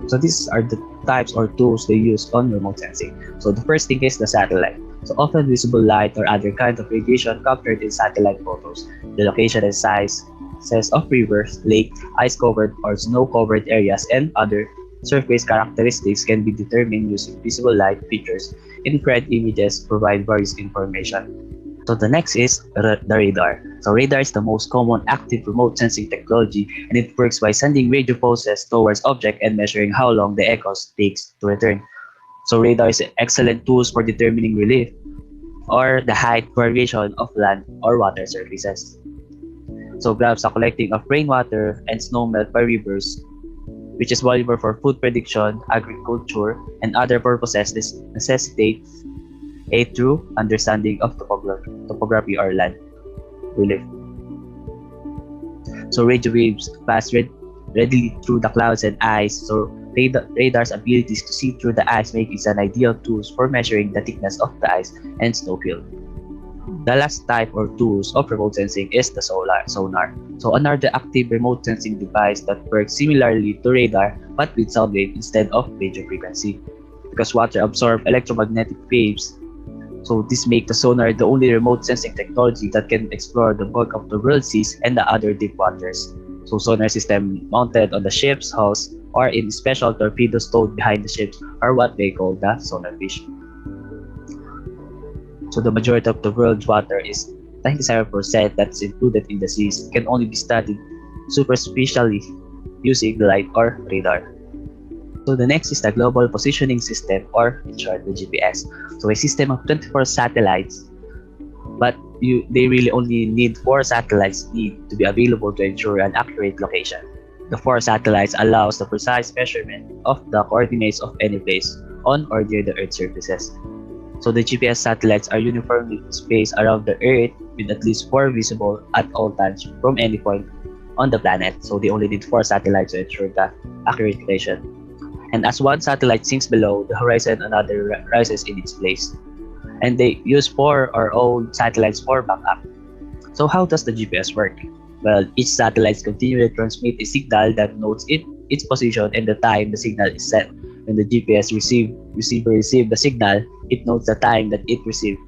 So these are the types or tools they use on remote sensing. So the first thing is the satellite. So often visible light or other kinds of radiation captured in satellite photos. The location and size of rivers, lake, ice-covered or snow-covered areas, and other surface characteristics can be determined using visible light features. Infrared images provide various information. So the next is the radar. So radar is the most common active remote sensing technology, and it works by sending radio pulses towards object and measuring how long the echoes takes to return. So radar is an excellent tools for determining relief or the height variation of land or water surfaces. So graphs are collecting of rainwater and snowmelt by rivers, which is valuable for food prediction, agriculture, and other purposes. This necessitates a true understanding of topography or land relief. So radio waves pass readily through the clouds and ice. So radar's abilities to see through the ice make it an ideal tool for measuring the thickness of the ice and snowfield. The last type or tools of remote sensing is the sonar. So another active remote sensing device that works similarly to radar but with sound wave instead of radio frequency. Because water absorbs electromagnetic waves, so this makes the sonar the only remote sensing technology that can explore the bulk of the world seas and the other deep waters. So sonar system mounted on the ship's hulls or in special torpedoes stowed behind the ships are what they call the sonar fish. So the majority of the world's water is 97% that's included in the seas can only be studied superficially using light or radar. So the next is the Global Positioning System, or in short, the GPS. So a system of 24 satellites, but they really only need 4 satellites need to be available to ensure an accurate location. The 4 satellites allows the precise measurement of the coordinates of any place on or near the Earth's surfaces. So the GPS satellites are uniformly spaced around the Earth with at least 4 visible at all times from any point on the planet. So they only need 4 satellites to ensure the accurate location. And as one satellite sinks below the horizon, another rises in its place. And they use 4 or old satellites for backup. So how does the GPS work? Well, each satellite continually transmits a signal that notes its position and the time the signal is set. When the GPS receiver receives the signal, it notes the time that it received.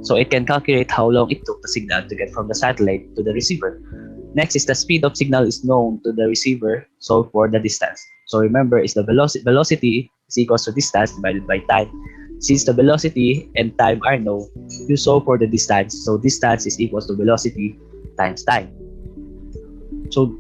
So it can calculate how long it took the signal to get from the satellite to the receiver. Next is the speed of signal is known to the receiver, so for the distance. So remember, is the velocity is equals to distance divided by time. Since the velocity and time are known, you solve for the distance. So distance is equals to velocity times time. So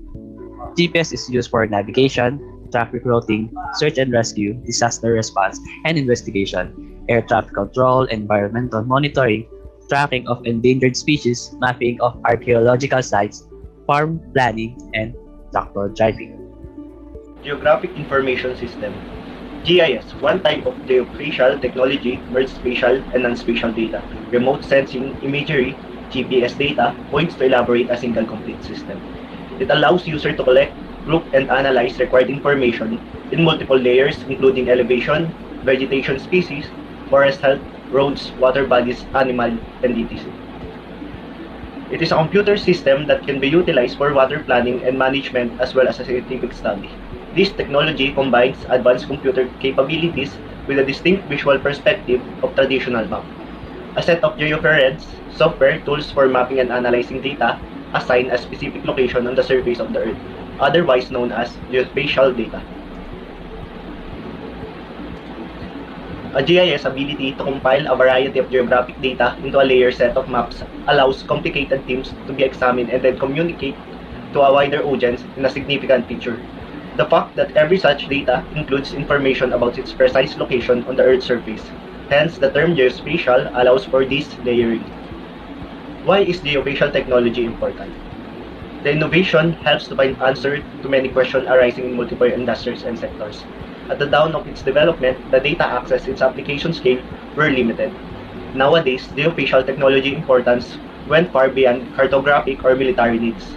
GPS is used for navigation, traffic routing, search and rescue, disaster response and investigation, air traffic control, environmental monitoring, tracking of endangered species, mapping of archaeological sites, farm planning, and tractor driving. Geographic Information System. GIS, one type of geospatial technology, merges spatial and non-spatial data. Remote sensing imagery, GPS data, points to elaborate a single complete system. It allows user to collect, group, and analyze required information in multiple layers including elevation, vegetation species, forest health, roads, water bodies, animal, and etc. It is a computer system that can be utilized for water planning and management as well as a scientific study. This technology combines advanced computer capabilities with a distinct visual perspective of traditional map. A set of georeference software tools for mapping and analyzing data assign a specific location on the surface of the Earth, otherwise known as geospatial data. A GIS ability to compile a variety of geographic data into a layered set of maps allows complicated teams to be examined and then communicate to a wider audience in a significant picture. The fact that every such data includes information about its precise location on the Earth's surface. Hence, the term geospatial allows for this layering. Why is geospatial technology important? The innovation helps to find answers to many questions arising in multiple industries and sectors. At the dawn of its development, the data access its application scale were limited. Nowadays, geospatial technology importance went far beyond cartographic or military needs.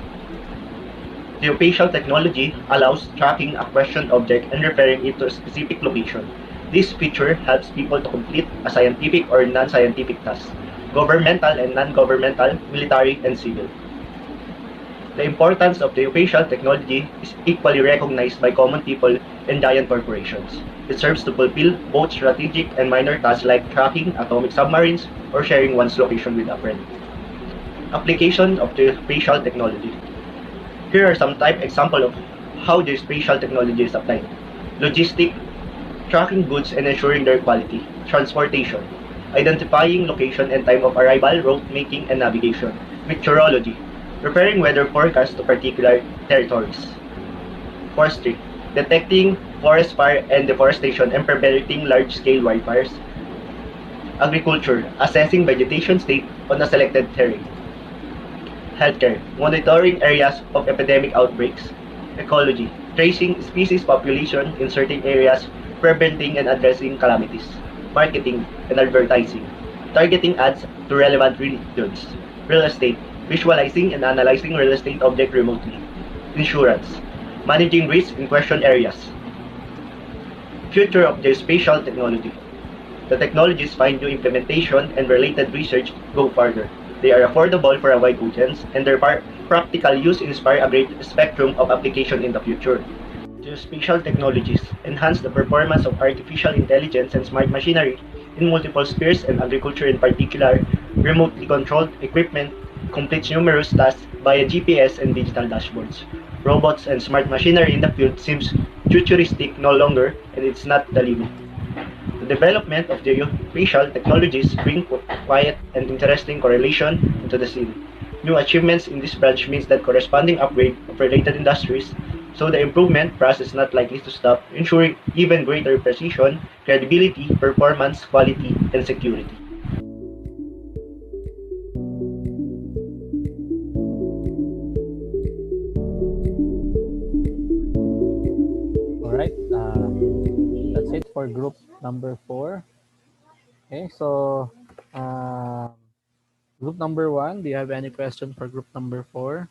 Geospatial technology allows tracking a questioned object and referring it to a specific location. This feature helps people to complete a scientific or non-scientific task, governmental and non-governmental, military and civil. The importance of geospatial technology is equally recognized by common people and giant corporations. It serves to fulfill both strategic and minor tasks like tracking atomic submarines or sharing one's location with a friend. Application of geospatial technology. Here are some type example of how geospatial technology is applied. Logistic, tracking goods and ensuring their quality. Transportation, identifying location and time of arrival, route making and navigation. Meteorology, preparing weather forecasts to particular territories. Forestry, detecting forest fire and deforestation and preventing large-scale wildfires. Agriculture, assessing vegetation state on a selected terrain. Healthcare, monitoring areas of epidemic outbreaks. Ecology, tracing species population in certain areas, preventing and addressing calamities. Marketing and advertising, targeting ads to relevant regions. Real estate, visualizing and analyzing real estate objects remotely. Insurance, managing risk in question areas. Future of geospatial technology. The technologies find new implementation and related research go further. They are affordable for a wide audience, and their practical use inspire a great spectrum of application in the future. Geospatial technologies enhance the performance of artificial intelligence and smart machinery in multiple spheres, and agriculture in particular. Remotely controlled equipment completes numerous tasks via GPS and digital dashboards. Robots and smart machinery in the field seems futuristic no longer, and it's not the limit. The development of geospatial technologies bring quiet and interesting correlation into the scene. New achievements in this branch means that corresponding upgrade of related industries, so the improvement process is not likely to stop, ensuring even greater precision, credibility, performance, quality, and security. All right. That's it for group number 4. Okay, so um, group number 1, do you have any question for group number 4?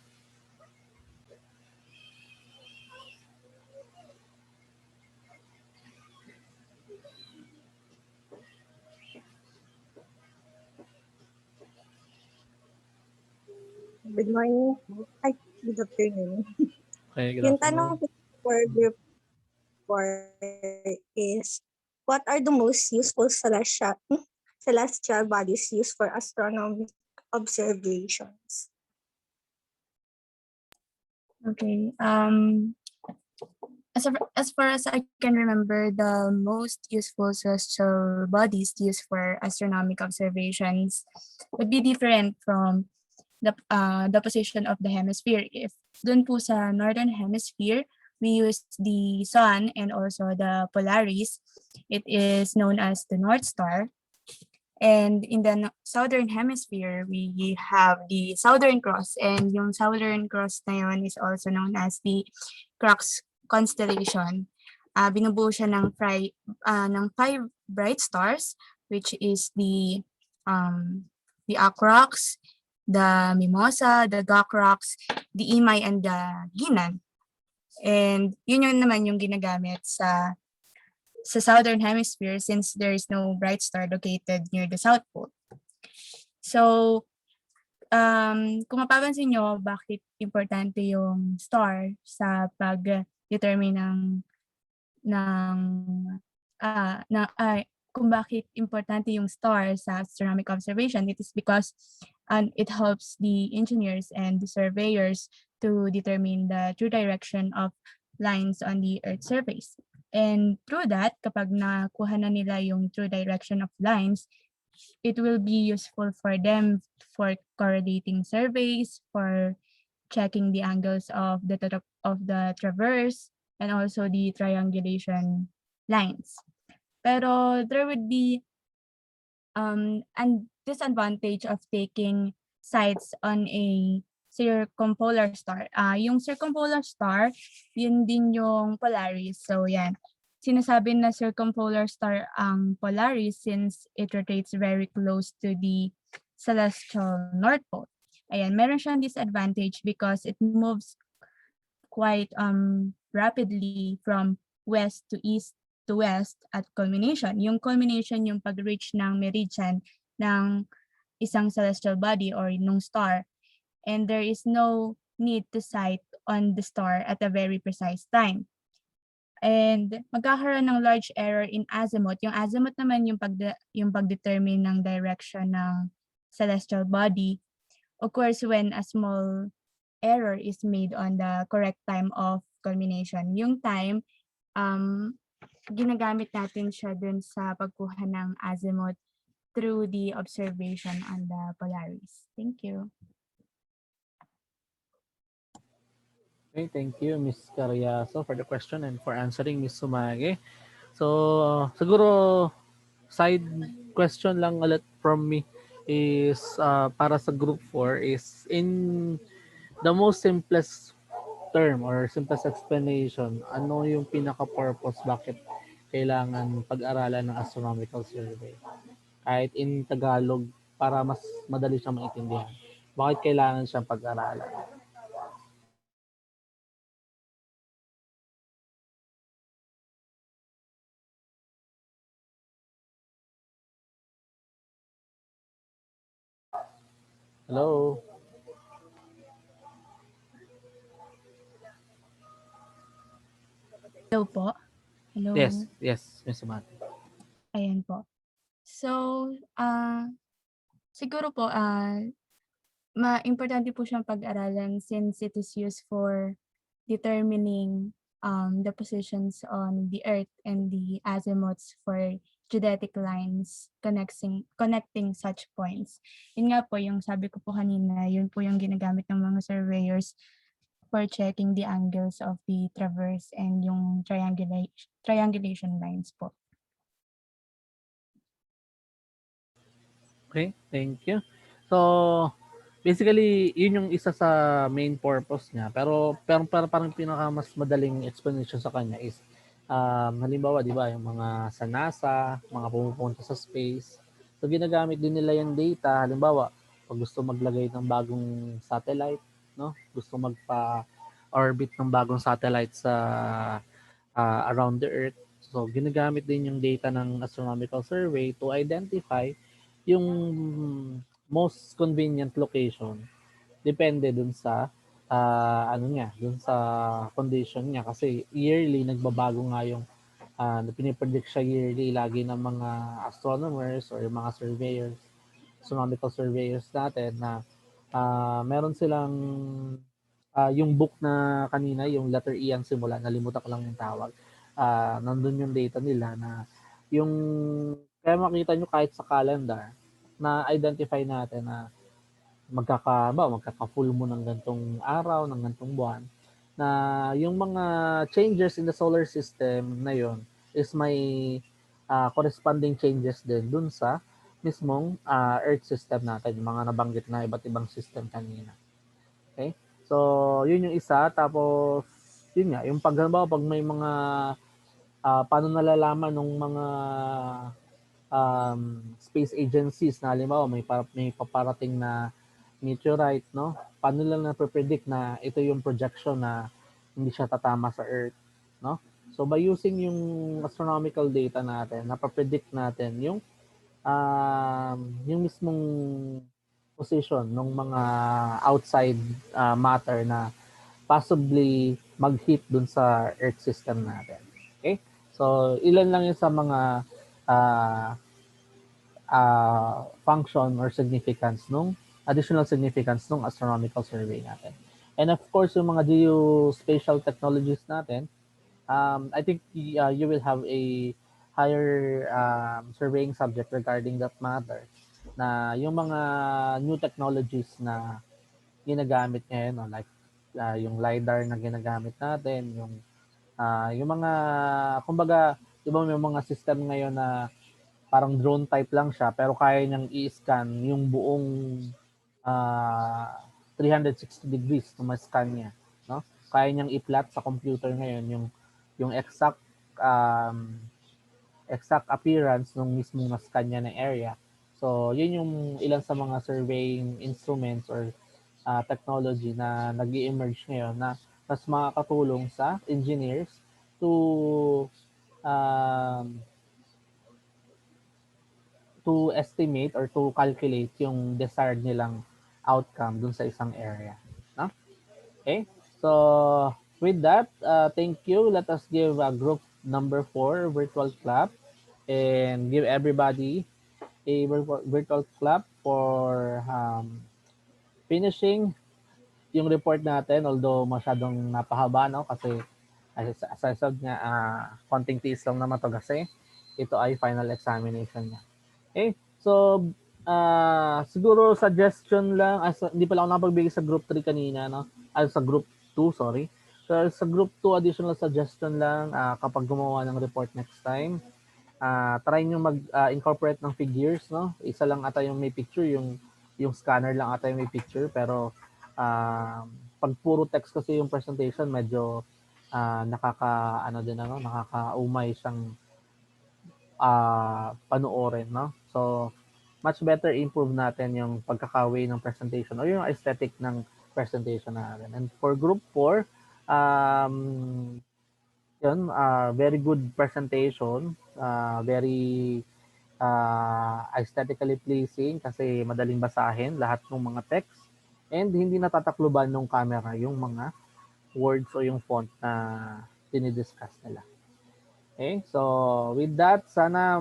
Good morning. Ay, good afternoon. Okay, good Yung tanong afternoon. ko for group 4 is, what are the most useful celestial bodies used for astronomic observations? Okay. As far as I can remember, the most useful celestial bodies used for astronomical observations would be different from the position of the hemisphere. If dun po sa northern hemisphere, we use the sun and also the Polaris. It is known as the North Star. And in the southern hemisphere, we have the Southern Cross, and yung Southern Cross na yun is also known as the Crux constellation. Binubuo siya ng five bright stars, which is the Acrox, the Mimosa, the Gacrox, the Imay, and the Ginan. And yun naman yung ginagamit sa southern hemisphere since there is no bright star located near the South Pole. So, kung mapapansin nyo, bakit importante yung star sa pag-determine kung bakit importante yung star sa astronomical observation, it is because it helps the engineers and the surveyors to determine the true direction of lines on the Earth's surface. And through that, kapag nakuha na nila yung true direction of lines, it will be useful for them for correlating surveys, for checking the angles of the traverse, and also the triangulation lines. Pero there would be an disadvantage of taking sites on a circumpolar star. Yung circumpolar star, yun din yung Polaris. So yan, sinasabi na circumpolar star ang Polaris since it rotates very close to the celestial North Pole. Ayan, meron siyang disadvantage because it moves quite rapidly from west to east to west at culmination. Yung culmination yung pag-reach ng meridian ng isang celestial body or nung star. And there is no need to sight on the star at a very precise time. And magkakaroon ng large error in azimuth. Yung azimuth naman yung pag-determine ng direction ng celestial body occurs when a small error is made on the correct time of culmination. Yung time, ginagamit natin siya dun sa pagkuha ng azimuth through the observation on the Polaris. Thank you. Okay, thank you, Ms. Carriazo, for the question and for answering, Ms. Sumage. So, siguro, side question lang ulit from me is para sa group 4 is in the most simplest term or simplest explanation, ano yung pinaka-purpose bakit kailangan pag-aralan ng astronomical survey? Kahit in Tagalog para mas madali siyang maintindihan. Bakit kailangan siyang pag-aralan? Hello? Hello po. Hello. Yes, Ms. Sumati. Ayan po. So, siguro po, importante po siyang pag-aralan since it is used for determining the positions on the Earth and the azimuths for geodetic lines connecting such points. Yun nga po, yung sabi ko po kanina, yun po yung ginagamit ng mga surveyors for checking the angles of the traverse and yung triangulation lines po. Okay, thank you. So, basically, yun yung isa sa main purpose niya. Pero parang pinaka mas madaling explanation sa kanya is, halimbawa, di ba, yung mga sa NASA, mga pumupunta sa space. So, ginagamit din nila yung data. Halimbawa, pag gusto maglagay ng bagong satellite, no? Gusto magpa-orbit ng bagong satellite sa around the Earth. So, ginagamit din yung data ng astronomical survey to identify yung most convenient location. Depende dun sa dun sa condition niya kasi yearly nagbabago nga yung pinipredict siya yearly lagi ng mga astronomers or yung mga surveyors, astronomical surveyors natin na meron silang yung book na kanina, yung letter E ang simula, nalimutan ko lang yung tawag. Nandun yung data nila na yung kaya makita nyo kahit sa calendar na identify natin na magkaka-full moon ng gantong araw, ng gantong buwan, na yung mga changes in the solar system na yon is may corresponding changes din dun sa mismong Earth system natin, yung mga nabanggit na iba't ibang system kanina. Okay? So, yun yung isa. Tapos, yun nga, yung pag, halimbawa, pag may mga, paano nalalaman ng mga space agencies na halimbawa may paparating na meteorite, no? Paano nila na-predict na ito yung projection na hindi siya tatama sa Earth, no? So by using yung astronomical data natin, napapredict natin yung mismong position ng mga outside matter na possibly mag-hit dun sa Earth system natin. Okay? So, ilan lang yun sa mga uh, function or significance nung additional significance nung astronomical survey natin. And of course, yung mga geospatial technologies natin, I think you will have a higher surveying subject regarding that matter na yung mga new technologies na ginagamit ngayon, no? Like yung LiDAR na ginagamit natin, yung mga, kumbaga, di ba may mga system ngayon na parang drone type lang siya pero kaya niyang i-scan yung buong 360 degrees na ma-scan niya, no? Kaya niyang i-plot sa computer ngayon yung exact appearance ng mismong na-scan niya na area. So, yun yung ilan sa mga surveying instruments or technology na nag-emerge ngayon na mas makakatulong sa engineers to um, to estimate or to calculate yung desired nilang outcome dun sa isang area. No? Okay? So, with that, thank you. Let us give group number 4 virtual clap and give everybody a virtual clap for finishing yung report natin, although masyadong napahaba, no? Kasi as I said nga, konting tiis lang naman to kasi ito ay final examination niya. Okay? So, siguro suggestion lang, hindi pala ako nakapagbigay sa group 3 kanina, no? Sa group 2, sorry. So, sa group 2, additional suggestion lang, kapag gumawa ng report next time, try nyo mag-incorporate ng figures, no? Isa lang ata yung may picture, yung scanner lang ata yung may picture, pero pag puro text kasi yung presentation, medyo nakakaumay siyang panoorin, no? So, much better improve natin yung pagkakaway ng presentation or yung aesthetic ng presentation natin. And for group 4, yun, very good presentation, very aesthetically pleasing kasi madaling basahin lahat ng mga text and hindi natatakluban ng camera yung mga words o yung font na dinidiscuss nila. Okay? So, with that, sana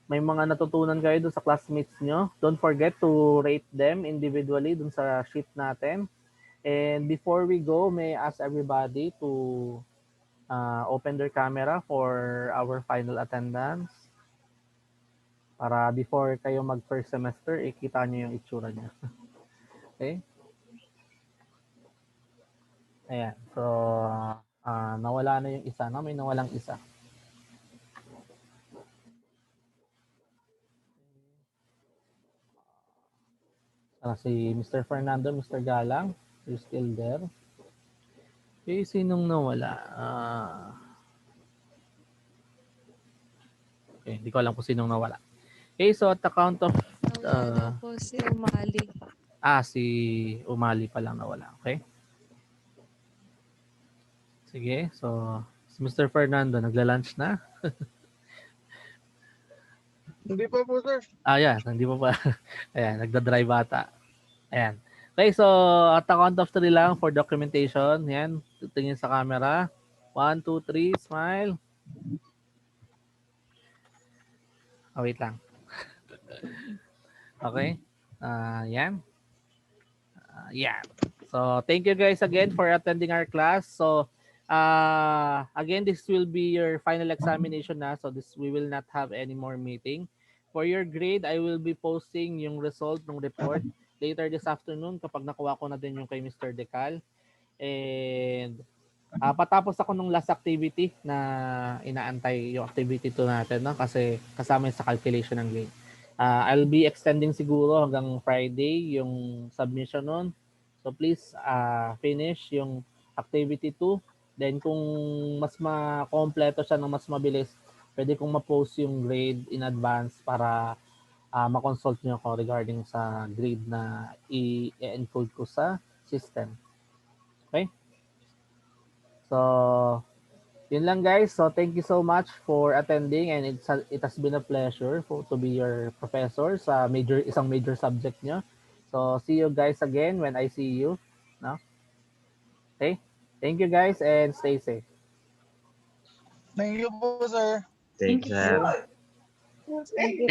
may mga natutunan kayo dun sa classmates nyo. Don't forget to rate them individually dun sa sheet natin. And before we go, may I ask everybody to open their camera for our final attendance. Para before kayo mag first semester, ikita nyo yung itsura niya. Okay? Ayan. So, nawala na yung isa. No? May nawalang isa. Si Mr. Fernando, Mr. Galang, you're still there. Okay, sinong nawala? Okay, hindi ko alam kung sinong nawala. Okay, so at the count of... Nawala po si Umali. Si Umali pa lang nawala. Okay? Sige, so si Mr. Fernando, nagla-lunch na? Hindi pa po, sir. Yan, hindi pa pa. Ayan, nagda-drive ata. Ayan. Okay, so at the count of 3 lang for documentation. Yan, tingin sa camera. 1, 2, 3, smile. Wait lang. Okay. Yan. Yan. So, thank you guys again for attending our class. So, again, this will be your final examination na. So, we will not have any more meeting. For your grade, I will be posting yung result ng report later this afternoon kapag nakuha ko na din yung kay Mr. Decal. And patapos ako nung last activity na inaantay yung activity 2 natin, no? Kasi kasama sa calculation ng grade. I'll be extending siguro hanggang Friday yung submission nun. So please finish yung activity 2. Then kung mas makompleto siya ng mas mabilis, pwede kong ma-post yung grade in advance para ma-consult niyo ako regarding sa grade na i-encode ko sa system. Okay? So, yun lang guys. So thank you so much for attending and it has been a pleasure to be your professor sa isang major subject nyo. So see you guys again when I see you. No? Okay? Thank you guys and stay safe. Thank you po, sir. Thank you, sir. Thank you.